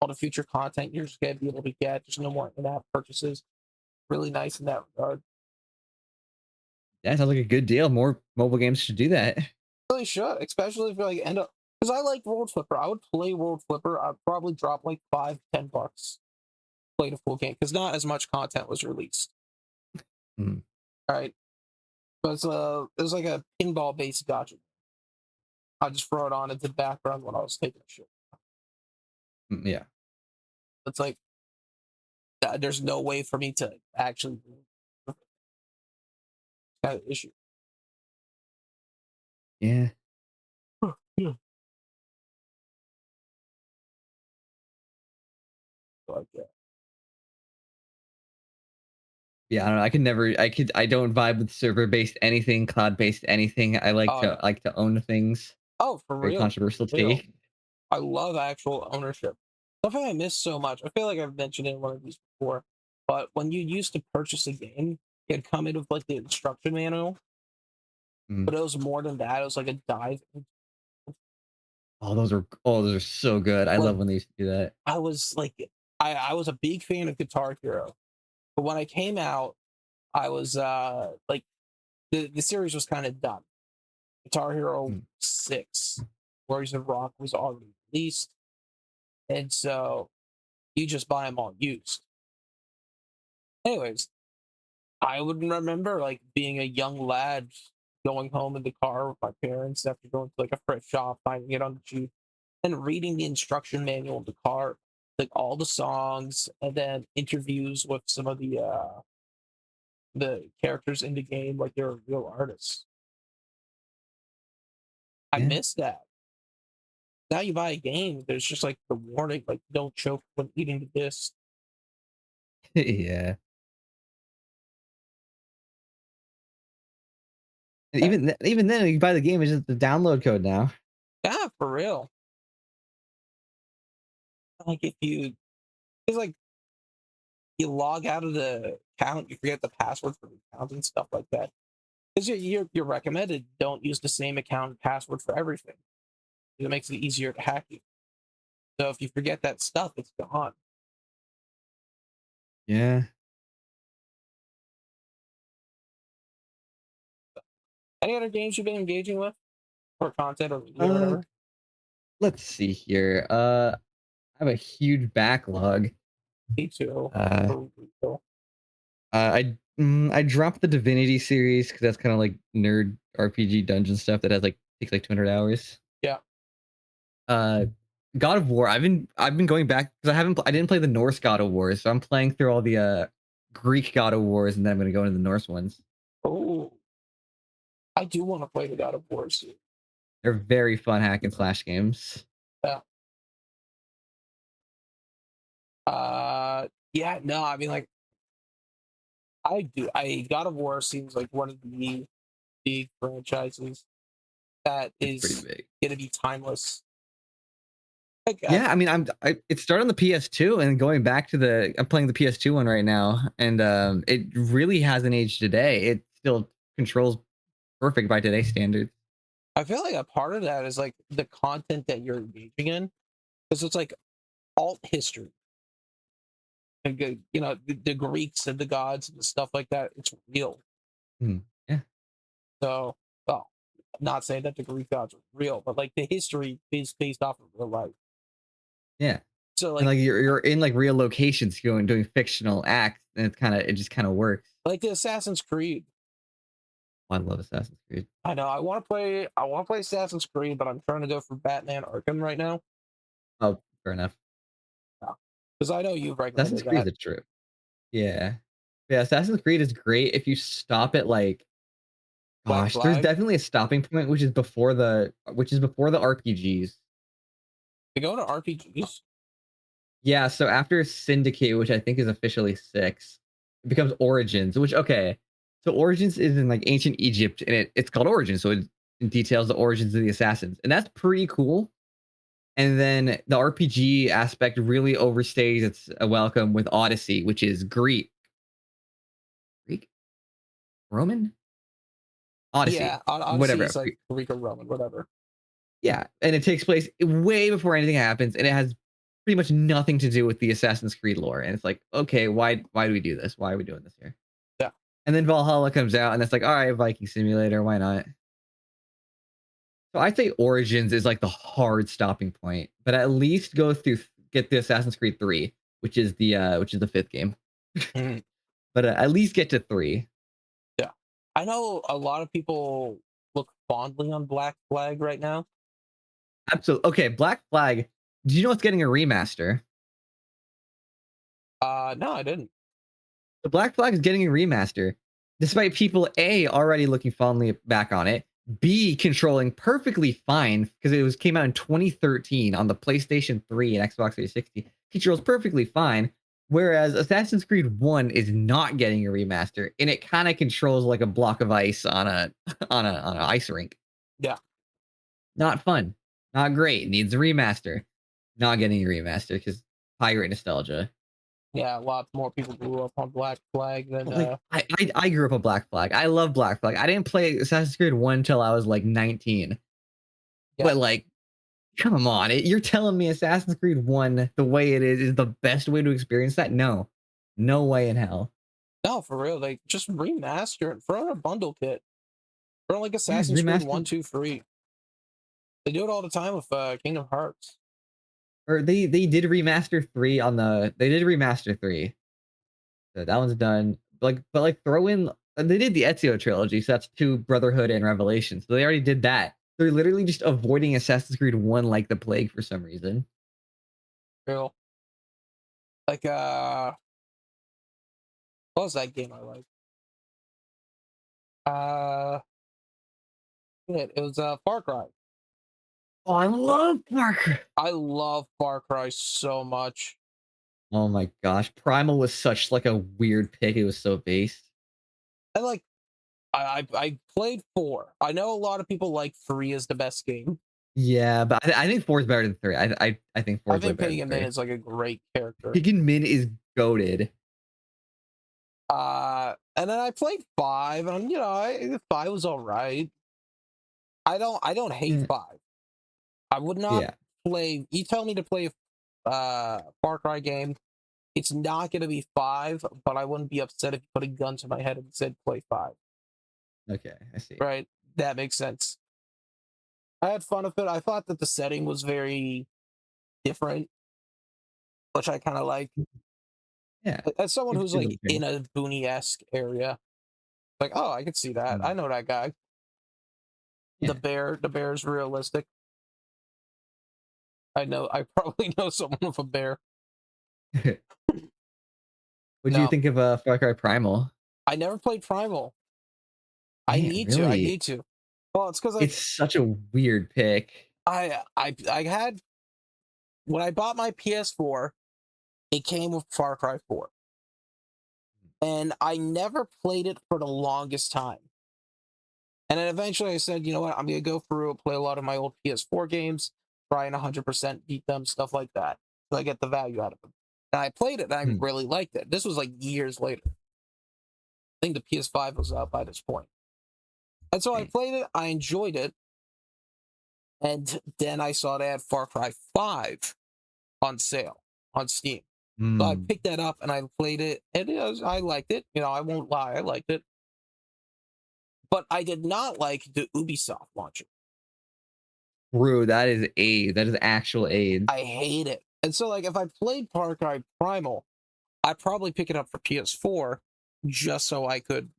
All the future content you're just gonna be able to get. There's no more in-app purchases. Really nice in that regard. That sounds like a good deal, more mobile games should do that. Really should, especially if you like end up, because I like World Flipper. I would play World Flipper. I'd probably drop like $5, $10, play the full game because not as much content was released. Mhm, All right, but it was like a pinball based gotcha. I just throw it on into the background when I was taking a shit. yeah, It's like there's no way for me to actually kind of issue. yeah. Yeah. Like, yeah. Yeah, I don't know. I don't vibe with server-based anything, cloud-based anything. I Oh no. like to own things. Oh, for Very real. controversial For real. take. I love actual ownership. Something I miss so much. I feel like I've mentioned it in one of these before. But when you used to purchase a game, it'd come in with like the instruction manual, Mm. but it was more than that. It was like a dive. Oh, those are so good. I Like love when they used to do that. I was like, I was a big fan of Guitar Hero, but when I came out, I was like the series was kind of done. Guitar Hero Mm. 6, Warriors of Rock was already released, and so you just buy them all used. Anyways, I would remember like being a young lad going home in the car with my parents after going to like a thrift shop, finding it on the cheap, and reading the instruction manual in the car, like all the songs, and then interviews with some of the characters in the game, like they're real artists. I Yeah. miss that. Now you buy a game, there's just like the warning, like don't choke when eating the disc. Yeah. And Uh, even then, you buy the game, it's just the download code now. Yeah, for real. Like if you, it's like you log out of the account, you forget the password for the account and stuff like that. Because you're recommended don't use the same account and password for everything. It makes it easier to hack you. So if you forget that stuff, it's gone. Yeah. Any other games you've been engaging with, or content or media or Uh, whatever? let's see here. I have a huge backlog. Me too. Uh, For real. I dropped the Divinity series because that's kind of like nerd RPG dungeon stuff that has like takes like 200 hours. Yeah. Uh, God of War. I've been going back because I didn't play the Norse God of Wars, so I'm playing through all the Greek God of Wars, and then I'm gonna go into the Norse ones. Oh, I do want to play the God of War soon. They're very fun hack and slash games. Yeah. Yeah. No, I mean, like, I do. I God of War seems like one of the big franchises that It's pretty is big. gonna be timeless. Like, Yeah, I mean, it started on the PS2 and going back to I'm playing the PS2 one right now, and it really hasn't aged today. It still controls perfect by today's standards. I feel like a part of that is like the content that you're engaging in, because it's like alt history. Like, the Greeks and the gods and stuff like that. It's real. Hmm. Yeah, So, well, not saying that the Greek gods are real, but like the history is based off of real life. yeah, So, and like, like you're in like real locations going doing fictional acts, and it just kind of works. the Assassin's Creed. I love Assassin's Creed. I know I want to play. I want to play Assassin's Creed, but I'm trying to go for Batman Arkham right now. Oh, fair enough. Because I know you've Assassin's recommended Creed is that. a trip. Yeah, yeah. Assassin's Creed is great if you stop at like, Black gosh, there's Flag. definitely a stopping point, which is before the RPGs. To go to RPGs. Yeah, so after Syndicate, which I think is officially 6, it becomes Origins, which okay. So Origins is in like ancient Egypt and it's called Origins, so it details the origins of the assassins. And that's pretty cool. And then the RPG aspect really overstays its welcome with Odyssey, which is Greek, Roman, Yeah, Odyssey, Odyssey whatever. is like Greek or Roman, whatever. Yeah, and it takes place way before anything happens, and it has pretty much nothing to do with the Assassin's Creed lore. And it's like, okay, why do we do this? Why are we doing this here? Yeah, And then Valhalla comes out, and it's like, all right, Viking Simulator, why not? So I say Origins is like the hard stopping point, but at least get the Assassin's Creed 3, which is the fifth game. mhm, But at least get to 3. yeah. I know a lot of people look fondly on Black Flag right now. Absolutely. Okay, Black Flag. Do you know it's getting a remaster? No, I didn't. The Black Flag is getting a remaster, despite people A already looking fondly back on it, B controlling perfectly fine because it was came out in 2013 on the PlayStation 3 and Xbox 360. Controls perfectly fine, whereas Assassin's Creed 1 is not getting a remaster, and it kind of controls like a block of ice on a on an ice rink. Yeah, Not fun, not great. Needs a remaster. Not getting a remaster because pirate nostalgia. Yeah, a lot more people grew up on Black Flag than But, like, I grew up on Black Flag. I love Black Flag. I didn't play Assassin's Creed 1 till I was, like, 19. yeah. But, like, come on, you're telling me Assassin's Creed 1, the way it is the best way to experience that? No. No way in hell. No, for real. They just remaster it. Throw in a bundle kit. Throw like Yeah, Assassin's Creed 1, remastered 2, free. They do it all the time with Kingdom Hearts. or they did remaster 3 on the they did remaster 3. So that one's done. Like, but, like, throw in they did the Ezio trilogy, so that's 2 Brotherhood and Revelation. So they already did that. They're literally just avoiding Assassin's Creed 1 like the plague for some reason. Real. Like what was that game I like? Uh it was Far Cry. Oh, I love Parker. I love Far Cry so much. Oh my gosh, Primal was such, like, a weird pick, it was so based. I like I played 4. I know a lot of people like 3 is the best game. Yeah, but I think 4 is better than 3. I think 4 I is way think better than Pagan Min 3. is like a great character. Piggin Min is goated. And then I played 5, and I 5 was all right. I don't hate Yeah, 5. I would not yeah, play. You tell me to play a Far Cry game, it's not going to be 5, but I wouldn't be upset if you put a gun to my head and said play 5. okay, I see. Right? That makes sense. I had fun with it. I thought that the setting was very different, which I kind of like. Yeah, As someone who's it's like okay. in a boony esque area, like, oh, I can see that. Mm, I know that guy. yeah. The bear is realistic. I know. I probably know someone with a bear. What do you No, think of, Far Cry Primal? I never played Primal. I Man, need to. I really? need to. Well, it's because It's such a weird pick. I had when I bought my PS4, it came with Far Cry 4, and I never played it for the longest time. And then eventually I said, you know what, I'm gonna go through play a lot of my old PS4 games, try and 100% beat them, stuff like that, so I get the value out of them. And I played it, and I Hmm, really liked it. This was like years later. I think the PS5 was out by this point, and so I okay. played it. I enjoyed it, and then I saw they had Far Cry 5 on sale on Steam. So I Mm. picked that up and I played it, and I liked it. I won't lie, I liked it. But I did not like the Ubisoft launcher. True, that is AIDS, that is actual AIDS. I hate it. And so, like, if I played Far Cry Primal, I'd probably pick it up for PS4 just so I could,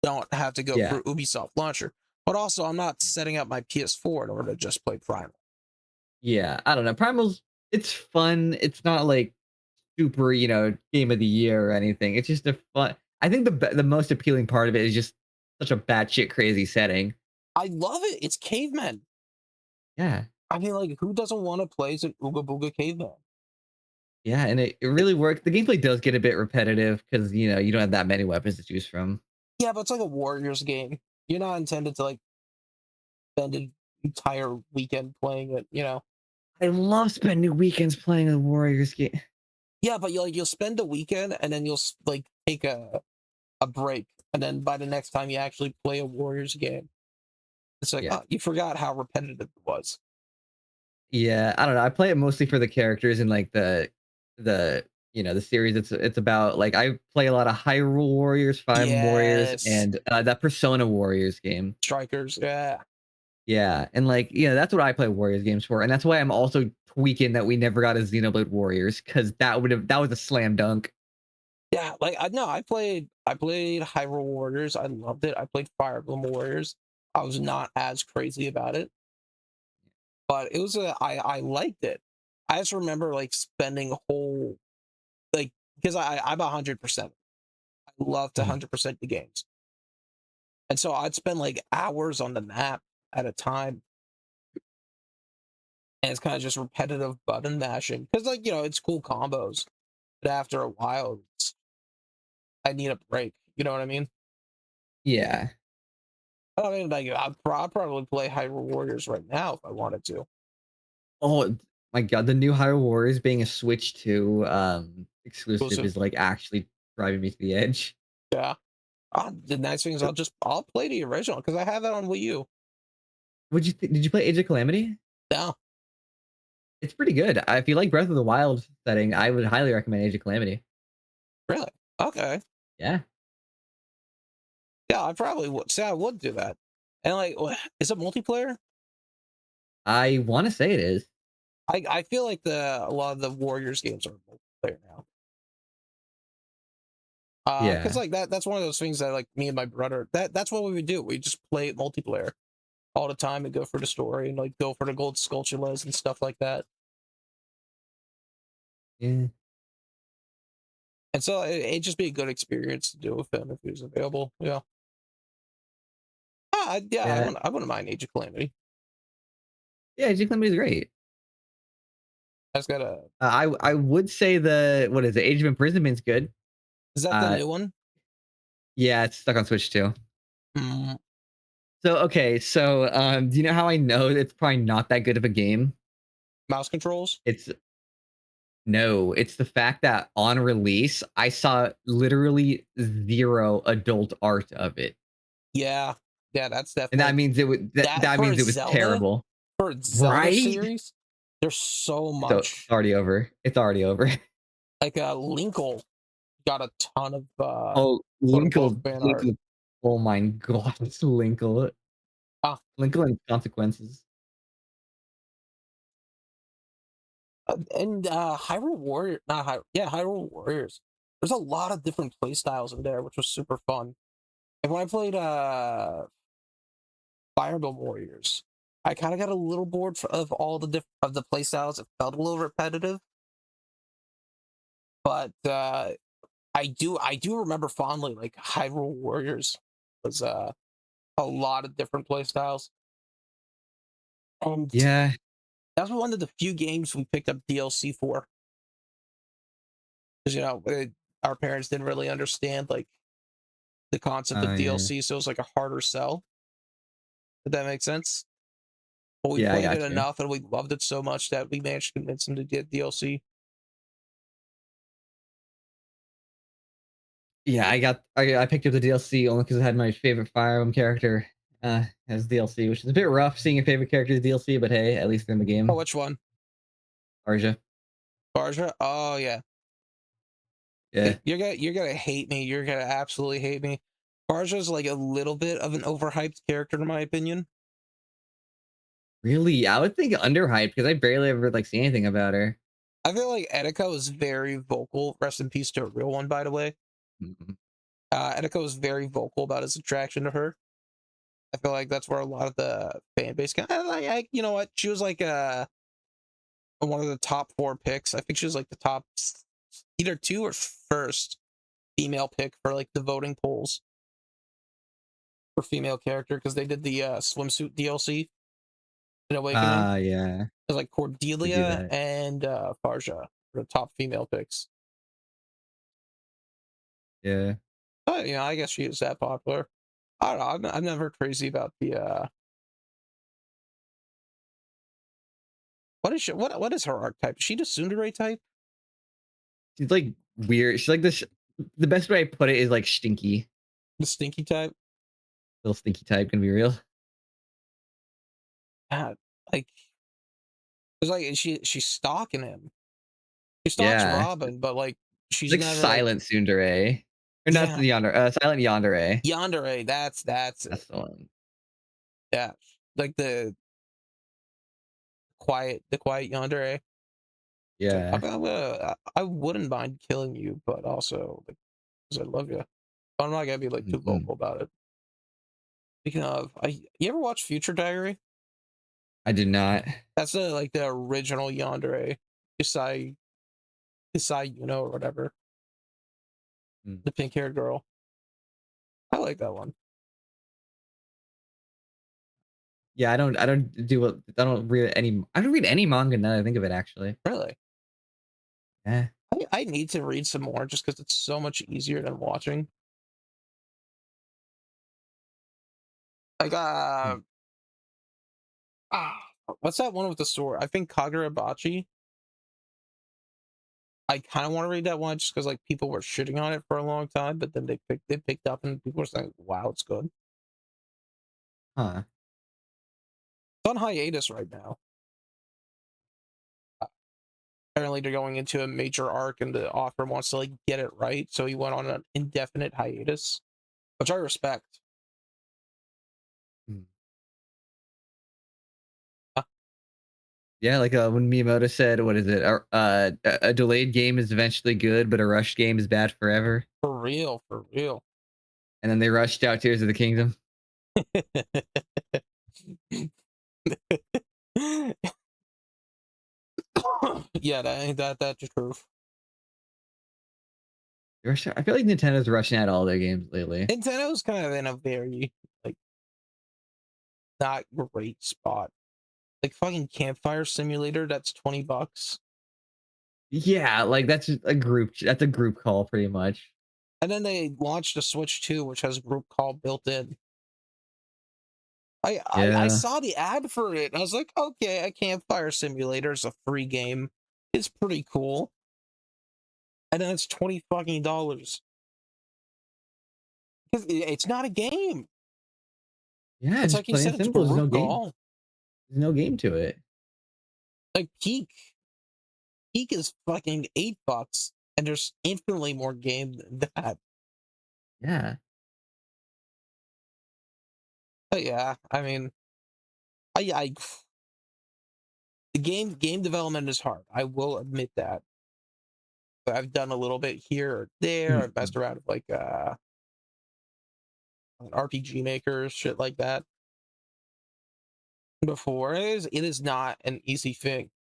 don't have to go Yeah, through Ubisoft launcher. But also, I'm not setting up my PS4 in order to just play Primal. yeah, I don't know, Primal's it's fun, it's not, like, super, game of the year or anything, it's just a fun I think the most appealing part of it is just such a batshit crazy setting. I love it. It's cavemen. Yeah, I mean, like, who doesn't want to play as an Ooga Booga caveman? yeah, and it really worked. The gameplay does get a bit repetitive because, you don't have that many weapons to choose from. Yeah, but it's like a Warriors game. You're not intended to like spend an entire weekend playing it. I love spending weekends playing a Warriors game. Yeah, but you'll spend a weekend and then you'll like take a break, and then by the next time you actually play a Warriors game, it's like, Yeah. oh, you forgot how repetitive it was. Yeah, I don't know. I play it mostly for the characters and like the series it's about. Like I play a lot of Hyrule Warriors, Fire Emblem Warriors, Yes, and that Persona Warriors game. strikers. Yeah, Yeah, and like that's what I play Warriors games for, and that's why I'm also tweaking that we never got a Xenoblade Warriors because that was a slam dunk. yeah. Like I no, I played Hyrule Warriors. I loved it. I played Fire Emblem Warriors. I was not as crazy about it, but it was I liked it. I just remember like spending a whole like because I'm 100%. I love to Mhm. 100% the games, and so I'd spend like hours on the map at a time, and it's kind of just repetitive button mashing because it's cool combos, but after a while, I need a break. You know what I mean? Yeah. I don't mean like I'd probably play Hyrule Warriors right now if I wanted to. Oh my god, the new Hyrule Warriors being a Switch 2 exclusive Exclusive. is like actually driving me to the edge. Yeah. The nice thing is I'll play the original because I have it on Wii U. Did you play Age of Calamity? Yeah. It's pretty good. If you like Breath of the Wild setting, I would highly recommend Age of Calamity. Really? Okay. Yeah, Yeah, I probably would say I would do that. And like, is it multiplayer? I want to say it is. I feel like a lot of the Warriors games are multiplayer now. Because Yeah, like that's one of those things that like me and my brother that's what we would do. We just play it multiplayer all the time and go for the story and like go for the gold sculptulas and stuff like that. yeah, And so it'd just be a good experience to do with him if he was available. Yeah. Yeah, yeah, I wouldn't mind Age of Calamity. yeah. Age of Calamity is great. I just gotta. I would say what is it? Age of Imprisonment's good. Is that the Uh, new one? yeah, it's stuck on Switch too. Mm, So okay, so do you know how I know it's probably not that good of a game? mouse controls? It's No, it's the fact that on release, I saw literally 0 adult art of it. Yeah, yeah, that's And definitely that like means that that for means it was Zelda. terrible. For Zelda Right? series, there's so So it's much. already over. It's already over. Like Linkle got a ton of Oh, quote unquote Linkle, fan art. Linkle. Oh my god, it's Linkle. Ah, Linkle and consequences. and Hyrule Warrior, not Hyrule, yeah, Hyrule Warriors. There's a lot of different play styles in there, which was super fun. And when I played Fire Emblem Warriors, I kind of got a little bored of all of the play styles. It felt a little repetitive, but I do remember fondly like Hyrule Warriors was a lot of different play styles. And Yeah. that's one of the few games we picked up DLC for because our parents didn't really understand like the concept of Yeah. DLC, so it was like a harder sell. If that makes sense. But we Yeah, I played it got you. enough and we loved it so much that we managed to convince them to get DLC. Yeah, I picked up the DLC only because it had my favorite Fire Emblem character as DLC, which is a bit rough seeing a favorite character as DLC, but hey, at least they're in the Oh, game. which one? Arja. Barja? Oh yeah. Yeah. You're gonna hate me. You're gonna absolutely hate me. Barja's like a little bit of an overhyped character in my opinion. Really? I would think underhyped because I barely ever like see anything about her. I feel like Etika was very vocal. Rest in peace to a real one, by the way. Mhm. Etika was very vocal about his attraction to her. I feel like that's where a lot of the fan base kind of like, you know what? She was like one of the top four picks. I think she was like the top either two or first female pick for like the voting polls for female character because they did the swimsuit DLC in Awakening. Ah, yeah. It was like They do Cordelia that. and Farja were the top female picks. Yeah. But I guess she is that popular. I don't know. I'm never crazy about the what is her archetype? Is she the Tsundere type? She's like weird. She's like this. The best way I put it is like stinky. The stinky type? Little stinky type, can be real. God, like it's like she's stalking him. She stalks Yeah. Robin, but like she's Like never like silent tsundere. Or not yeah, the yonder silent yandere. Yandere. That's That's it. the one. Yeah, like the quiet Yandere. It's like Yeah. I wouldn't mind killing you, but also like because I love you. But I'm not gonna be like too Mm-mm. vocal about it. Speaking of, you ever watch Future Diary? I did not. That's like the original Yandere, Isai or whatever, Mm. the pink haired girl. I like that one. Yeah, I don't read any manga now that I think of it actually. Really, Yeah. I need to read some more just because it's so much easier than watching. Like Mm. what's that one with the sword? I think Kagurabachi. I kind of want to read that one just because like people were shitting on it for a long time, but then they picked up and people were saying, "Wow, it's good." Huh. It's on hiatus right now. Apparently, they're going into a major arc, and the author wants to like get it right, so he went on an indefinite hiatus, which I respect. Mm. Uh, Yeah, like when Miyamoto said, "What is it? A delayed game is eventually good, but a rushed game is bad forever." for real, for real. And then they rushed out Tears of the Kingdom. Yeah, that ain't that's the truth. I feel like Nintendo's rushing out all their games lately. Nintendo's kind of in a very like not great spot. Like fucking Campfire Simulator, that's $20. Yeah, like that's just a group. That's a group call, pretty much. And then they launched a Switch 2, which has group call built in. I Yeah, saw the ad for it. And I was like, okay, a Campfire Simulator is a free game. It's pretty cool. And then it's $20 fucking dollars. Because it's not a game. yeah. It's Just like you plain said, and it's simple. There's no group game. call. There's no game to it. Like Peak. Peak is fucking $8, and there's infinitely more game than that. Yeah. But yeah, I mean, I the game development is hard. I will admit that. But I've done a little bit here or there. I've Mhm. messed around with like RPG makers, shit like that before. It is not an easy thing.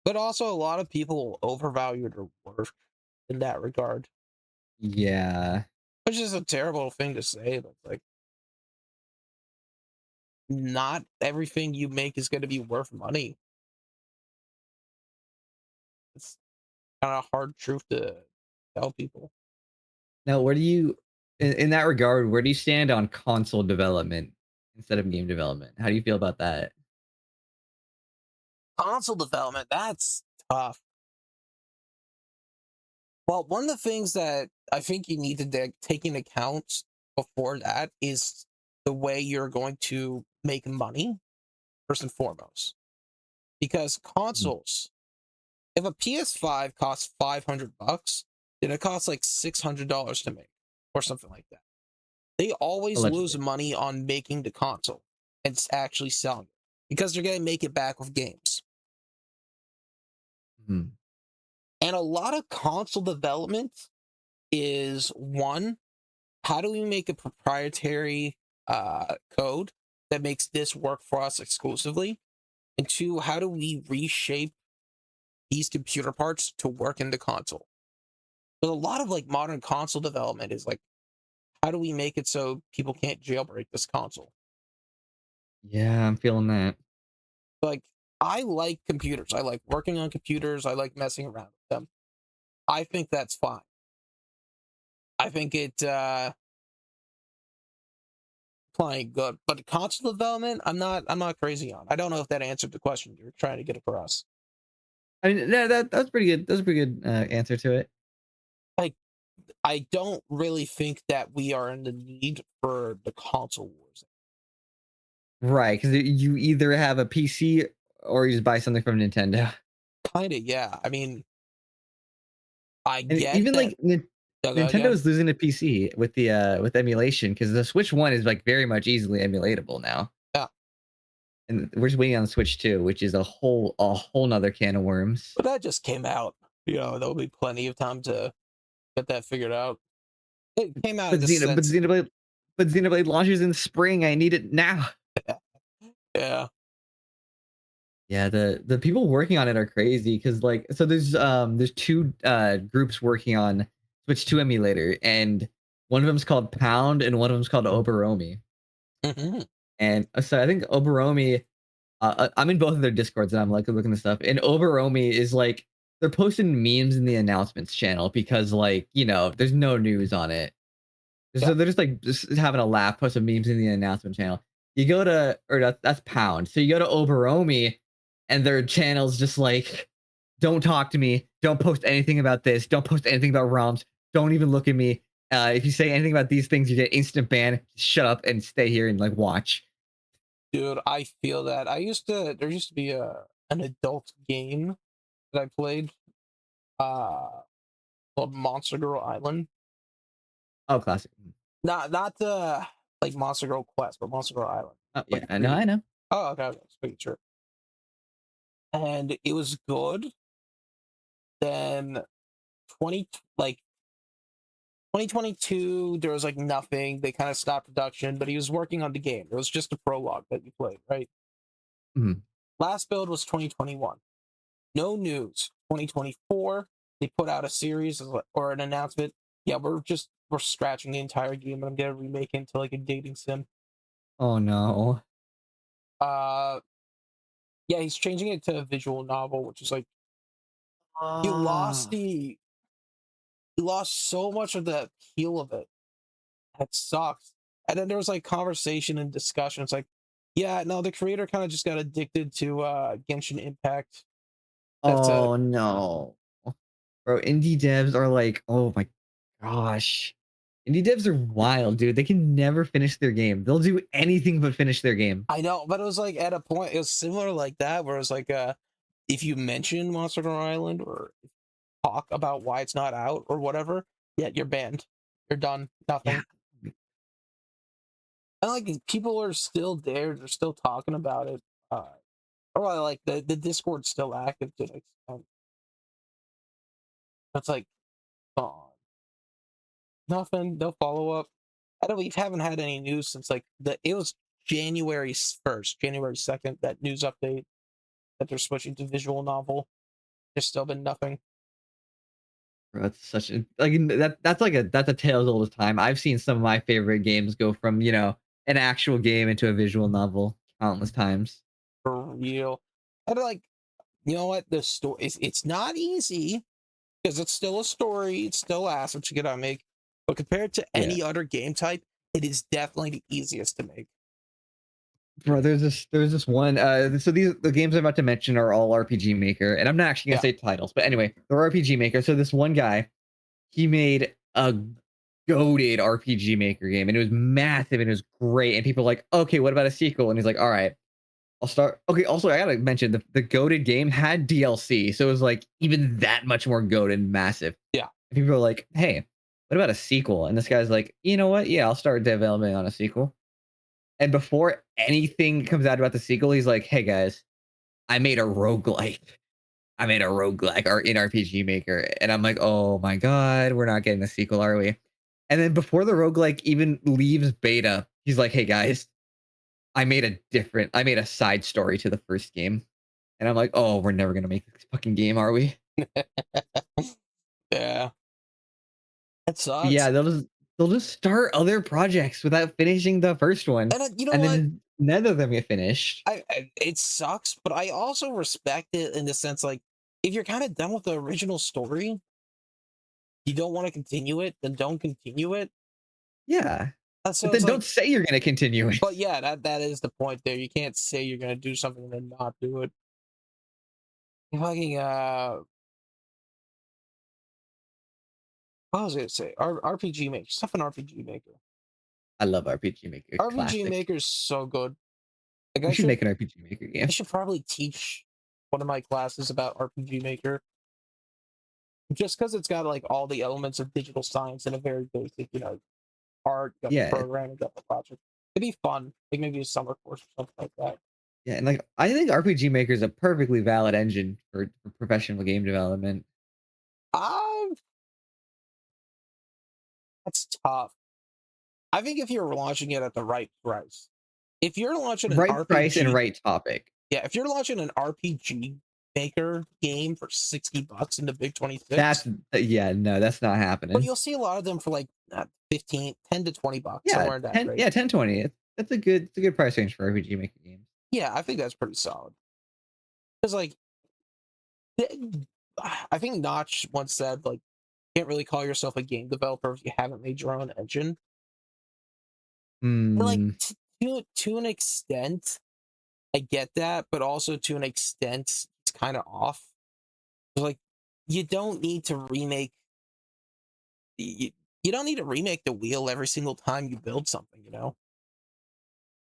But also a lot of people overvalue their work in that regard. Yeah. Which is a terrible thing to say, but like not everything you make is gonna be worth money. It's kind of hard truth to tell people. Now, where do you, in that regard, where do you stand on console development instead of game development? How do you feel about that? Console development, that's tough. Well, one of the things that I think you need to take into account before that is the way you're going to make money, first and foremost. Because Mhm. consoles, if a PS5 costs $500, then it costs like $600 to make, or something like that. They always lose Allegedly. money on making the console and actually selling it because they're going to make it back with games. Mhm. And a lot of console development is one, how do we make a proprietary code that makes this work for us exclusively? And two, how do we reshape these computer parts to work in the console? But a lot of like modern console development is like, how do we make it so people can't jailbreak this console? Yeah, I'm feeling that. Like, I like computers. I like working on computers. I like messing around with them. I think that's fine. I think it playing good, but console development, I'm not crazy on. I don't know if that answered the question you're trying to get across. I mean, that's pretty good. That's a pretty good answer to it. Like, I don't really think that we are in the need for the console wars. Right, because you either have a PC or you just buy something from Nintendo. Kind of, yeah. I mean, I And get even that. like Go Nintendo again. is losing a PC with emulation because the Switch One is like very much easily emulatable now, Yeah, and we're just waiting on the Switch Two, which is a whole nother can of worms. but that just came out. There'll be plenty of time to get that figured out. It came out in But the sense, Xenoblade launches in spring. I need it now. yeah. Yeah, the people working on it are crazy because like so there's two groups working on Switch 2 emulator, and one of them's called Pound and one of them's called Oberomi. Hmm. And so I think Oberomi, I'm in both of their discords and I'm like looking this up. And Oberomi is like they're posting memes in the announcements channel because like there's no news on it. Yeah. So they're just having a laugh, posting memes in the announcement channel. You go to or that's Pound. So you go to Oberomi, and their channel's just like don't talk to me. Don't post anything about this. Don't post anything about ROMs. Don't even look at me. If you say anything about these things, you get instant ban. Shut up and stay here and like watch. Dude, I feel that. There used to be an adult game that I played uh called Monster Girl Island. Oh, classic. Not the like Monster Girl Quest, but Monster Girl Island. Oh yeah, Like I know. the I know. Oh, okay, okay, just making sure. And it was good. Then 20 like 2022, there was like nothing. They kind of stopped production, but he was working on the game. It was just a prologue that you played, right? Mhm. Last build was 2021. No news. 2024, they put out a series or an announcement. Yeah, we're scratching the entire game, and I'm gonna remake it into like a dating sim. Oh no. Uh, yeah, he's changing it to a visual novel, which is like you lost Ah. the you lost so much of the appeal of it. That sucks. And then there was like conversation and discussion. It's like, yeah, no, the creator kind of just got addicted to Genshin Impact. That's a Oh no. Bro, indie devs are like, oh my gosh. Indie devs are wild, dude. They can never finish their game. They'll do anything but finish their game. I know, but it was like at a point, it was similar like that, where it was like, if you mention Monster Hunter Island or talk about why it's not out or whatever, yeah, you're banned. You're done. Yeah. Nothing. And like people are still there. They're still talking about it. Or like the Discord's still active to an extent. It's like, oh, nothing. No follow up. I don't. We haven't had any news since like it was January 1st, January 2nd. That news update that they're switching to visual novel. There's still been nothing. Bro, that's such a like that's like a tale as old as time. I've seen some of my favorite games go from, an actual game into a visual novel countless times. For real. And like, you know what? The story it's not easy because it's still a story. It's still assets you gotta make. But compared to Yeah. any other game type, it is definitely the easiest to make. Bro, there's this one. So the games I'm about to mention are all RPG Maker, and I'm not actually gonna Yeah. say titles, but anyway, they're RPG Maker. So this one guy, he made a goated RPG Maker game, and it was massive and it was great. And people were like, okay, what about a sequel? And he's like, all right, I'll start. Okay, also I gotta mention the goated game had DLC, so it was like even that much more goated and massive. Yeah. And people are like, hey, what about a sequel? And this guy's like, you know what? Yeah, I'll start development on a sequel. And before anything comes out about the sequel, he's like, "Hey guys, I made a roguelike. I made a roguelike or in RPG Maker." And I'm like, "Oh my god, we're not getting the sequel, are we?" And then before the roguelike even leaves beta, he's like, "Hey guys, I made a side story to the first game." And I'm like, "Oh, we're never gonna make this fucking game, are we?" Yeah. It But sucks. yeah, they'll just start other projects without finishing the first one, And you know and what? then none of them get finished. It sucks, but I also respect it in the sense like if you're kind of done with the original story, you don't want to continue it, then don't continue it. Yeah, So but it's then don't like, say you're gonna continue it. but yeah, that is the point there. You can't say you're gonna do something and then not do it. Fucking what was I gonna say? RPG Maker, stuff in RPG Maker. I love RPG Maker, RPG classic. Maker is so good. Like We should make an RPG Maker I game. should probably teach one of my classes about RPG Maker just because it's got like all the elements of digital science in a very basic, art, you got the Yeah, program, you got the project. It'd be fun. Like maybe a summer course or something like that. yeah, and like I think RPG Maker is a perfectly valid engine for professional game development. Um, that's tough. I think if you're launching it at the right price, if you're launching an Right price and RPG, right topic. yeah, if you're launching an RPG maker game for $60 in the big That's 26, yeah, no, that's not but happening. you'll see a lot of them for like 15, 10 to $20, Yeah, somewhere in that 10, range. yeah, 1020. That's a good price range for RPG Maker games. Yeah, I think that's pretty solid. Because like I think Notch once said like you can't really call yourself a game developer if you haven't made your own engine. And like Hmm. to an extent, I get that, but also to an extent, it's kind of off. Like, you don't need to remake you, you don't need to remake the wheel every single time you build something, you know?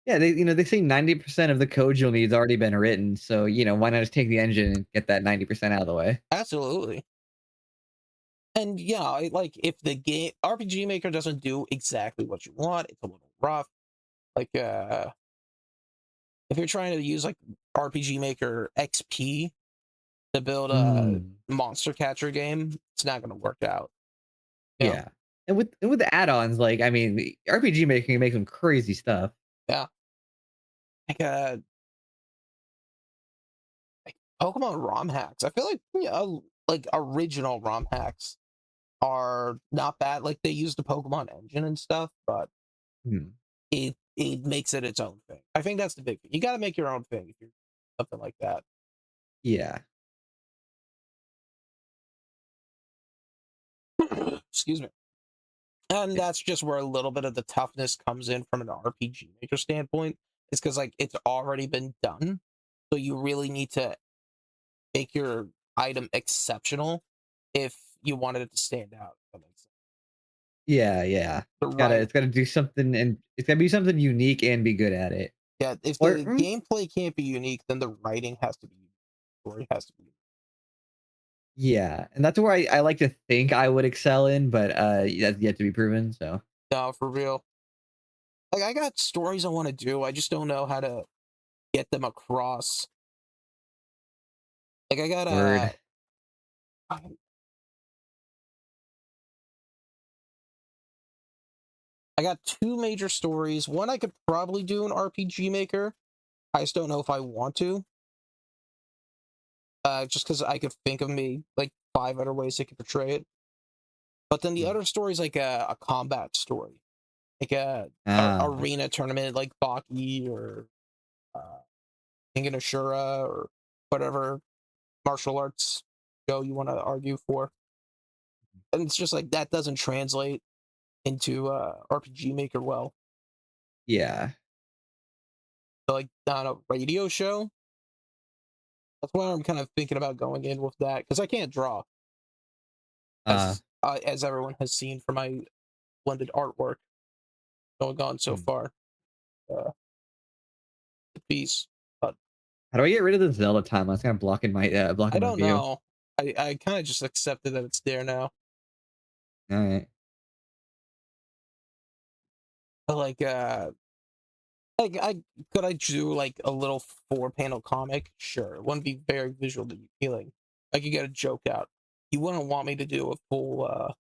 Yeah, they say 90% of the code you'll need has already been written, so, why not just take the engine and get that 90% out of the way? Absolutely. And yeah, like if the game RPG Maker doesn't do exactly what you want, it's a little rough. Like if you're trying to use like RPG Maker XP to build a Mm, monster catcher game, it's not going to work out. You know? yeah. And with the add-ons, like, I mean, the RPG Maker can make some crazy stuff. Yeah. Like like Pokemon ROM hacks. I feel like like original ROM hacks are not bad. Like they use the Pokemon engine and stuff, but Hmm, it makes it its own thing. I think that's the big thing. You got to make your own thing if you're something like that. yeah. Excuse me. And Yeah. that's just where a little bit of the toughness comes in from an RPG Maker standpoint. It's because like it's already been done, so you really need to make your item exceptional if you wanted it to stand out. If that makes sense. Yeah, yeah. The It's gotta right, it's gotta do something, and it's gotta be something unique and be good at it. yeah. If Or the gameplay can't be unique, then the writing has to be unique. Story has to be unique. yeah, and that's where I like to think I would excel in, but, that's yet to be proven, so. No, for real. Like I got stories I want to do. I just don't know how to get them across. Like I got Word. I got two major stories. One I could probably do an RPG Maker. I just don't know if I want to. Just because I could think of me like five other ways I could portray it. But then the Mm. other story is like a combat story, like a Ah, arena tournament, like Baki or uh, Ingen Ashura or whatever martial arts show you want to argue for. And it's just like that doesn't translate into RPG Maker well. yeah. So like on a radio show, that's why I'm kind of thinking about going in with that because I can't draw, Uh, as everyone has seen from my blended artwork going on so hmm. far. Uh, the piece, but How do I get rid of the Zelda timeline? It's kinda I blocking my don't view. know. I kind of just accepted that it's there now. Alright. But like I could I do like a little four panel comic? Sure, it wouldn't be very visually appealing. I could get a joke out. You wouldn't want me to do a full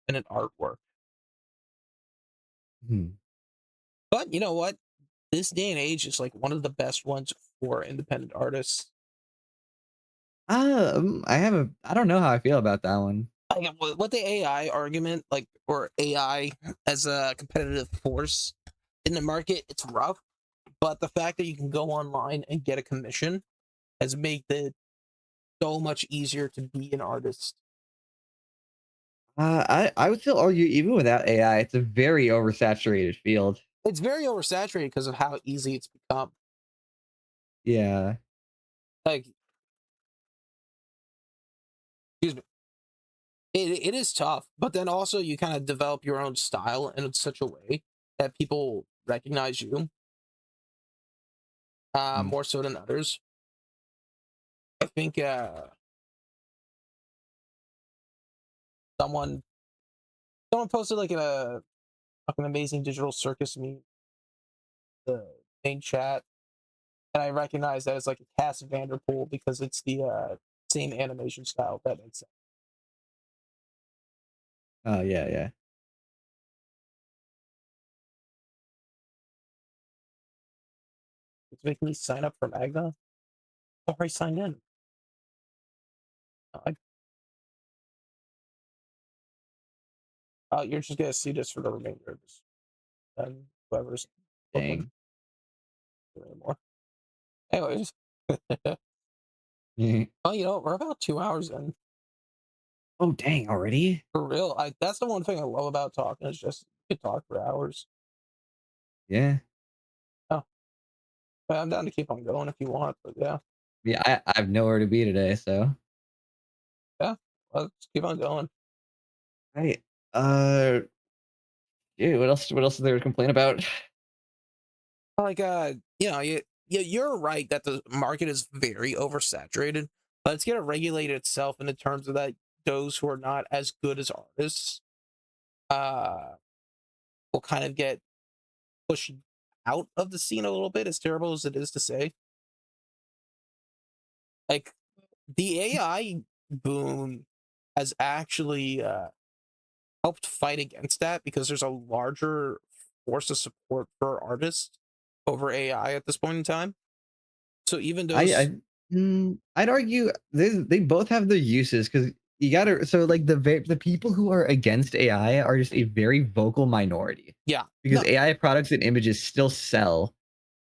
in an artwork. Hmm. But you know what? This day and age is like one of the best ones for independent artists. I don't know how I feel about that one. Like what the AI argument, like or AI as a competitive force in the market, it's rough. But the fact that you can go online and get a commission has made it so much easier to be an artist. I would still argue even without AI, it's a very oversaturated field. It's very oversaturated because of how easy it's become. Yeah. Like, excuse me, it is tough, but then also you kind of develop your own style in such a way that people recognize you Mm. more so than others. I think someone someone posted like a fucking amazing digital circus meme, the main chat, and I recognize that it's like a Cass Vanderpool because it's the same animation style. If that makes sense. Oh, yeah, yeah. It's making me sign up for Magna. I already signed in. I, you're just gonna see this for the remainder of this, and whoever's looking Dang. anymore. Anyways, Mhm. oh, you know, we're about 2 hours in. Oh, dang, already? For real, that's the one thing I love about talking is just you can talk for hours. Yeah. Oh, but I'm down to keep on going if you want, but yeah. Yeah, I have nowhere to be today, so Yeah, let's keep on going. right. Uh, yeah. What else is there to complain about? Like, you're right that the market is very oversaturated. Let's get it regulated itself in the terms of that those who are not as good as artists uh will kind of get pushed out of the scene a little bit, as terrible as it is to say. Like the AI boom has actually helped fight against that because there's a larger force of support for artists over AI at this point in time. So even those, I'd argue they both have their uses because you gotta so like the people who are against AI are just a very vocal minority yeah, because no, AI products and images still sell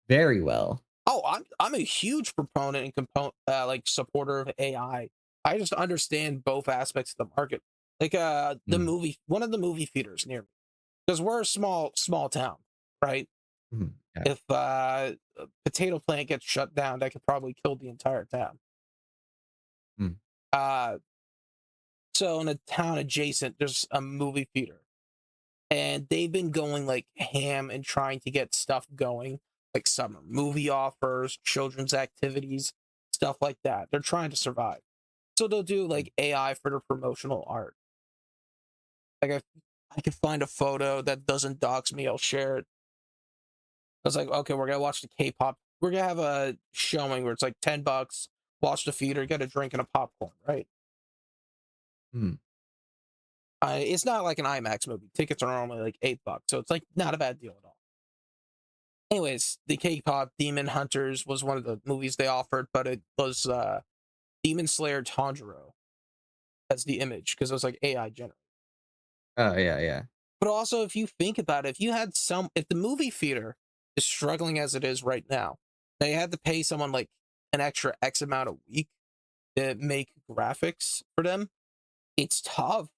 very well. oh, I'm a huge proponent and component like supporter of AI. I just understand both aspects of the market. Like the Mm, movie, one of the movie theaters near me, because we're a small town, right? yeah. If a potato plant gets shut down, that could probably kill the entire town. Mm, Uh, so in a town adjacent, there's a movie theater, and they've been going like ham and trying to get stuff going, like summer movie offers, children's activities, stuff like that. They're trying to survive. So they'll do mm, like AI for their promotional art. Like I can find a photo that doesn't dox me, I'll share it. I was like, okay, we're gonna watch the K-pop. We're gonna have a showing where it's like $10, watch the theater, get a drink and a popcorn, right? mm. It's not like an IMAX movie. Tickets are normally like $8, so it's like not a bad deal at all. Anyways, the K-pop Demon Hunters was one of the movies they offered, but it was Demon Slayer Tanjiro as the image because it was like AI generated. Oh yeah, yeah, But also, if you think about it, if the movie theater is struggling as it is right now, they had to pay someone like an extra X amount a week to make graphics for them. It's tough.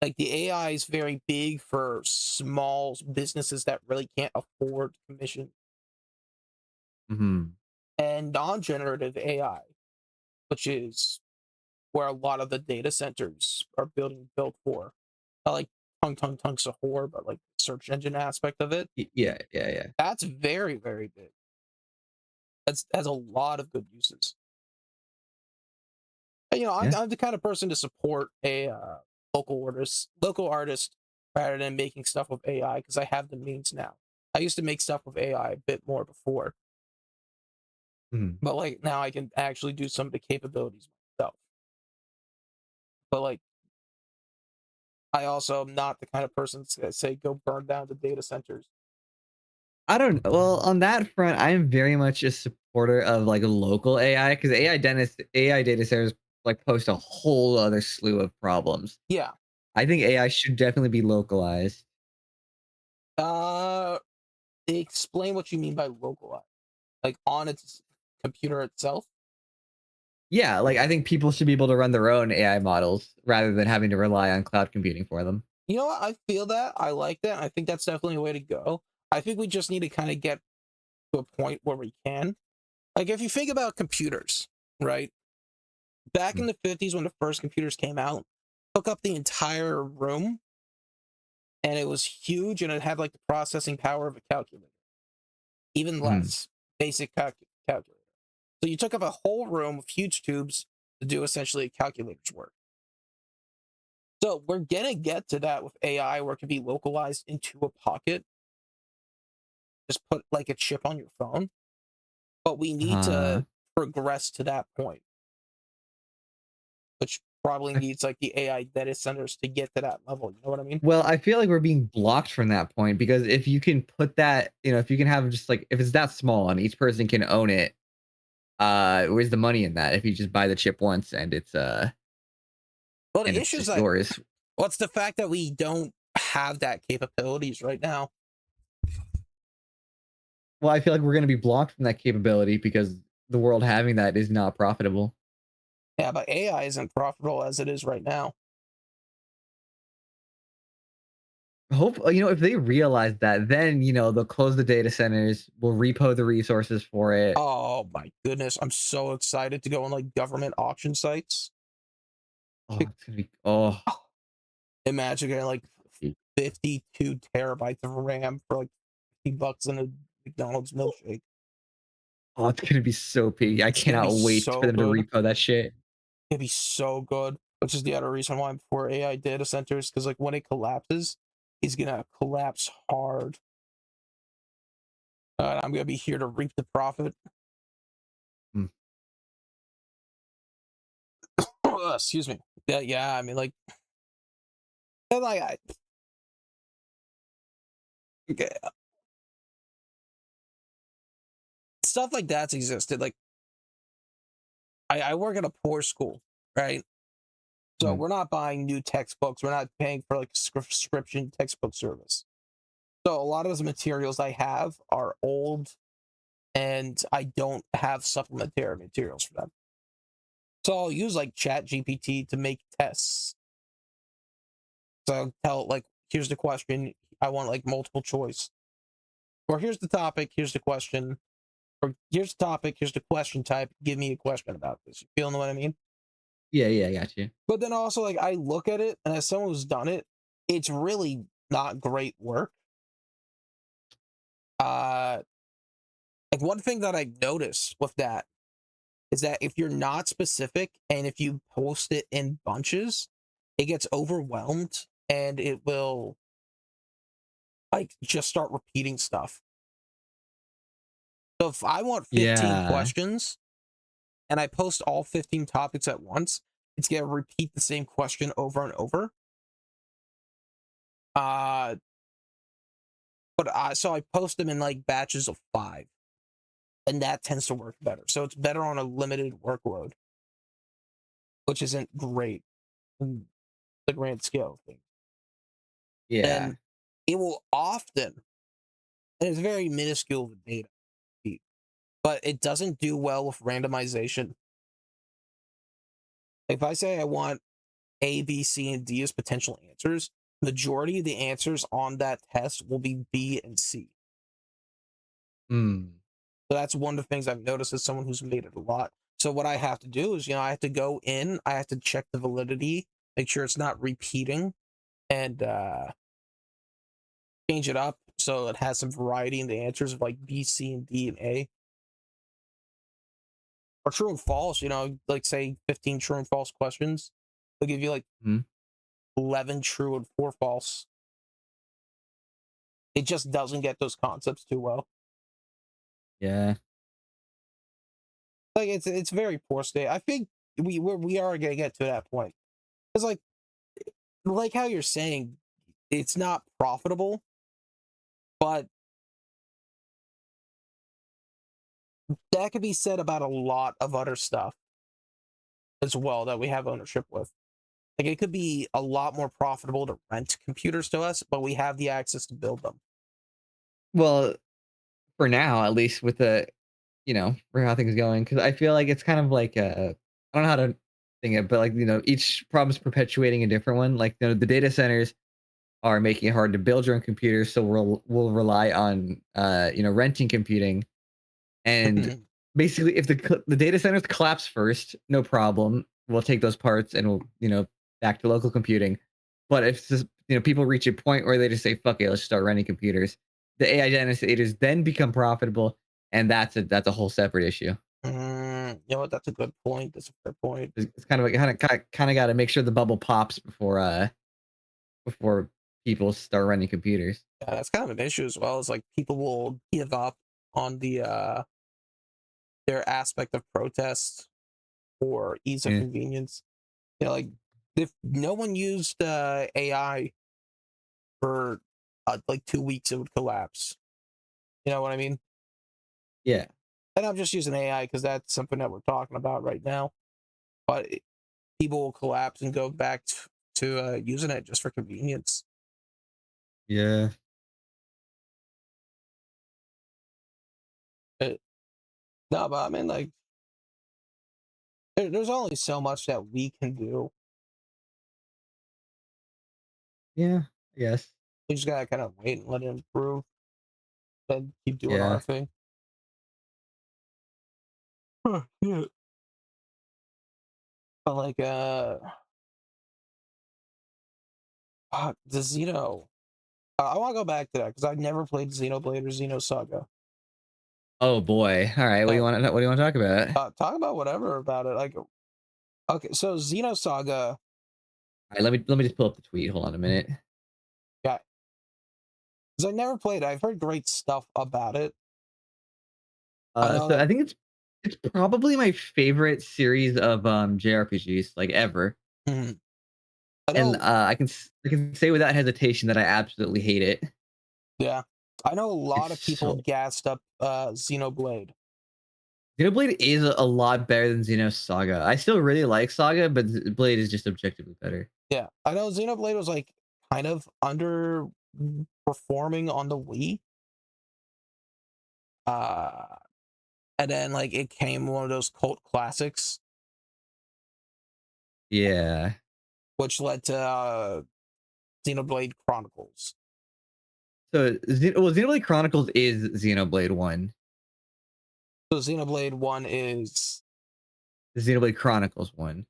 Like the AI is very big for small businesses that really can't afford commission hmm and non-generative AI, which is where a lot of the data centers are built for. Not like tongue Sahur, but like search engine aspect of it. yeah, yeah, yeah, That's very big. That's has a lot of good uses. And, yeah. I'm the kind of person to support a local artist, rather than making stuff with AI because I have the means now. I used to make stuff with AI a bit more before, Mhm. but like now I can actually do some of the capabilities myself. But like I also am not the kind of person to say go burn down the data centers. I don't well, on that front, I'm very much a supporter of, like, local AI because AI data centers, like, post a whole other slew of problems. Yeah. I think AI should definitely be localized. Uh, explain what you mean by localized. Like on its computer itself. Yeah, like, I think people should be able to run their own AI models rather than having to rely on cloud computing for them. You know what? I feel that. I like that. I think that's definitely a way to go. I think we just need to kind of get to a point where we can. Like if you think about computers, right? Back in Mm, the 50s when the first computers came out, took up the entire room and it was huge and it had like the processing power of a calculator. Even mhm. less. Basic calculator. So you took up a whole room with huge tubes to do essentially a calculator's work. So we're gonna get to that with AI where it can be localized into a pocket. Just put like a chip on your phone. But we need Uh-huh. to progress to that point, which probably I needs like the AI data centers to get to that level. You know what I mean? well, I feel like we're being blocked from that point because if you can put that if you can have just, like if it's that small and each person can own it, where's the money in that if you just buy the chip once Well, the and it's issue is just that yours? what's the fact that we don't have that capabilities right now? Well, I feel like we're gonna be blocked from that capability because the world having that is not profitable. Yeah, but AI isn't profitable as it is right now. hope if they realize that, then they'll close the data centers, we'll repo the resources for it. Oh my goodness, I'm so excited to go on like government auction sites. Oh, it's gonna be Imagine getting like dude, 52 terabytes of RAM for like $50 in a McDonald's milkshake. it's gonna be so peak. I It's gonna be cannot wait for so them to good. repo that shit. It'd be so good. Which is the other reason why I'm for AI data centers, because like when it collapses, it's gonna collapse hard. I'm gonna be here to reap the profit. Mm. Excuse me. Yeah, yeah. I mean, like okay, stuff like that's existed. Like I work at a poor school, right? So Mm. we're not buying new textbooks. We're not paying for like subscription textbook service. So a lot of those materials I have are old, and I don't have supplementary materials for them. So I'll use like Chat GPT to make tests. So I'll tell like, here's the question. I want like multiple choice. Or here's the topic, here's the question. Or here's the topic, here's the question type. Give me a question about this. You feeling what I mean? Yeah, yeah, I got you. But then also like I look at it, and as someone who's done it, it's really not great work. Uh like one thing that I noticed with that is that if you're not specific and if you post it in bunches, it gets overwhelmed and it will like just start repeating stuff. So if I want 15 Yeah. questions and I post all 15 topics at once, it's gonna repeat the same question over and over. Uh so I post them in like batches of 5, and that tends to work better. So it's better on a limited workload, which isn't great in the grand scale of things. Yeah. And it will often, and it's very minuscule with data, but it doesn't do well with randomization. If I say I want A, B, C, and D as potential answers, majority of the answers on that test will be B and C. Mm. So that's one of the things I've noticed as someone who's made it a lot. So what I have to do is, I have to go in, I have to check the validity, make sure it's not repeating, and change it up so it has some variety in the answers of like B, C, and D and A. Or true and false, like say 15 true and false questions. They'll give you like Mm. 11 true and 4 false. It just doesn't get those concepts too well. Yeah. Like it's very poor state. I think we are gonna get to that point. It's like how you're saying, it's not profitable, but that could be said about a lot of other stuff as well that we have ownership with. Like it could be a lot more profitable to rent computers to us, but we have the access to build them. Well, for now, at least with for how things going, because I feel like it's kind of like I don't know how to think it, but like each problem's perpetuating a different one. Like the data centers are making it hard to build your own computers, so we'll rely on renting computing. And basically, if the data centers collapse first, no problem. We'll take those parts and we'll back to local computing. But if just, people reach a point where they just say fuck it, let's start renting computers, the AI generators then become profitable, and that's a whole separate issue. You know what? That's a good point. That's a fair point. It's kind of like kind of got to make sure the bubble pops before people start renting computers. Yeah, that's kind of an issue as well. Is like people will give up on their aspect of protest for ease of Yeah. convenience. Like if no one used AI for like 2 weeks, it would collapse. You know what I mean? Yeah. And I'm just using AI because that's something that we're talking about right now. But people will collapse and go back to using it just for convenience. Yeah. Uh, no, but I mean, like, there's only so much that we can do. Yeah. Yes. You just gotta kind of wait and let it improve, then keep doing our Yeah. thing. Huh, yeah. But like, the Xeno. I want to go back to that because I never played Xenoblade or Xenosaga. Oh boy. All right. Uh, What do you want to talk about? talk about whatever about it. Like, okay, so Xenosaga, All right. Let me just pull up the tweet. Hold on a minute. yeah, because I never played it. I've heard great stuff about it. I know So that. I think it's probably my favorite series of JRPGs like ever. Mhm. I And know. I can say without hesitation that I absolutely hate it. Yeah, I know a It's lot of people so gassed up Xenoblade. Xenoblade is a lot better than Xenosaga. I still really like Saga, but Blade is just objectively better. Yeah, I know Xenoblade was like kind of underperforming on the Wii. Uh, and then like it came one of those cult classics, Yeah. which led to Xenoblade Chronicles. So Xenoblade Chronicles is Xenoblade 1. So Xenoblade One is Xenoblade Chronicles 1.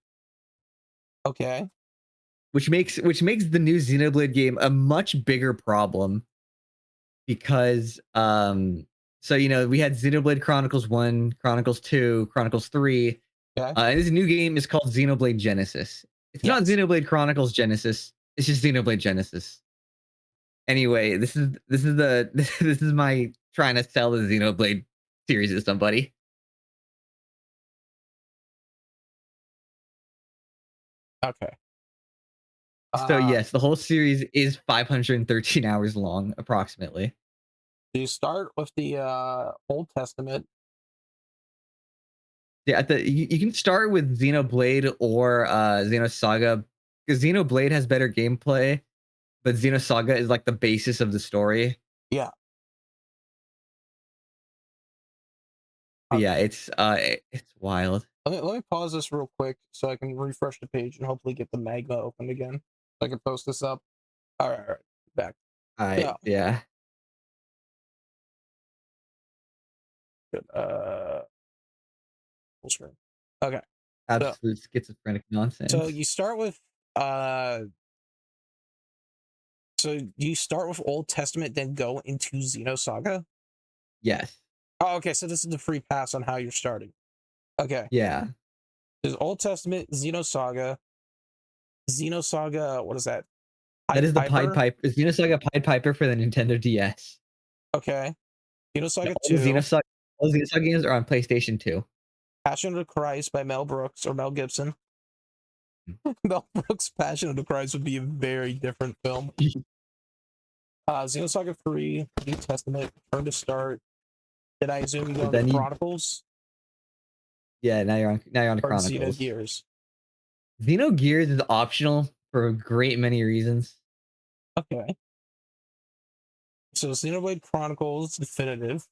okay. Which makes the new Xenoblade game a much bigger problem because so we had Xenoblade Chronicles 1, Chronicles 2, Chronicles 3. Okay. And this new game is called Xenoblade Genesis. It's not Yes. Xenoblade Chronicles Genesis. It's just Xenoblade Genesis. Anyway, this is this is my trying to sell the Xenoblade series to somebody. Okay. So Uh, yes, the whole series is 513 hours long, approximately. do you start with the Old Testament? Yeah, you can start with Xenoblade or Xenosaga because Xenoblade has better gameplay, but Xenosaga is like the basis of the story. Yeah. But yeah, Okay. it's wild. Let me pause this real quick so I can refresh the page and hopefully get the magma open again. So I can post this up. All right. Back. I So yeah, good. Full screen. Okay. So absolute schizophrenic so nonsense. you start with uh you start with Old Testament, then go into Xenosaga. Yes. Oh, okay. So this is the free pass on how you're starting. Okay. Yeah. There's Old Testament, Xenosaga, Xenosaga. What is that? That Pied is the Pied Piper. Piper. Xenosaga Pied Piper for the Nintendo DS. Okay. Yeah, Xenosaga 2, All the Xenosaga games are on PlayStation 2. Passion of the Christ by Mel Brooks or Mel Gibson. Mel Brooks' Passion of the Christ would be a very different film. Xenosaga 3, New Testament, Turn to Start. Did I assume you go But into then you Chronicles yeah, now you're on or Chronicles. Xenogears? Xenogears is optional for a great many reasons. Okay. So Xenoblade Chronicles Definitive.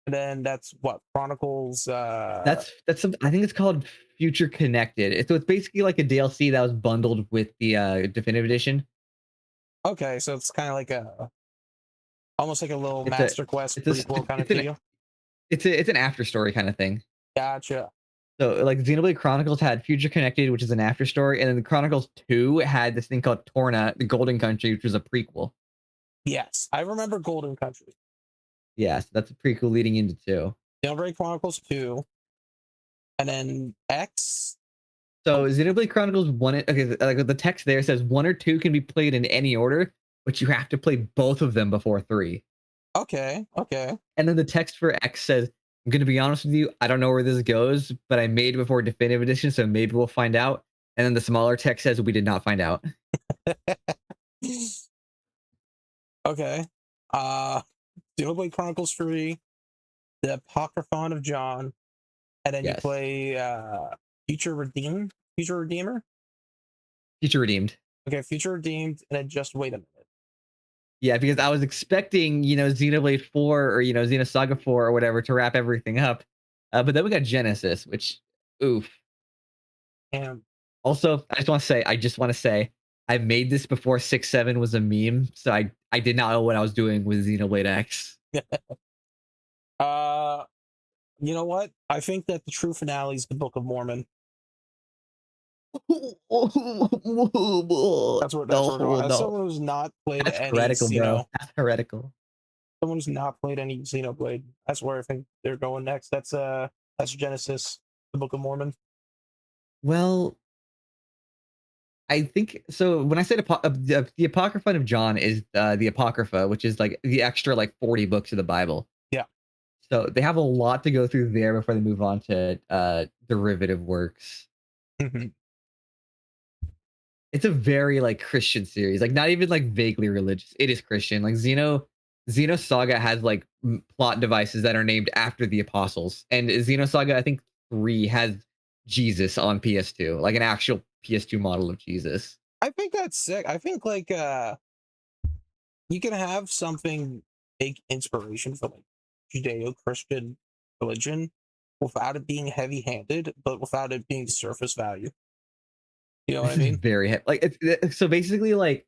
And then that's what? Chronicles That's something I think it's called Future Connected. So it's basically like a DLC that was bundled with the definitive edition. okay, so it's kind of like a almost like a little It's a Master Quest it's a prequel kind of it's an deal. it's an after story kind of thing. Gotcha. So like Xenoblade Chronicles had Future Connected, which is an after story, and then the Chronicles 2 had this thing called Torna, the Golden Country, which was a prequel. Yes, I remember Golden Country. Yeah, so that's a prequel leading into 2. Xenoblade Chronicles 2, and then X. So Oh, Xenoblade Chronicles 1, okay, like the text there says 1 or 2 can be played in any order, but you have to play both of them before 3. okay, okay. And then the text for X says, I'm going to be honest with you, I don't know where this goes, but I made before definitive edition, so maybe we'll find out. And then the smaller text says we did not find out. Okay. Uh Xenoblade Chronicles 3, the Apocryphon of John, and then you Yes. play Future Redeemer. Future redeemed. Okay, Future Redeemed, and then just wait a minute. Yeah, because I was expecting, Xenoblade 4 or, Xenosaga 4 or whatever to wrap everything up. But then we got Genesis, which, oof. And Also, I just want to say, I made this before 6-7 was a meme, so I did not know what I was doing with Xenoblade X. uh, you know what? I think that the true finale is the Book of Mormon. That's where we're going. No, As no. someone who's not played That's any, heretical, bro. That's heretical. someone who's not played any Xenoblade, that's where I think they're going next. That's Genesis, the Book of Mormon. Well, I think so. When I said the Apocrypha of John is the Apocrypha, which is like the extra like 40 books of the Bible. Yeah. So they have a lot to go through there before they move on to derivative works. Mhm. It's a very like Christian series, like not even like vaguely religious. It is Christian. Like Xenosaga has like plot devices that are named after the apostles, and Xenosaga I think 3 has Jesus on PS2, like an actual PS2 model of Jesus. I think that's sick. I think like you can have something take inspiration from like Judeo-Christian religion without it being heavy-handed, but without it being surface value. You know what I This is mean? very like so basically like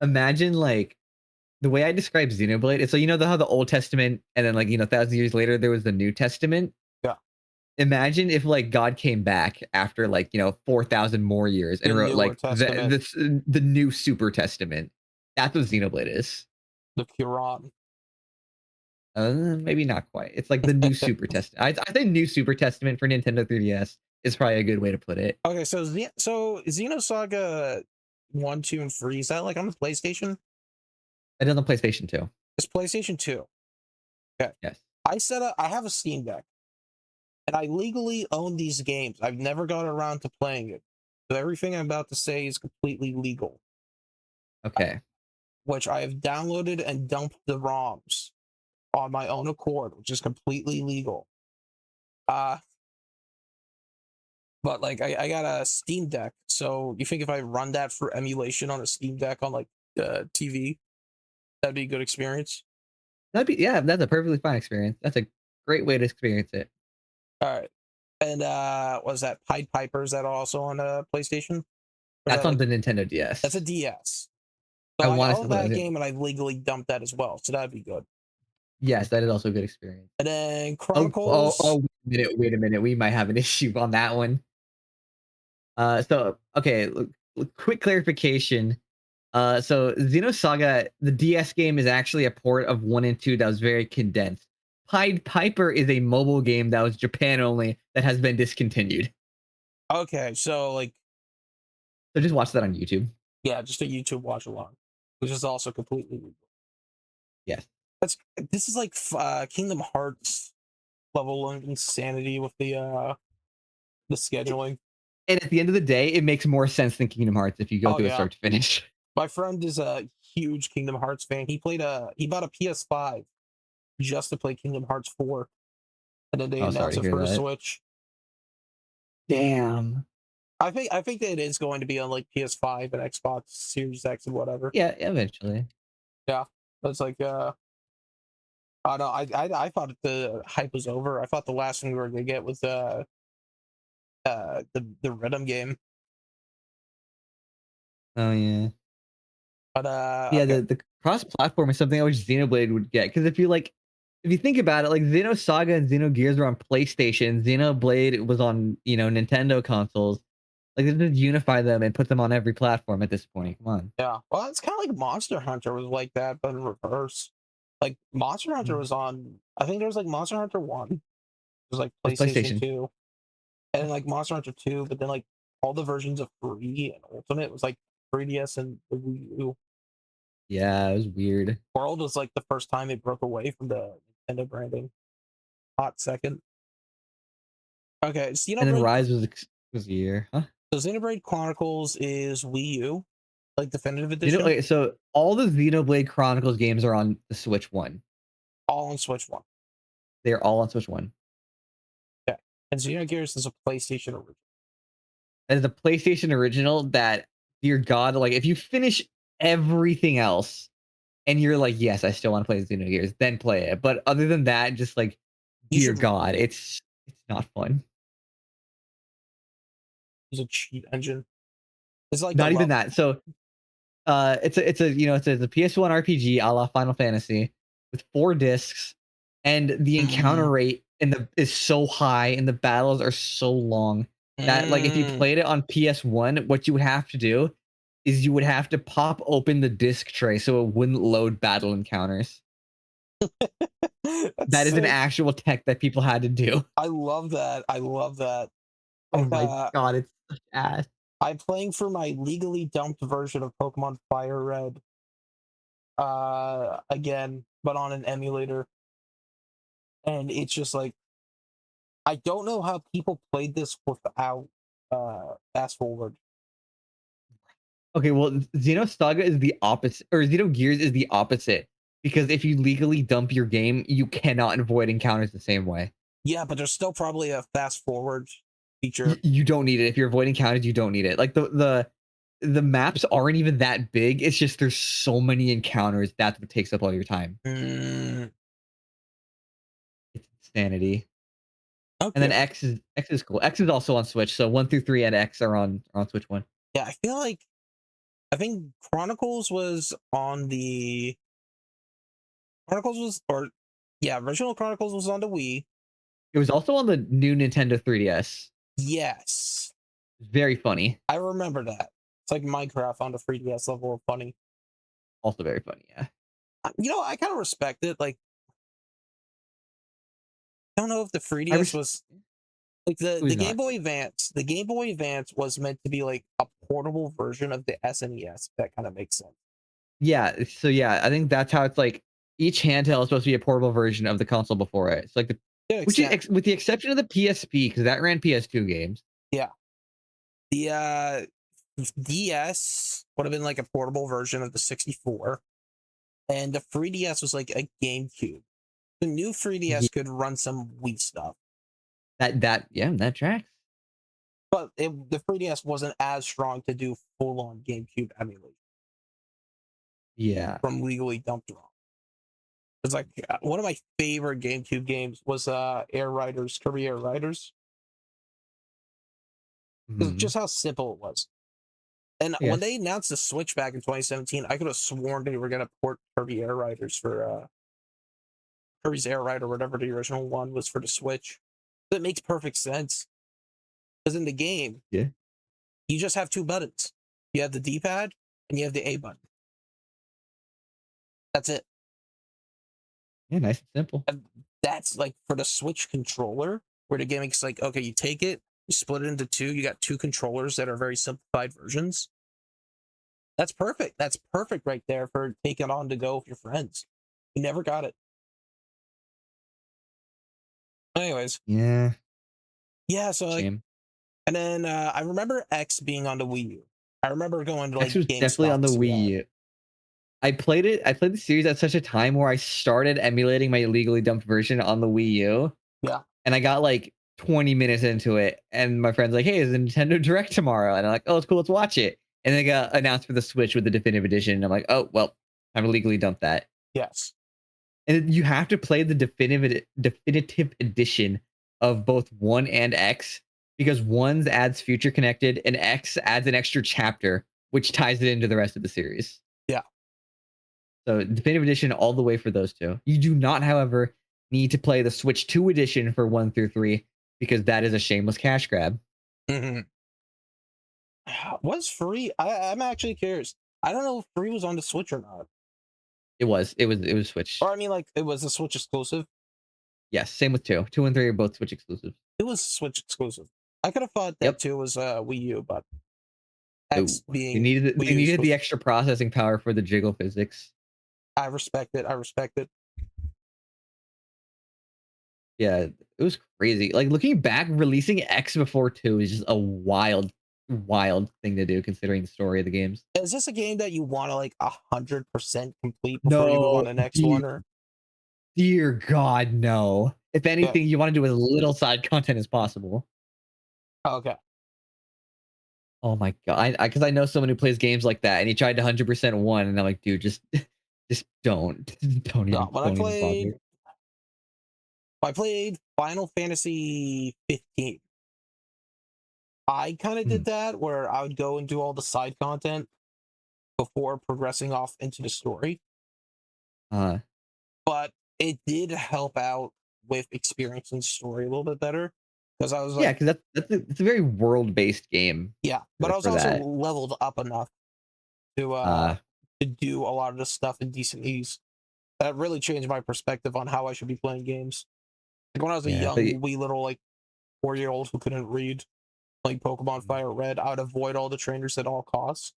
imagine like the way I describe Xenoblade. It's so you know how the Old Testament and then like 1,000 years later there was the New Testament. Yeah. Imagine if like God came back after like 4,000 more years and The wrote newer like testament, the new Super Testament. That's what Xenoblade is. the Quran. Maybe not quite. It's like the new Super Testament. I think new Super Testament for Nintendo 3DS is probably a good way to put it. Okay, so Xenosaga 1, 2, and 3, is that like on the PlayStation? I did on PlayStation 2. It's PlayStation 2. Okay. Yes. I have a Steam Deck, and I legally own these games. I've never got around to playing it. So everything I'm about to say is completely legal, Okay. which I have downloaded and dumped the ROMs on my own accord, which is completely legal. Uh but like I got a Steam Deck, so you think if I run that for emulation on a Steam Deck on like TV, that'd be a good experience? That'd be yeah, that's a perfectly fine experience. That's a great way to experience it. All right. And was that Pied Piper? Is that also on a PlayStation? Or is That's that on like the Nintendo that's a DS. DS? I So I want own that game and I legally dumped that as well. So that'd be good. yes, that is also a good experience. And then Oh, Chronicles. wait a minute. We might have an issue on that one. So okay, quick clarification. So Xenosaga, the DS game is actually a port of 1 and 2 that was very condensed. Pied Piper is a mobile game that was Japan only that has been discontinued. Okay, so like So just watch that on YouTube. yeah, just a YouTube watch along, which is also completely legal. Yes. That's this is like Kingdom Hearts level of insanity with the scheduling. And at the end of the day, it makes more sense than Kingdom Hearts if you go Oh through it yeah, start to finish. my friend is a huge Kingdom Hearts fan. He bought a PS5 just to play Kingdom Hearts 4, and then they Oh, sorry announced to it hear for the that. Switch. Damn. I think that it is going to be on like PS5 and Xbox Series X and whatever. Yeah, eventually. Yeah, that's like I know I thought the hype was over. I thought the last thing we were gonna get was the rhythm game. Oh yeah. But Yeah, okay, the cross-platform is something I wish Xenoblade would get because if you think about it, like Xenosaga and Xenogears were on PlayStation, Xenoblade was on Nintendo consoles. Like they just unify them and put them on every platform at this point. Come on, yeah. Well, it's kind of like Monster Hunter was like that, but in reverse. Like Monster Hunter mm. was on. I think there was like Monster Hunter 1. It was like It's PlayStation PlayStation. 2, and then like Monster Hunter 2, but then like all the versions of 3 and Ultimate was like 3DS and the Wii U. Yeah, it was weird. World was like the first time it broke away from the Nintendo branding. Hot second. Okay, And then Xenoblade. Rise was a year, huh? So Xenoblade Chronicles is Wii U, like definitive edition, Okay, so all the Xenoblade Chronicles games are on the Switch One. all on Switch 1. They're all on Switch One. Okay, and Xenogears is a PlayStation original. That is a PlayStation original that, dear God, like if you finish everything else and you're like, yes, I still want to play Xenogears, then play it. But other than that, just like, You dear should God, really it's not fun. use a cheat engine. It's like a Not even love. that. So it's a PS1 RPG a la Final Fantasy with 4 discs, and the Mm, encounter rate is so high, and the battles are so long that, like, if you mm. played it on PS1, what you would have to do is you would have to pop open the disc tray so it wouldn't load battle encounters. That's That is an sick. actual tech that people had to do. I love that. I love that. Oh Like, my god, it's such ass. I'm playing for my legally dumped version of Pokemon Fire Red, again, but on an emulator, and it's just like I don't know how people played this without fast forward. Okay, well, Xenosaga is the opposite, or Xenogears is the opposite, because if you legally dump your game, you cannot avoid encounters the same way. Yeah, but there's still probably a fast forward feature. You don't need it. If you're avoiding encounters, you don't need it. Like the maps aren't even that big. It's just there's so many encounters. That's what takes up all your time. Mm, It's insanity. And then okay. X is cool. X is also on Switch. So 1 through 3 and X are on Switch 1. Yeah, I feel like I think Chronicles was on the Chronicles was or yeah, original Chronicles was on the Wii. It was also on the new Nintendo 3DS. Yes. Very funny. I remember that. It's like Minecraft on the 3DS level of funny. Also very funny. Yeah. I kind of respect it. Like, I don't know if the I 3DS res- was like it the was Game not. Boy Advance. The Game Boy Advance was meant to be like a portable version of the SNES. That kind of makes sense. Yeah, so yeah, I think that's how it's like each handheld is supposed to be a portable version of the console before it. It's like the To an which is extent, with the exception of the PSP because that ran PS2 games. yeah. The DS would have been like a portable version of the 64, and the 3DS was like a GameCube. The new Yeah, 3DS could run some Wii stuff, that tracks. but the 3DS wasn't as strong to do full on GameCube emulation Yeah. from legally dumped ROM. It's like one of my favorite GameCube games was Air Riders, Kirby Air Riders. Mhm. Just how simple it was. And when Yes. they announced the Switch back in 2017, I could have sworn they were gonna port Kirby Air Riders for Kirby's Air Rider, whatever the original one was for the Switch. That makes perfect sense. Because in the game, Yeah. you just have two buttons. You have the D-pad and you have the A button. That's it. Yeah, nice and simple. And that's like for the Switch controller, where the gimmicks like, okay, you take it, you split it into two, you got two controllers that are very simplified versions. That's perfect. That's perfect right there for taking on to go with your friends. You never got it. Anyways, Yeah. yeah, so like, Shame. and then I remember X being on the Wii U. I remember going to X like was definitely GameStop on to the see Wii that. U. I played the series at such a time where I started emulating my illegally dumped version on the Wii U, Yeah. and I got like 20 minutes into it, and my friend's like, "Hey, is a Nintendo Direct tomorrow?" And I'm like, "Oh, it's cool, let's watch it." And then it got announced for the Switch with the definitive edition, and I'm like, "Oh, well, I've illegally dumped that." Yes. And you have to play the definitive edition of both 1 and X because 1's adds future connected and X adds an extra chapter which ties it into the rest of the series. Yeah. So definitive edition all the way for those two. You do not, however, need to play the Switch 2 edition for 1 through 3 because that is a shameless cash grab. Mm-hmm. Was free? I'm actually curious. I don't know if free was on the Switch or not. It was Switch. Or I mean, like it was a Switch exclusive. Yes, same with 2. 2 and 3 are both Switch exclusives. It was Switch exclusive. I could have thought that Yep. too was Wii U, but Oh, X being Wii they U needed the exclusive. extra processing power for the jiggle physics. I respect it. I respect it. Yeah, it was crazy. Like looking back, releasing X before 2 is just a wild thing to do considering the story of the games. Is this a game that you want to like 100% complete before you move on No, to the next dear, one, or dear God, no. If yeah? anything, you want to do as little side content as possible. Okay. Oh my God, because I know someone who plays games like that, and he tried to 100% one, and I'm like, dude, just don't, No, when don't even bother. I played Final Fantasy 15. I kind of did Mhm. that where I would go and do all the side content, before progressing off into the story, Uh, but it did help out with experiencing the story a little bit better because I was yeah, like, because that's a very world-based game yeah, but I was for also that. leveled up enough to uh Uh, to do a lot of this stuff in decent ease. That really changed my perspective on how I should be playing games. Like when I was a yeah, but young, wee little like 4 year old who couldn't read, playing Pokemon Fire Red, I would avoid all the trainers at all costs.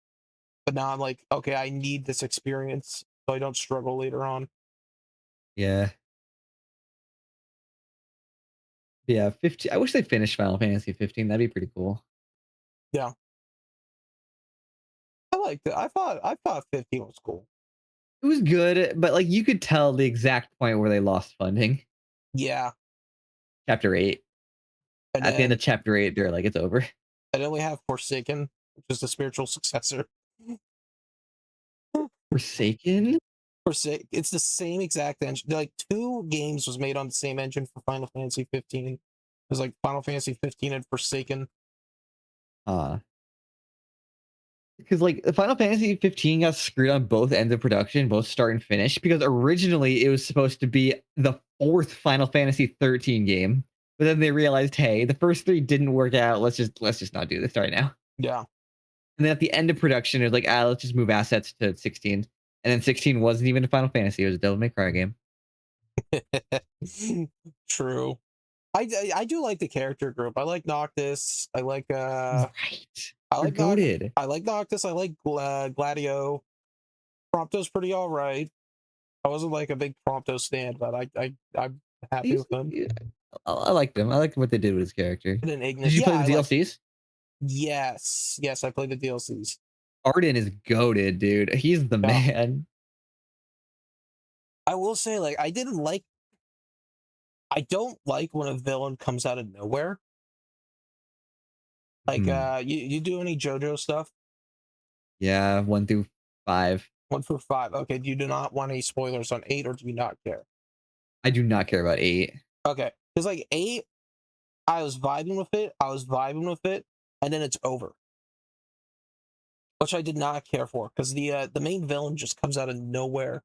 But now I'm like, okay, I need this experience so I don't struggle later on. yeah, yeah, 15 I wish they finished Final Fantasy 15, that'd be pretty cool. Yeah, I liked it. I thought 15 was cool. It was good, but, like, you could tell the exact point where they lost funding. Yeah, Chapter 8. and At the end of then chapter 8, they're like, "It's over." and then we have Forsaken, which is the spiritual successor. Forsaken? Forsake. It's the same exact engine. Like two games was made on the same engine for Final Fantasy 15. It was like Final Fantasy 15 and Forsaken. Uh, because, like, the Final Fantasy 15 got screwed on both ends of production, both start and finish, because originally it was supposed to be the 4th Final Fantasy 13 game, but then they realized, "Hey, the first 3 didn't work out, let's just not do this right now." Yeah. And then at the end of production, it was like, let's just move assets to 16." And then 16 wasn't even a Final Fantasy, it was a Devil May Cry game. True. I do like the character group. I like Noctis. Right. I They're like Noct goated. I like Noctis. I like Gladio. Prompto's pretty all right. I wasn't like a big Prompto stan, but I'm happy He's with him. yeah, I liked him. I liked what they did with his character. And then Did Ignis. you Yeah, play I the like. DLCs? Yes, I played the DLCs. Arden is goated, dude. He's the Yeah. man. I will say, like, I don't like when a villain comes out of nowhere. Like, Hmm. you do any JoJo stuff? Yeah, 1 through 5. 1 through 5. Okay, do you do not want any spoilers on 8, or do you not care? I do not care about 8. Okay, because like 8, I was vibing with it. And then it's over, which I did not care for because the main villain just comes out of nowhere.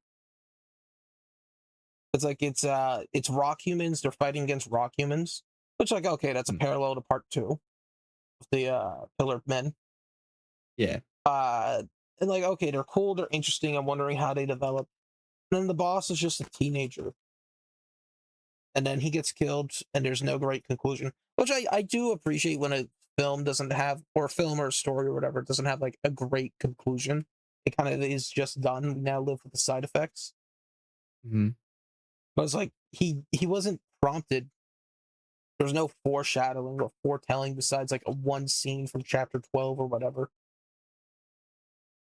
It's rock humans. They're fighting against rock humans, which like okay, that's a Hmm. parallel to part 2 of the Pillar of Men. Yeah. Uh, and like okay, they're cool, they're interesting. I'm wondering how they develop. And then the boss is just a teenager, and then he gets killed, and there's no great conclusion. Which I do appreciate when a film doesn't have, or a film or a story or whatever doesn't have like a great conclusion. It kind of is just done. We now live with the side effects. Mhm. But it's like he wasn't prompted. There's no foreshadowing or foretelling besides like a one scene from chapter 12 or whatever.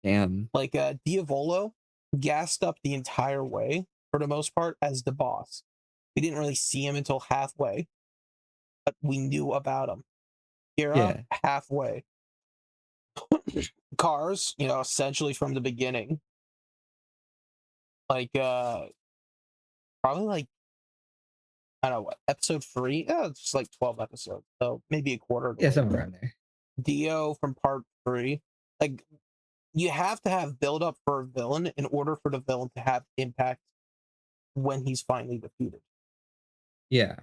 Damn. Like Diavolo gassed up the entire way for the most part as the boss. We didn't really see him until halfway, but we knew about him. Kira Yeah. halfway. Cars, essentially from the beginning. Like probably like I don't know what episode 3. Yeah, it's just like 12 episodes, so maybe a quarter of the Yeah, way. somewhere around there. Dio from part 3. Like you have to have build up for a villain in order for the villain to have impact when he's finally defeated. Yeah.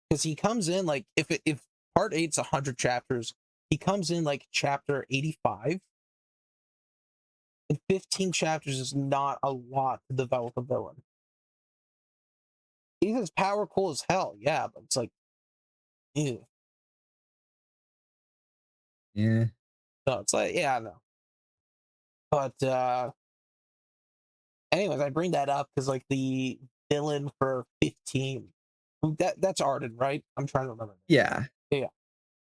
Because he comes in like if part eight's 100 chapters, he comes in like chapter 85. And 15 chapters is not a lot to develop a villain. He's as powerful as hell, yeah, but it's like, ew. Yeah. No, it's like, yeah, no. But anyways, I bring that up because like the villain for 15, that's Arden, right? I'm trying to remember. Yeah. Yeah.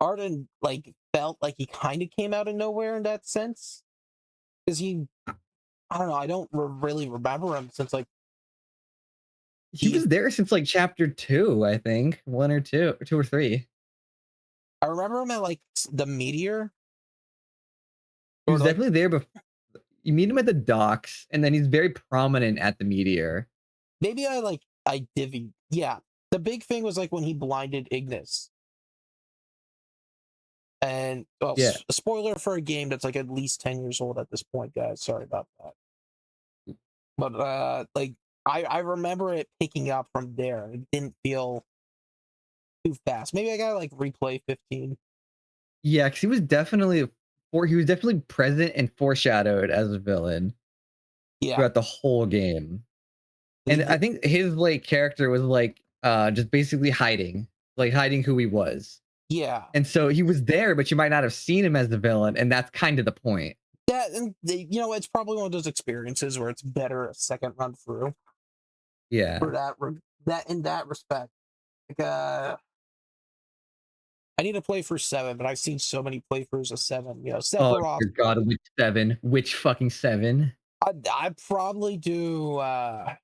Arden like felt like he kind of came out of nowhere in that sense. Because I don't know, I don't really remember him since like He the was there since, like, chapter 2, I think. 1 or 2, 2 or 3. I remember him at like the meteor He or was like definitely there you meet him at the docks, and then he's very prominent at the meteor. maybe I divvied. Yeah. The big thing was like when he blinded Ignis. And well, Yeah. a spoiler for a game that's like at least 10 years old at this point, guys. Sorry about that. But like I remember it picking up from there. It didn't feel too fast. Maybe I gotta like replay 15. Yeah, because he was definitely present and foreshadowed as a villain Yeah. throughout the whole game. And I The- think his like character was like just basically hiding who he was. yeah. And so he was there, but you might not have seen him as the villain, and that's kind of the point. That and it's probably one of those experiences where it's better a second run through Yeah. for that in that respect. Like I need to play for 7, but I've seen so many playthroughs of 7. Oh, Sephiroth. dear God, which 7? Which fucking 7? I probably do. I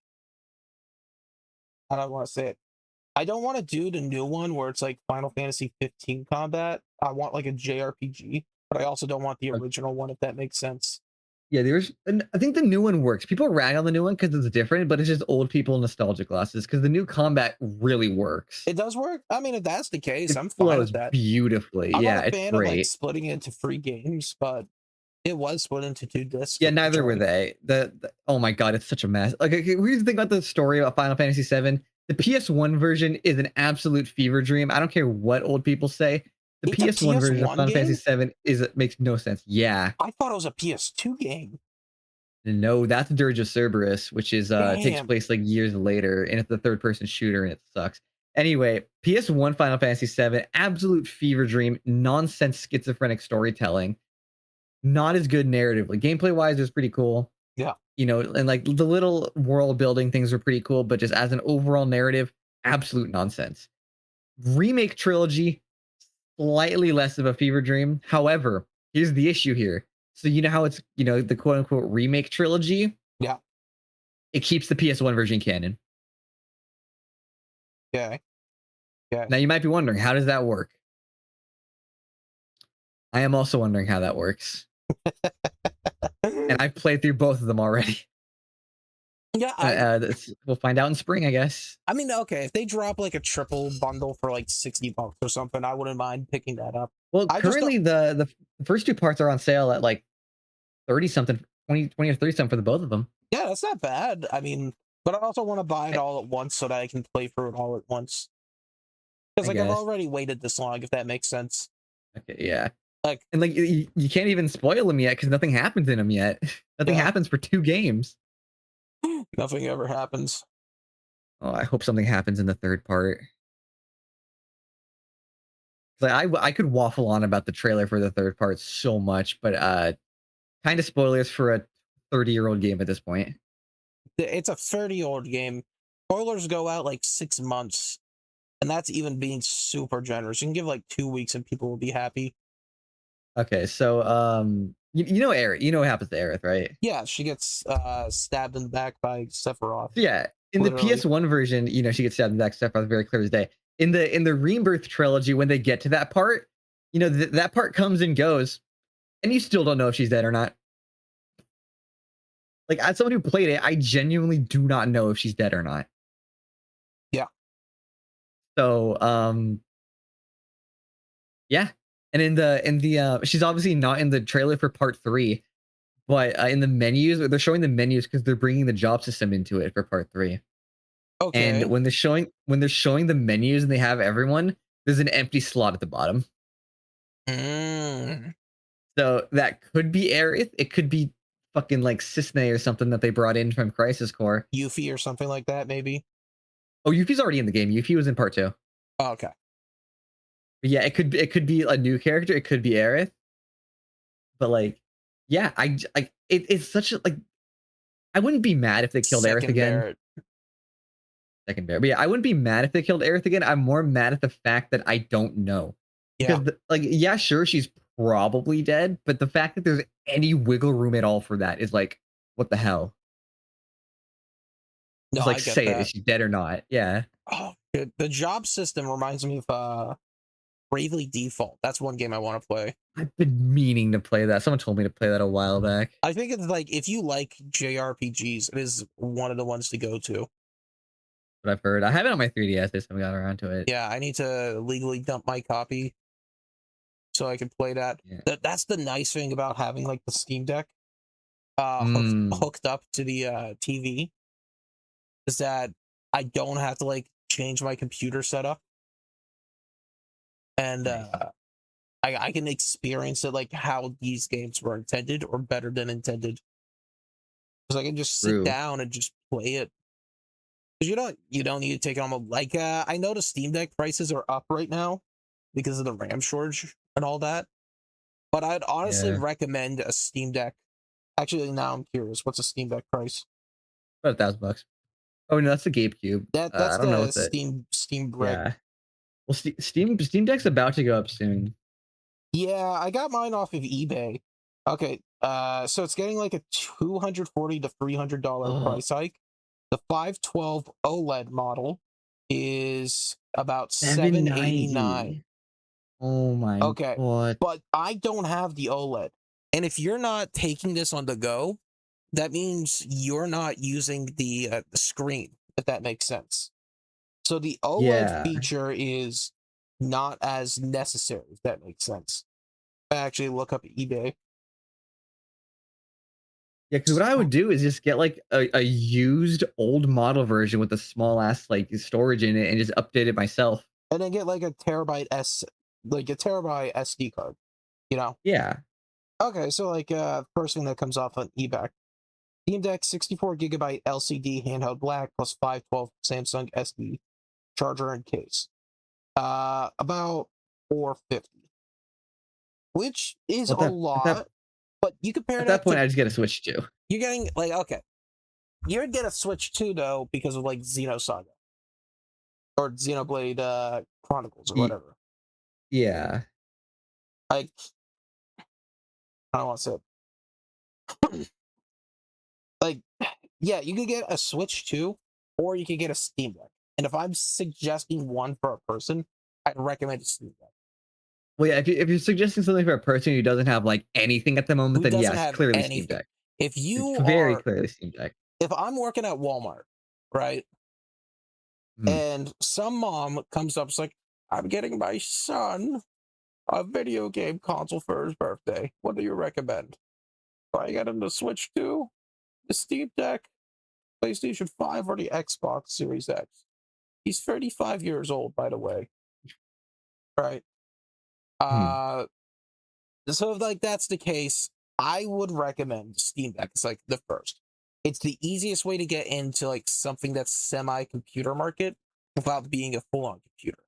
don't want to say it. I don't want to do the new one where it's like Final Fantasy 15 combat. I want like a JRPG, but I also don't want the original one, if that makes sense. Yeah, and I think the new one works. People rag on the new one because it's different, but it's just old people nostalgia glasses because the new combat really works. It does work. I mean, if that's the case, It I'm fine with flows that. beautifully. I'm not Yeah, a it's fan of like great. splitting it into 3 games, but it was split into 2 discs, Yeah, which neither I were like. they. Oh my God, it's such a mess. Like, okay, here's the thing about the story of Final Fantasy VII. The PS1 version is an absolute fever dream. I don't care what old people say. The It's a PS1 version of PS1 Final Fantasy game. VII makes no sense. Yeah. I thought it was a PS2 game. No, that's Dirge of Cerberus, which is takes Damn. place like years later, and it's a third person shooter and it sucks. Anyway, PS1 Final Fantasy VII, absolute fever dream, nonsense schizophrenic storytelling, not as good narratively. Gameplay wise, it was pretty cool. Yeah. And like the little world building things were pretty cool, but just as an overall narrative, absolute nonsense. Remake trilogy, slightly less of a fever dream. However, here's the issue here. So you know how it's, the quote unquote remake trilogy? Yeah. It keeps the PS1 version canon. Okay. Okay. Now you might be wondering, how does that work? I am also wondering how that works. And I've played through both of them already. Yeah, I We'll find out in spring, I guess. I mean, okay, if they drop like a triple bundle for like $60 or something, I wouldn't mind picking that up. Well, I just don't. currently the first two parts are on sale at like 30 something, 20 or 30 something for the both of them. Yeah, that's not bad. I mean, but I also want to buy it all at once so that I can play through it all at once. Because I like I've guess. already waited this long, if that makes sense. Okay, yeah. Like, And like you can't even spoil them yet because nothing happens in them yet. Nothing yeah, happens for 2 games. nothing ever happens. Oh, I hope something happens in the third part. Like I could waffle on about the trailer for the third part so much, but kind of spoilers for a 30-year-old game at this point. It's a 30-year-old game. Spoilers go out like 6 months, and that's even being super generous. You can give like 2 weeks and people will be happy. Okay, so you know Aerith, you know what happens to Aerith, right? Yeah, she gets stabbed in the back by Sephiroth, So yeah, in the literally. PS1 version, she gets stabbed in the back. Sephiroth very clear as day. In the Rebirth trilogy, when they get to that part, that part comes and goes, and you still don't know if she's dead or not. Like, as someone who played it, I genuinely do not know if she's dead or not. Yeah. So, yeah. And in the she's obviously not in the trailer for part 3, but in the menus, they're showing the menus because they're bringing the job system into it for part 3. And Okay. when they're showing the menus and they have everyone, there's an empty slot at the bottom. Mm. So that could be Aerith. It could be fucking like Cisne or something that they brought in from Crisis Core. Yuffie or something like that, maybe. Oh, Yuffie's already in the game. Yuffie was in part 2. Oh, okay. But yeah, it could be a new character. It could be Aerith. But like, yeah, it's such a like. I wouldn't be mad if they killed Aerith Second again. Barrett. Second bear, but yeah, I wouldn't be mad if they killed Aerith again. I'm more mad at the fact that I don't know Yeah. because, like, yeah, sure, she's probably dead, but the fact that there's any wiggle room at all for that is like, what the hell? No, Just like I get say it. Is that. she dead or not? Yeah, Oh, the job system reminds me of Bravely Default. That's one game I want to play. I've been meaning to play that. Someone told me to play that a while back. I think it's like if you like JRPGs, it is one of the ones to go to. But I've heard I have it on my 3DS. I just haven't got around to it. Yeah, I need to legally dump my copy so I can play that. Yeah. That's the nice thing about having like the Steam Deck Mm, hooked up to the TV, is that I don't have to like change my computer setup, and nice. I can experience it like how these games were intended or better than intended. Because I can just sit True. down and just play it. Because you don't need to take on a like I know the Steam Deck prices are up right now because of the RAM shortage and all that. But I'd honestly Yeah. recommend a Steam Deck. Actually, now I'm curious. What's a Steam Deck price? About $1,000. Oh no, that's the GameCube. That's I don't know the what the Steam Brick. yeah. Well, Steam Deck's about to go up soon. Yeah, I got mine off of eBay. Okay, so it's getting like a $240 to $300 Oh, price hike. The 512 OLED model is about 789. 790. Oh my Okay, god. but I don't have the OLED. And if you're not taking this on the go, that means you're not using the screen, if that makes sense. So the OLED Yeah. feature is not as necessary, if that makes sense. I actually look up eBay. Yeah, because what I would do is just get like a used old model version with a small ass like storage in it and just update it myself. And then get like a terabyte SD card, you know? Yeah. Okay, so like first thing that comes off on eBay. Steam Deck 64 gigabyte LCD handheld black plus 512 Samsung SD charger and case. About 450, which is Well, a lot, but you compare at that that point to I just get a Switch too. you're getting like okay, you'd get a Switch 2 though because of like Xenosaga or Xenoblade Chronicles or Ye- whatever. yeah. Like I don't want to say it. Like yeah, you could get a Switch 2 or you could get a Steam Deck. And if I'm suggesting one for a person, I'd recommend a Steam Deck. Well, yeah, if you're suggesting something for a person who doesn't have like anything at the moment, Who then doesn't yes, have clearly Steam anything? Deck. If It's you very are clearly Steam Deck. if I'm working at Walmart, right? Hmm. And some mom comes up, it's like, I'm getting my son a video game console for his birthday. What do you recommend? Do I get him the Switch 2, the Steam Deck, PlayStation 5, or the Xbox Series X? He's 35 years old, by the way. Right. Hmm. Uh so if like that's the case, I would recommend Steam Deck. It's like the first. It's the easiest way to get into like something that's semi-computer market without being a full-on computer.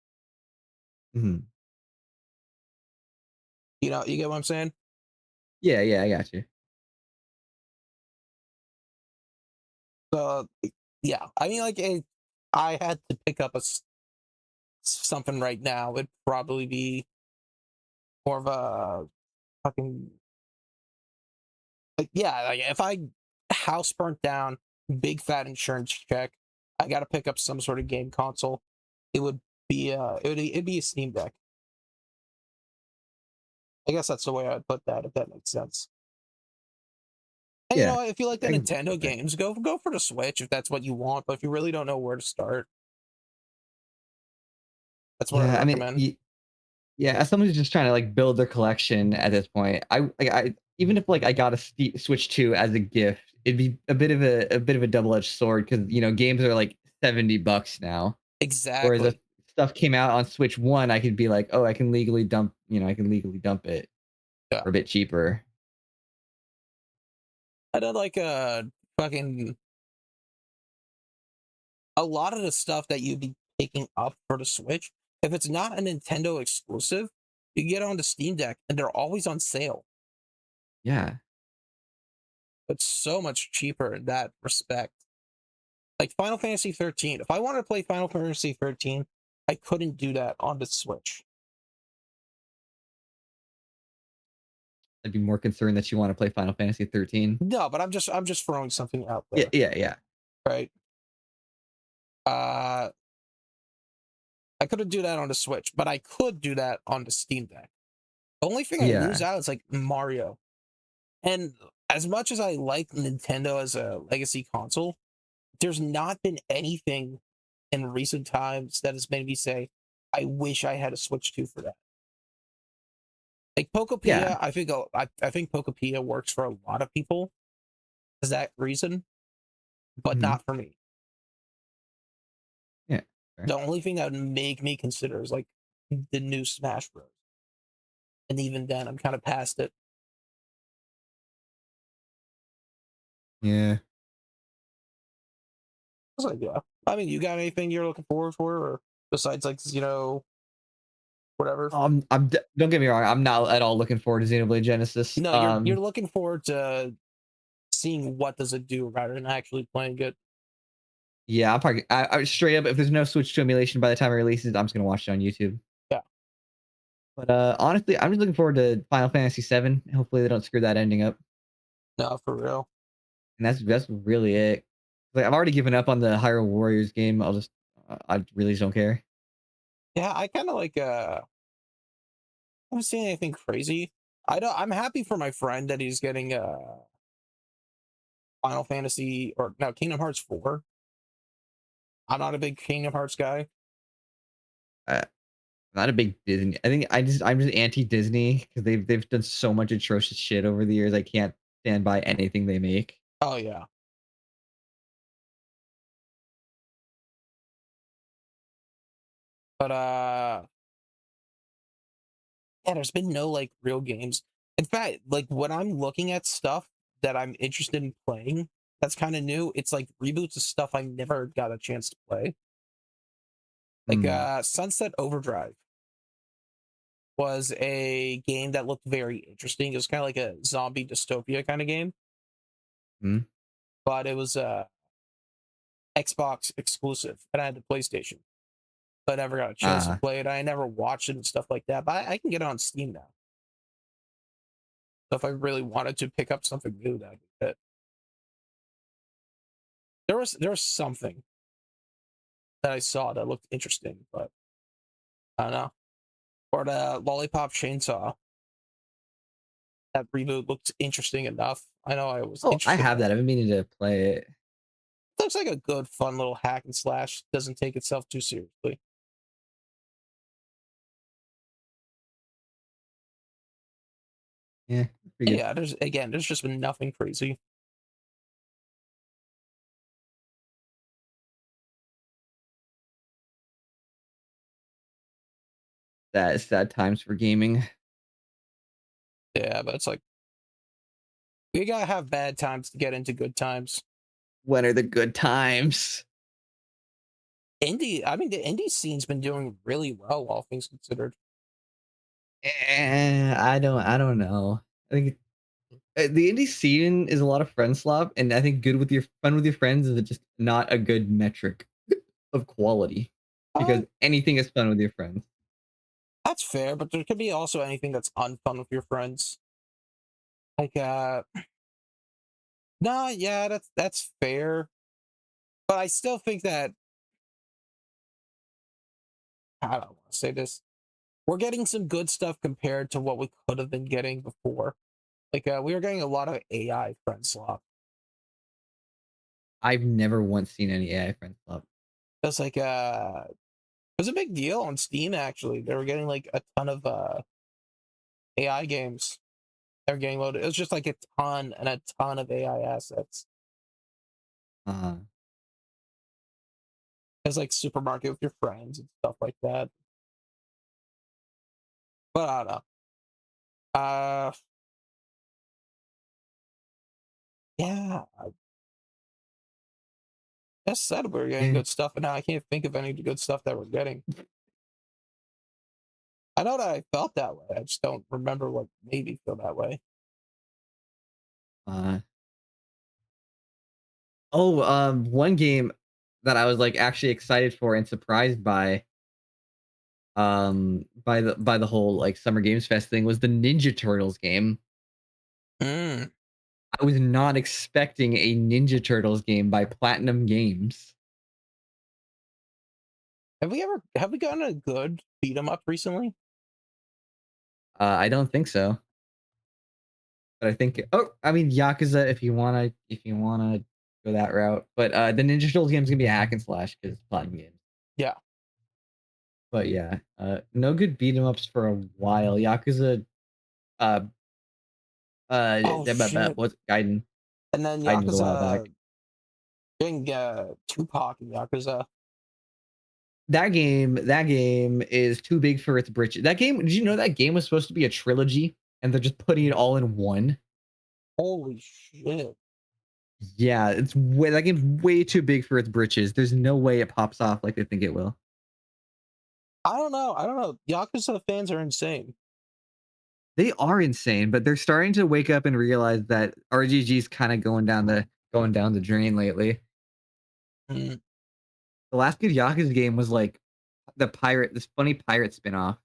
Hmm. You get what I'm saying? Yeah, yeah, I got you. So yeah, I mean, like, I had to pick up something right now. It'd probably be more of a fucking like, yeah. Like, if I house burnt down, big fat insurance check, I got to pick up some sort of game console. It would it'd be a Steam Deck. I guess that's the way I'd put that, if that makes sense. And Yeah. if you like the I can Nintendo games, go for the Switch if that's what you want. But if you really don't know where to start, that's what I'd Yeah, I mean, recommend. yeah, as someone who's just trying to like build their collection at this point, I even if like I got a Switch 2 as a gift, it'd be a bit of a double-edged sword because games are like $70 now. Whereas if Exactly. stuff came out on Switch 1, I could be like, oh, I can legally dump it Yeah. for a bit cheaper. I did like fucking a lot of the stuff that you'd be picking up for the Switch. If it's not a Nintendo exclusive, you get on the Steam Deck and they're always on sale. Yeah. It's so much cheaper in that respect. Like Final Fantasy 13. If I wanted to play Final Fantasy 13, I couldn't do that on the Switch. I'd be more concerned that you want to play Final Fantasy 13. No, but I'm just throwing something out Yeah, there, yeah, yeah. right? Uh I couldn't do that on the Switch, but I could do that on the Steam Deck. The only thing I lose Yeah. out is like Mario. And as much as I like Nintendo as a legacy console, there's not been anything in recent times that has made me say, I wish I had a Switch 2 for that. Like Yeah. Pokopia, I think Pokopia works for a lot of people for that reason, but Mhm. not for me. Yeah. Fair. The only thing that would make me consider is like the new Smash Bros. And even then, I'm kind of past it. Yeah. It's like, yeah. I mean, you got anything you're looking forward for, or besides like whatever? Don't get me wrong. I'm not at all looking forward to Xenoblade Genesis. No, you're looking forward to seeing what does it do rather than actually playing it. Yeah, I straight up, if there's no Switch 2 emulation by the time it releases, I'm just gonna watch it on YouTube. Yeah, But honestly, I'm just looking forward to Final Fantasy 7. Hopefully, they don't screw that ending up. no, for real. And that's really it. Like I've already given up on the Hyrule Warriors game. I really just don't care. Yeah, I kind of like I haven't seen anything crazy. I'm happy for my friend that he's getting Final Fantasy or no Kingdom Hearts 4. I'm not a big Kingdom Hearts guy. I'm not a big Disney. I'm just anti Disney because they've done so much atrocious shit over the years. I can't stand by anything they make. Oh yeah. But yeah, there's been no like real games. In fact, like when I'm looking at stuff that I'm interested in playing, that's kind of new. It's like reboots of stuff I never got a chance to play. Like Hmm. Sunset Overdrive was a game that looked very interesting. It was kind of like a zombie dystopia kind of game, Hmm. but it was Xbox exclusive, and I had the PlayStation. But I never got a chance to Ah, play it. I never watched it and stuff like that. But I can get it on Steam now. So if I really wanted to pick up something new, that'd be it. There was something that I saw that looked interesting, but I don't know. Or the Lollipop Chainsaw, that reboot looked interesting enough. I know I was oh, I interested have in that. it. I've been meaning to play it. Looks like a good, fun little hack and slash. Doesn't take itself too seriously. Yeah, pretty good. Yeah, there's just been nothing crazy. That is sad times for gaming. Yeah, but it's like we gotta have bad times to get into good times. When are the good times? I mean, the indie scene's been doing really well, all things considered. I don't know. I think the indie scene is a lot of friend slop, and I think good with your fun with your friends is just not a good metric of quality Uh, because anything is fun with your friends. that's fair, but there could be also anything that's unfun with your friends. Like, nah, yeah, that's fair. But I still think that I don't want to say this. We're getting some good stuff compared to what we could have been getting before. Like, we were getting a lot of AI friend swap. I've never once seen any AI friend slop. That's like, it was a big deal on Steam. Actually, they were getting like a ton of AI games. They were getting loaded. It was just like a ton and a ton of AI assets. Uh, It was like supermarket with your friends and stuff like that. But I don't know. Yeah, I just said we were getting yeah. good stuff, and now I can't think of any good stuff that we're getting. I know that I felt that way. I just don't remember what made me feel that way. Uh, one game that I was like actually excited for and surprised by the whole like Summer Games Fest thing was the Ninja Turtles game. Mm. I was not expecting a Ninja Turtles game by Platinum Games. Have we gotten a good beat 'em up recently? I don't think so, but I think I mean Yakuza if you wanna go that route. But the Ninja Turtles game's gonna be a hack and slash because Platinum Games. Yeah. But yeah, no good beat 'em ups for a while. Yakuza Uh, Oh shit! what's Gaiden? And then Gaiden was a while back. Yakuza, getting Tupac and Yakuza. That game is too big for its britches. That game, did you know that game was supposed to be a trilogy and they're just putting it all in one? Holy shit! Yeah, that game's way too big for its britches. There's no way it pops off like they think it will. I don't know. I don't know. Yakuza fans are insane. They are insane, but they're starting to wake up and realize that RGG's kind of going down the drain lately. Mm, The last good Yakuza game was like this funny pirate spin-off.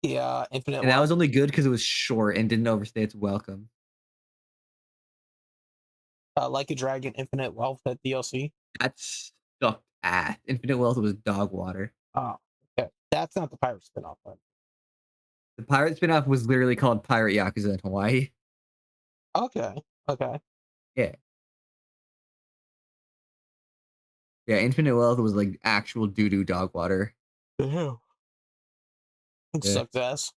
yeah, Infinite And that Wealth. was only good because it was short and didn't overstay its welcome. Like a Dragon, Infinite Wealth, that DLC. That sucked ass. Infinite Wealth was dog water. Oh, okay. That's not the pirate spinoff. Then. The pirate spin-off was literally called Pirate Yakuza in Hawaii. Okay. Okay. Yeah. Yeah, Infinite Wealth was like actual doo-doo dog water. Damn. It Yeah. sucks ass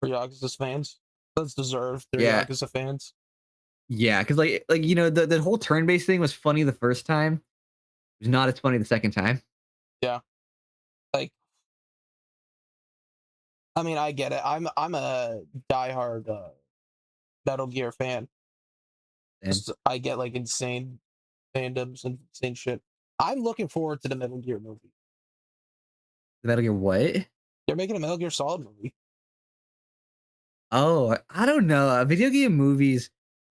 for Yakuza fans. That's deserved. They're Yeah. Yakuza fans. Yeah, because the whole turn-based thing was funny the first time. It was not as funny the second time. Yeah. Like, I mean, I get it. I'm a diehard Metal Gear fan. And I get like insane fandoms and insane shit. I'm looking forward to the Metal Gear movie. the Metal Gear what? They're making a Metal Gear Solid movie. Oh, I don't know. Video game movies,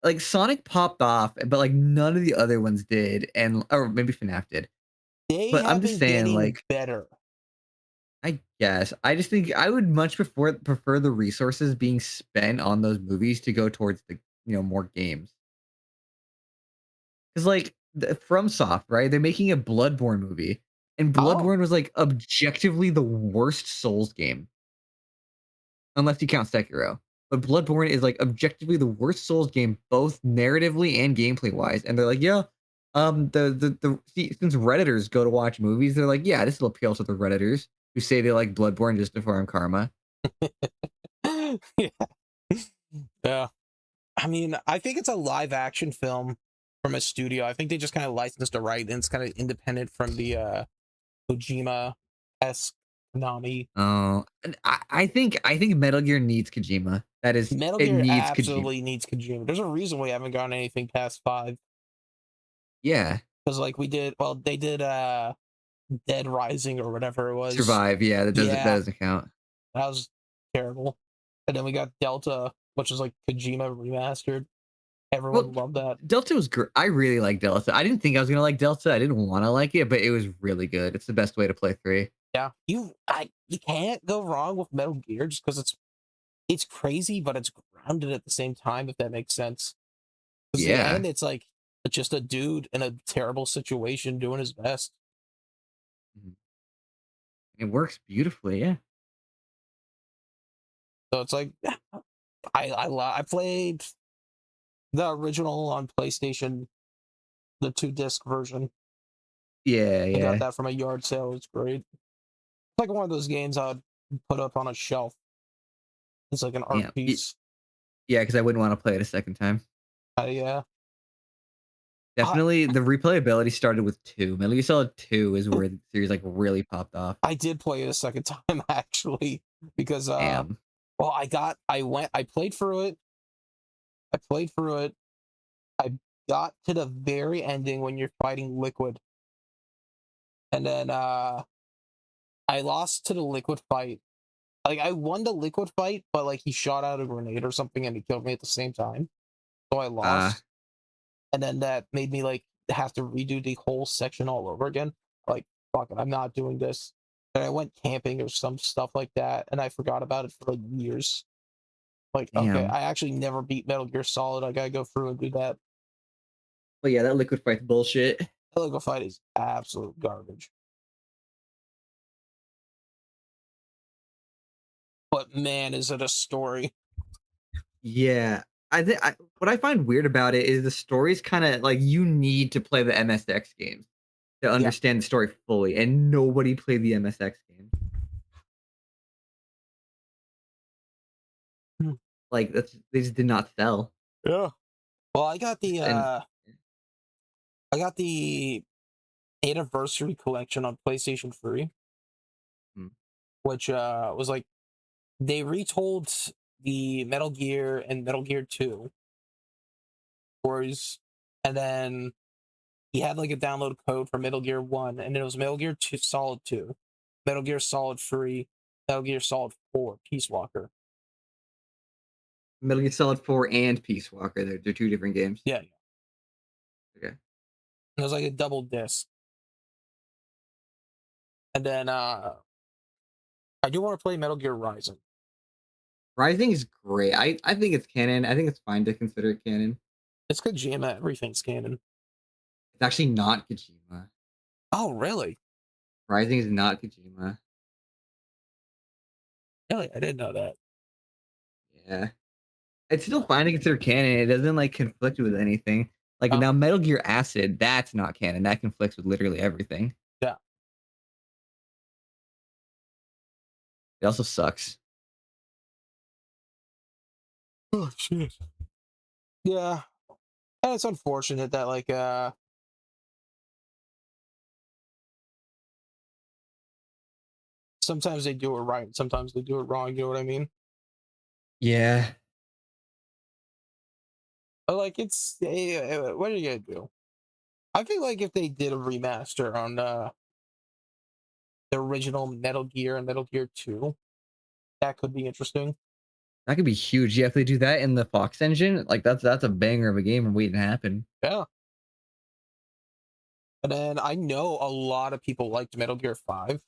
like Sonic popped off, but like none of the other ones did, and or maybe FNAF did. They But I'm have just been saying, getting like, better. I guess I just think I would much prefer the resources being spent on those movies to go towards the more games. Because like FromSoft, right? They're making a Bloodborne movie, and Oh, Bloodborne was like objectively the worst Souls game, unless you count Sekiro. But Bloodborne is like objectively the worst Souls game, both narratively and gameplay wise. And they're like, yeah, since Redditors go to watch movies, they're like, yeah, this will appeal to the Redditors who say they like Bloodborne just to farm karma. yeah. Yeah. I mean, I think it's a live action film from a studio. I think they just kind of licensed the right, and it's kind of independent from the Kojima esque Konami. Oh, and I think Metal Gear needs Kojima. Metal It Gear needs Kojima. absolutely needs Kojima. There's a reason we haven't gotten anything past 5. Yeah, Because like they did Dead Rising or whatever it was. Survive. Yeah, that Yeah, doesn't count. that was terrible. And then we got Delta, which is like Kojima remastered. Well, Everyone loved that. Delta was great. I really like Delta. I didn't think I was gonna like Delta. I didn't want to like it, but it was really good. It's the best way to play 3. Yeah, you can't go wrong with Metal Gear just because it's crazy, but it's grounded at the same time. If that makes sense. Because the Yeah, end, it's like just a dude in a terrible situation doing his best. mhm. It works beautifully. Yeah, So it's like yeah, I played the original on PlayStation, the 2 disc version. yeah, I got yeah, that from a yard sale. It's great. It's like one of those games I'd put up on a shelf. It's like an art yeah, piece. yeah. Because I wouldn't want to play it a second time. Yeah. I Definitely, the replayability started with 2. Metal Gear Solid 2 is where the series like really popped off. I did play it a second time actually because Damn. well I played through it. I played through it. I got to the very ending when you're fighting Liquid. And then I lost to the Liquid fight. Like I won the Liquid fight, but like he shot out a grenade or something and he killed me at the same time. So I Uh, lost. And then that made me like have to redo the whole section all over again. Like, fuck it, I'm not doing this. And I went camping or some stuff like that, and I forgot about it for like years. Like, okay, damn. I actually never beat Metal Gear Solid. I gotta go through and do that. But yeah, that Liquid Fight bullshit. Illegal Fight is absolute garbage. But man, is it a story? Yeah. I think what I find weird about it is the story's kind of like you need to play the MSX games to Yeah. understand the story fully, and nobody played the MSX games. Like they just did not sell. Yeah. Well, And I got the anniversary collection on PlayStation 3, mm, which was like they retold the Metal Gear and Metal Gear 2 stories, and then he had like a download code for Metal Gear 1, and it was Metal Gear 2 Solid 2, Metal Gear Solid 3, Metal Gear Solid 4, Peace Walker. Metal Gear Solid 4 and Peace Walker, they're two different games. Yeah, yeah. Okay. It was like a double disc. And then I do want to play Metal Gear Rising. Rising is great. I think it's canon. I think it's fine to consider it canon. It's Kojima, everything's canon. It's actually not Kojima. Oh, really? Rising is not Kojima. Really? I didn't know that. Yeah. It's still fine to consider canon. It doesn't like conflict with anything. Like Oh, now Metal Gear Acid, that's not canon. That conflicts with literally everything. yeah. It also sucks. Oh, shit. Yeah. And it's unfortunate that like sometimes they do it right, sometimes they do it wrong, you know what I mean? Yeah. But like what are you gonna do? I feel like if they did a remaster on the original Metal Gear and Metal Gear 2, that could be interesting. That could be huge. Yeah, if they do that in the Fox engine, like that's a banger of a game waiting to happen. Yeah. And then I know a lot of people liked Metal Gear 5.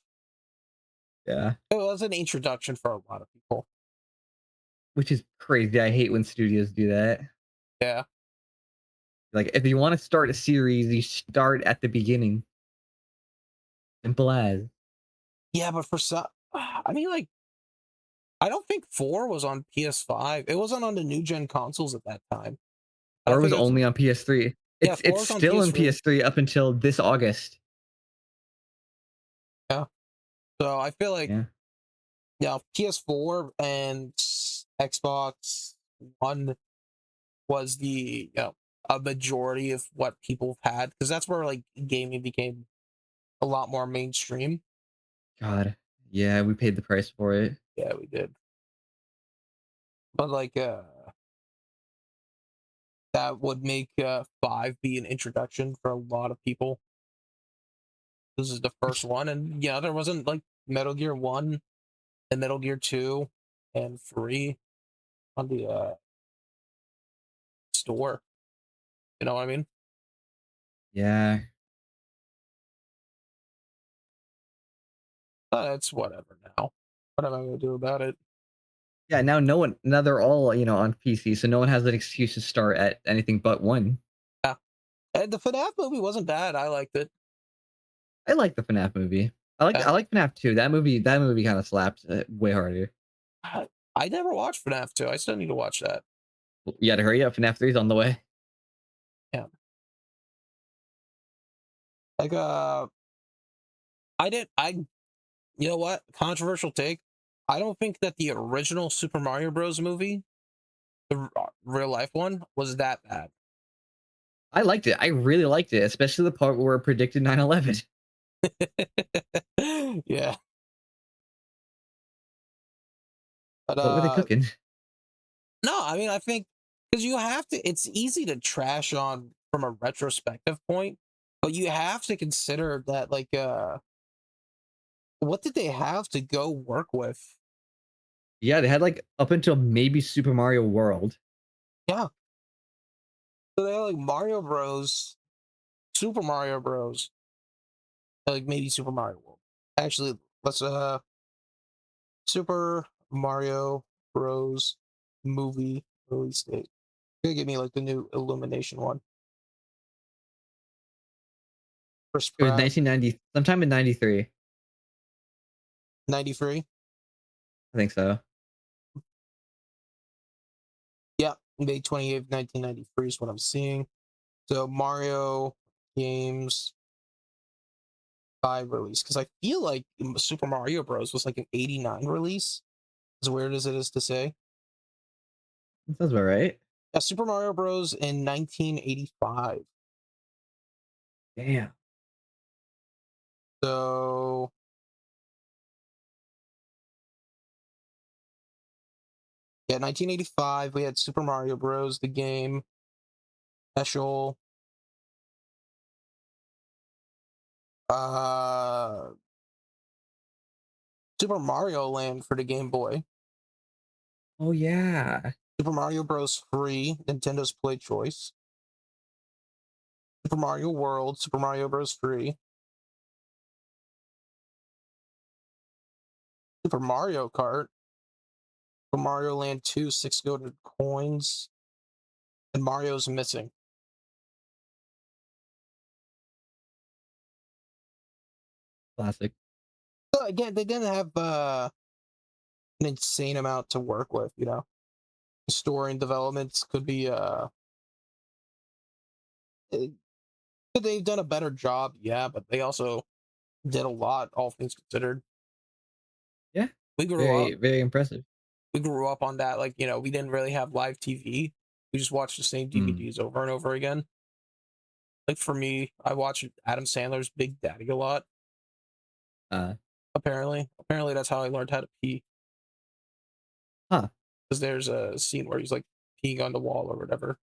Yeah. It was an introduction for a lot of people. Which is crazy. I hate when studios do that. Yeah. Like if you want to start a series, you start at the beginning. Simple as. Yeah, but for some, I mean, like, I don't think 4 was on PS5. It wasn't on the new gen consoles at that time. I Or it was think it's, only on PS3. yeah, It's 4 was on still in PS3. PS3 up until this August. Yeah. So I feel like, Yeah. yeah, PS4 and Xbox One was a majority of what people had, because that's where like gaming became a lot more mainstream. God. Yeah, we paid the price for it. Yeah, we did. But like, that would make 5 be an introduction for a lot of people. This is the first one, and yeah, there wasn't like Metal Gear 1 and Metal Gear 2 and 3 on the store. You know what I mean? Yeah. But it's whatever now. What am I gonna do about it? Yeah, now no one now they're all, on PC, so no one has an excuse to start at anything but one. Yeah. And the FNAF movie wasn't bad. I liked it. I like the FNAF movie. I Yeah. like FNAF 2. That movie kinda slapped, way harder. I never watched FNAF 2. I still need to watch that. You gotta hurry up, FNAF 3 is on the way. Yeah. Like I you know what? Controversial take. I don't think that the original Super Mario Bros. Movie, the real life one, was that bad. I liked it. I really liked it, especially the part where it predicted 9/11. Yeah. But What were they cooking? no, I mean I think because you have to, it's easy to trash on from a retrospective point, but you have to consider that like what did they have to go work with? Yeah, they had, like, up until maybe Super Mario World. Yeah. So they had like Mario Bros, Super Mario Bros, like maybe Super Mario World. Actually, let's Super Mario Bros movie release date. Gonna give me like the new Illumination one. Chris It was Pratt, 1990 sometime in '93. 93. I think so. Yeah, May 28th, 1993 is what I'm seeing. So Mario games 5 release, because I feel like Super Mario Bros was like an 89 release. As weird as it is to say. That sounds about right. Super Mario Bros. In 1985. Damn. So yeah, 1985. We had Super Mario Bros. The game special. Uh, Super Mario Land for the Game Boy. Oh yeah. Super Mario Bros. Free, Nintendo's Play Choice. Super Mario World, Super Mario Bros. Free. Super Mario Kart, Super Mario Land 2, 6 golded coins, and Mario's Missing. Classic. So again, they didn't have an insane amount to work with, you know. Story and developments could be could they've done a better job, yeah, but they also did a lot, all things considered. Yeah. We grew Very, up very impressive. we grew up on that, like, you know, we didn't really have live TV. We just watched the same Mm. DVDs over and over again. Like for me, I watch Adam Sandler's Big Daddy a lot. Uh, Apparently that's how I learned how to pee. huh. Because there's a scene where he's like peeing on the wall or whatever.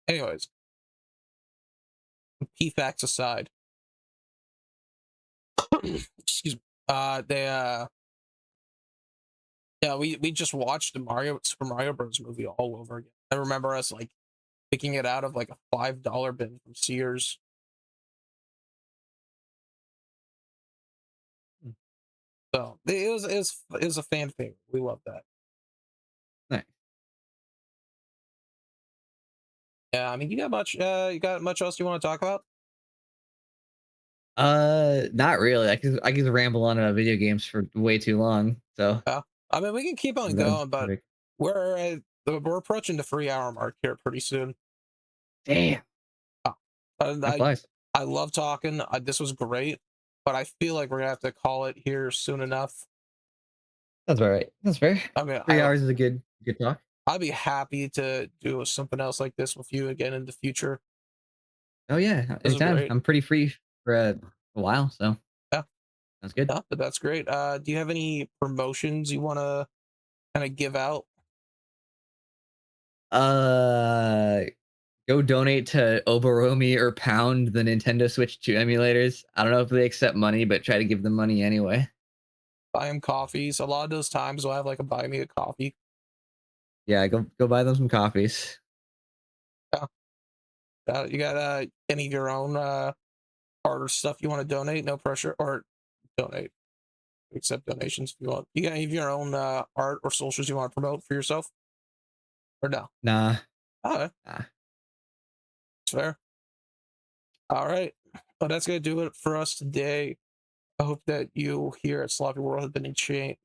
Anyways, pee facts aside, excuse me. They yeah, we just watched the Super Mario Bros. Movie all over again. I remember us like picking it out of like a $5 bin from Sears. Mm. So it was a fan favorite. We love that. Nice. Yeah, I mean, you got much else you want to talk about? Not really. I could ramble on about video games for way too long. So Yeah, I mean, we can keep on that's going, but perfect. we're approaching the 3 hour mark here pretty soon. Damn. Uh, That I flies. I love talking. This was great, but I feel like we're gonna have to call it here soon enough. That's all right. That's fair. I mean, 3 hours is a good talk. I'd be happy to do something else like this with you again in the future. Oh yeah, This is anytime. great. I'm pretty free for a while, so Yeah, that's good. yeah, that's great. Do you have any promotions you want to kind of give out? Uh, Go donate to Oboromi or Pound, the Nintendo Switch 2 emulators. I don't know if they accept money, but try to give them money anyway. Buy them coffees. A lot of those times we'll have like a buy me a coffee. Yeah, go buy them some coffees. Yeah. You got any of your own art or stuff you want to donate? No pressure, or donate. Accept donations if you want. You got any of your own art or socials you want to promote for yourself, or no? Nah, All right, nah. it's fair. All right, well, that's gonna do it for us today. I hope that you here at Sloppy World have been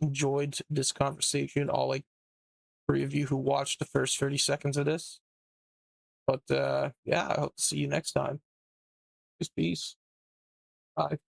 enjoyed this conversation. All like three of you who watched the first 30 seconds of this. But yeah, I hope to see you next time. Peace. Bye.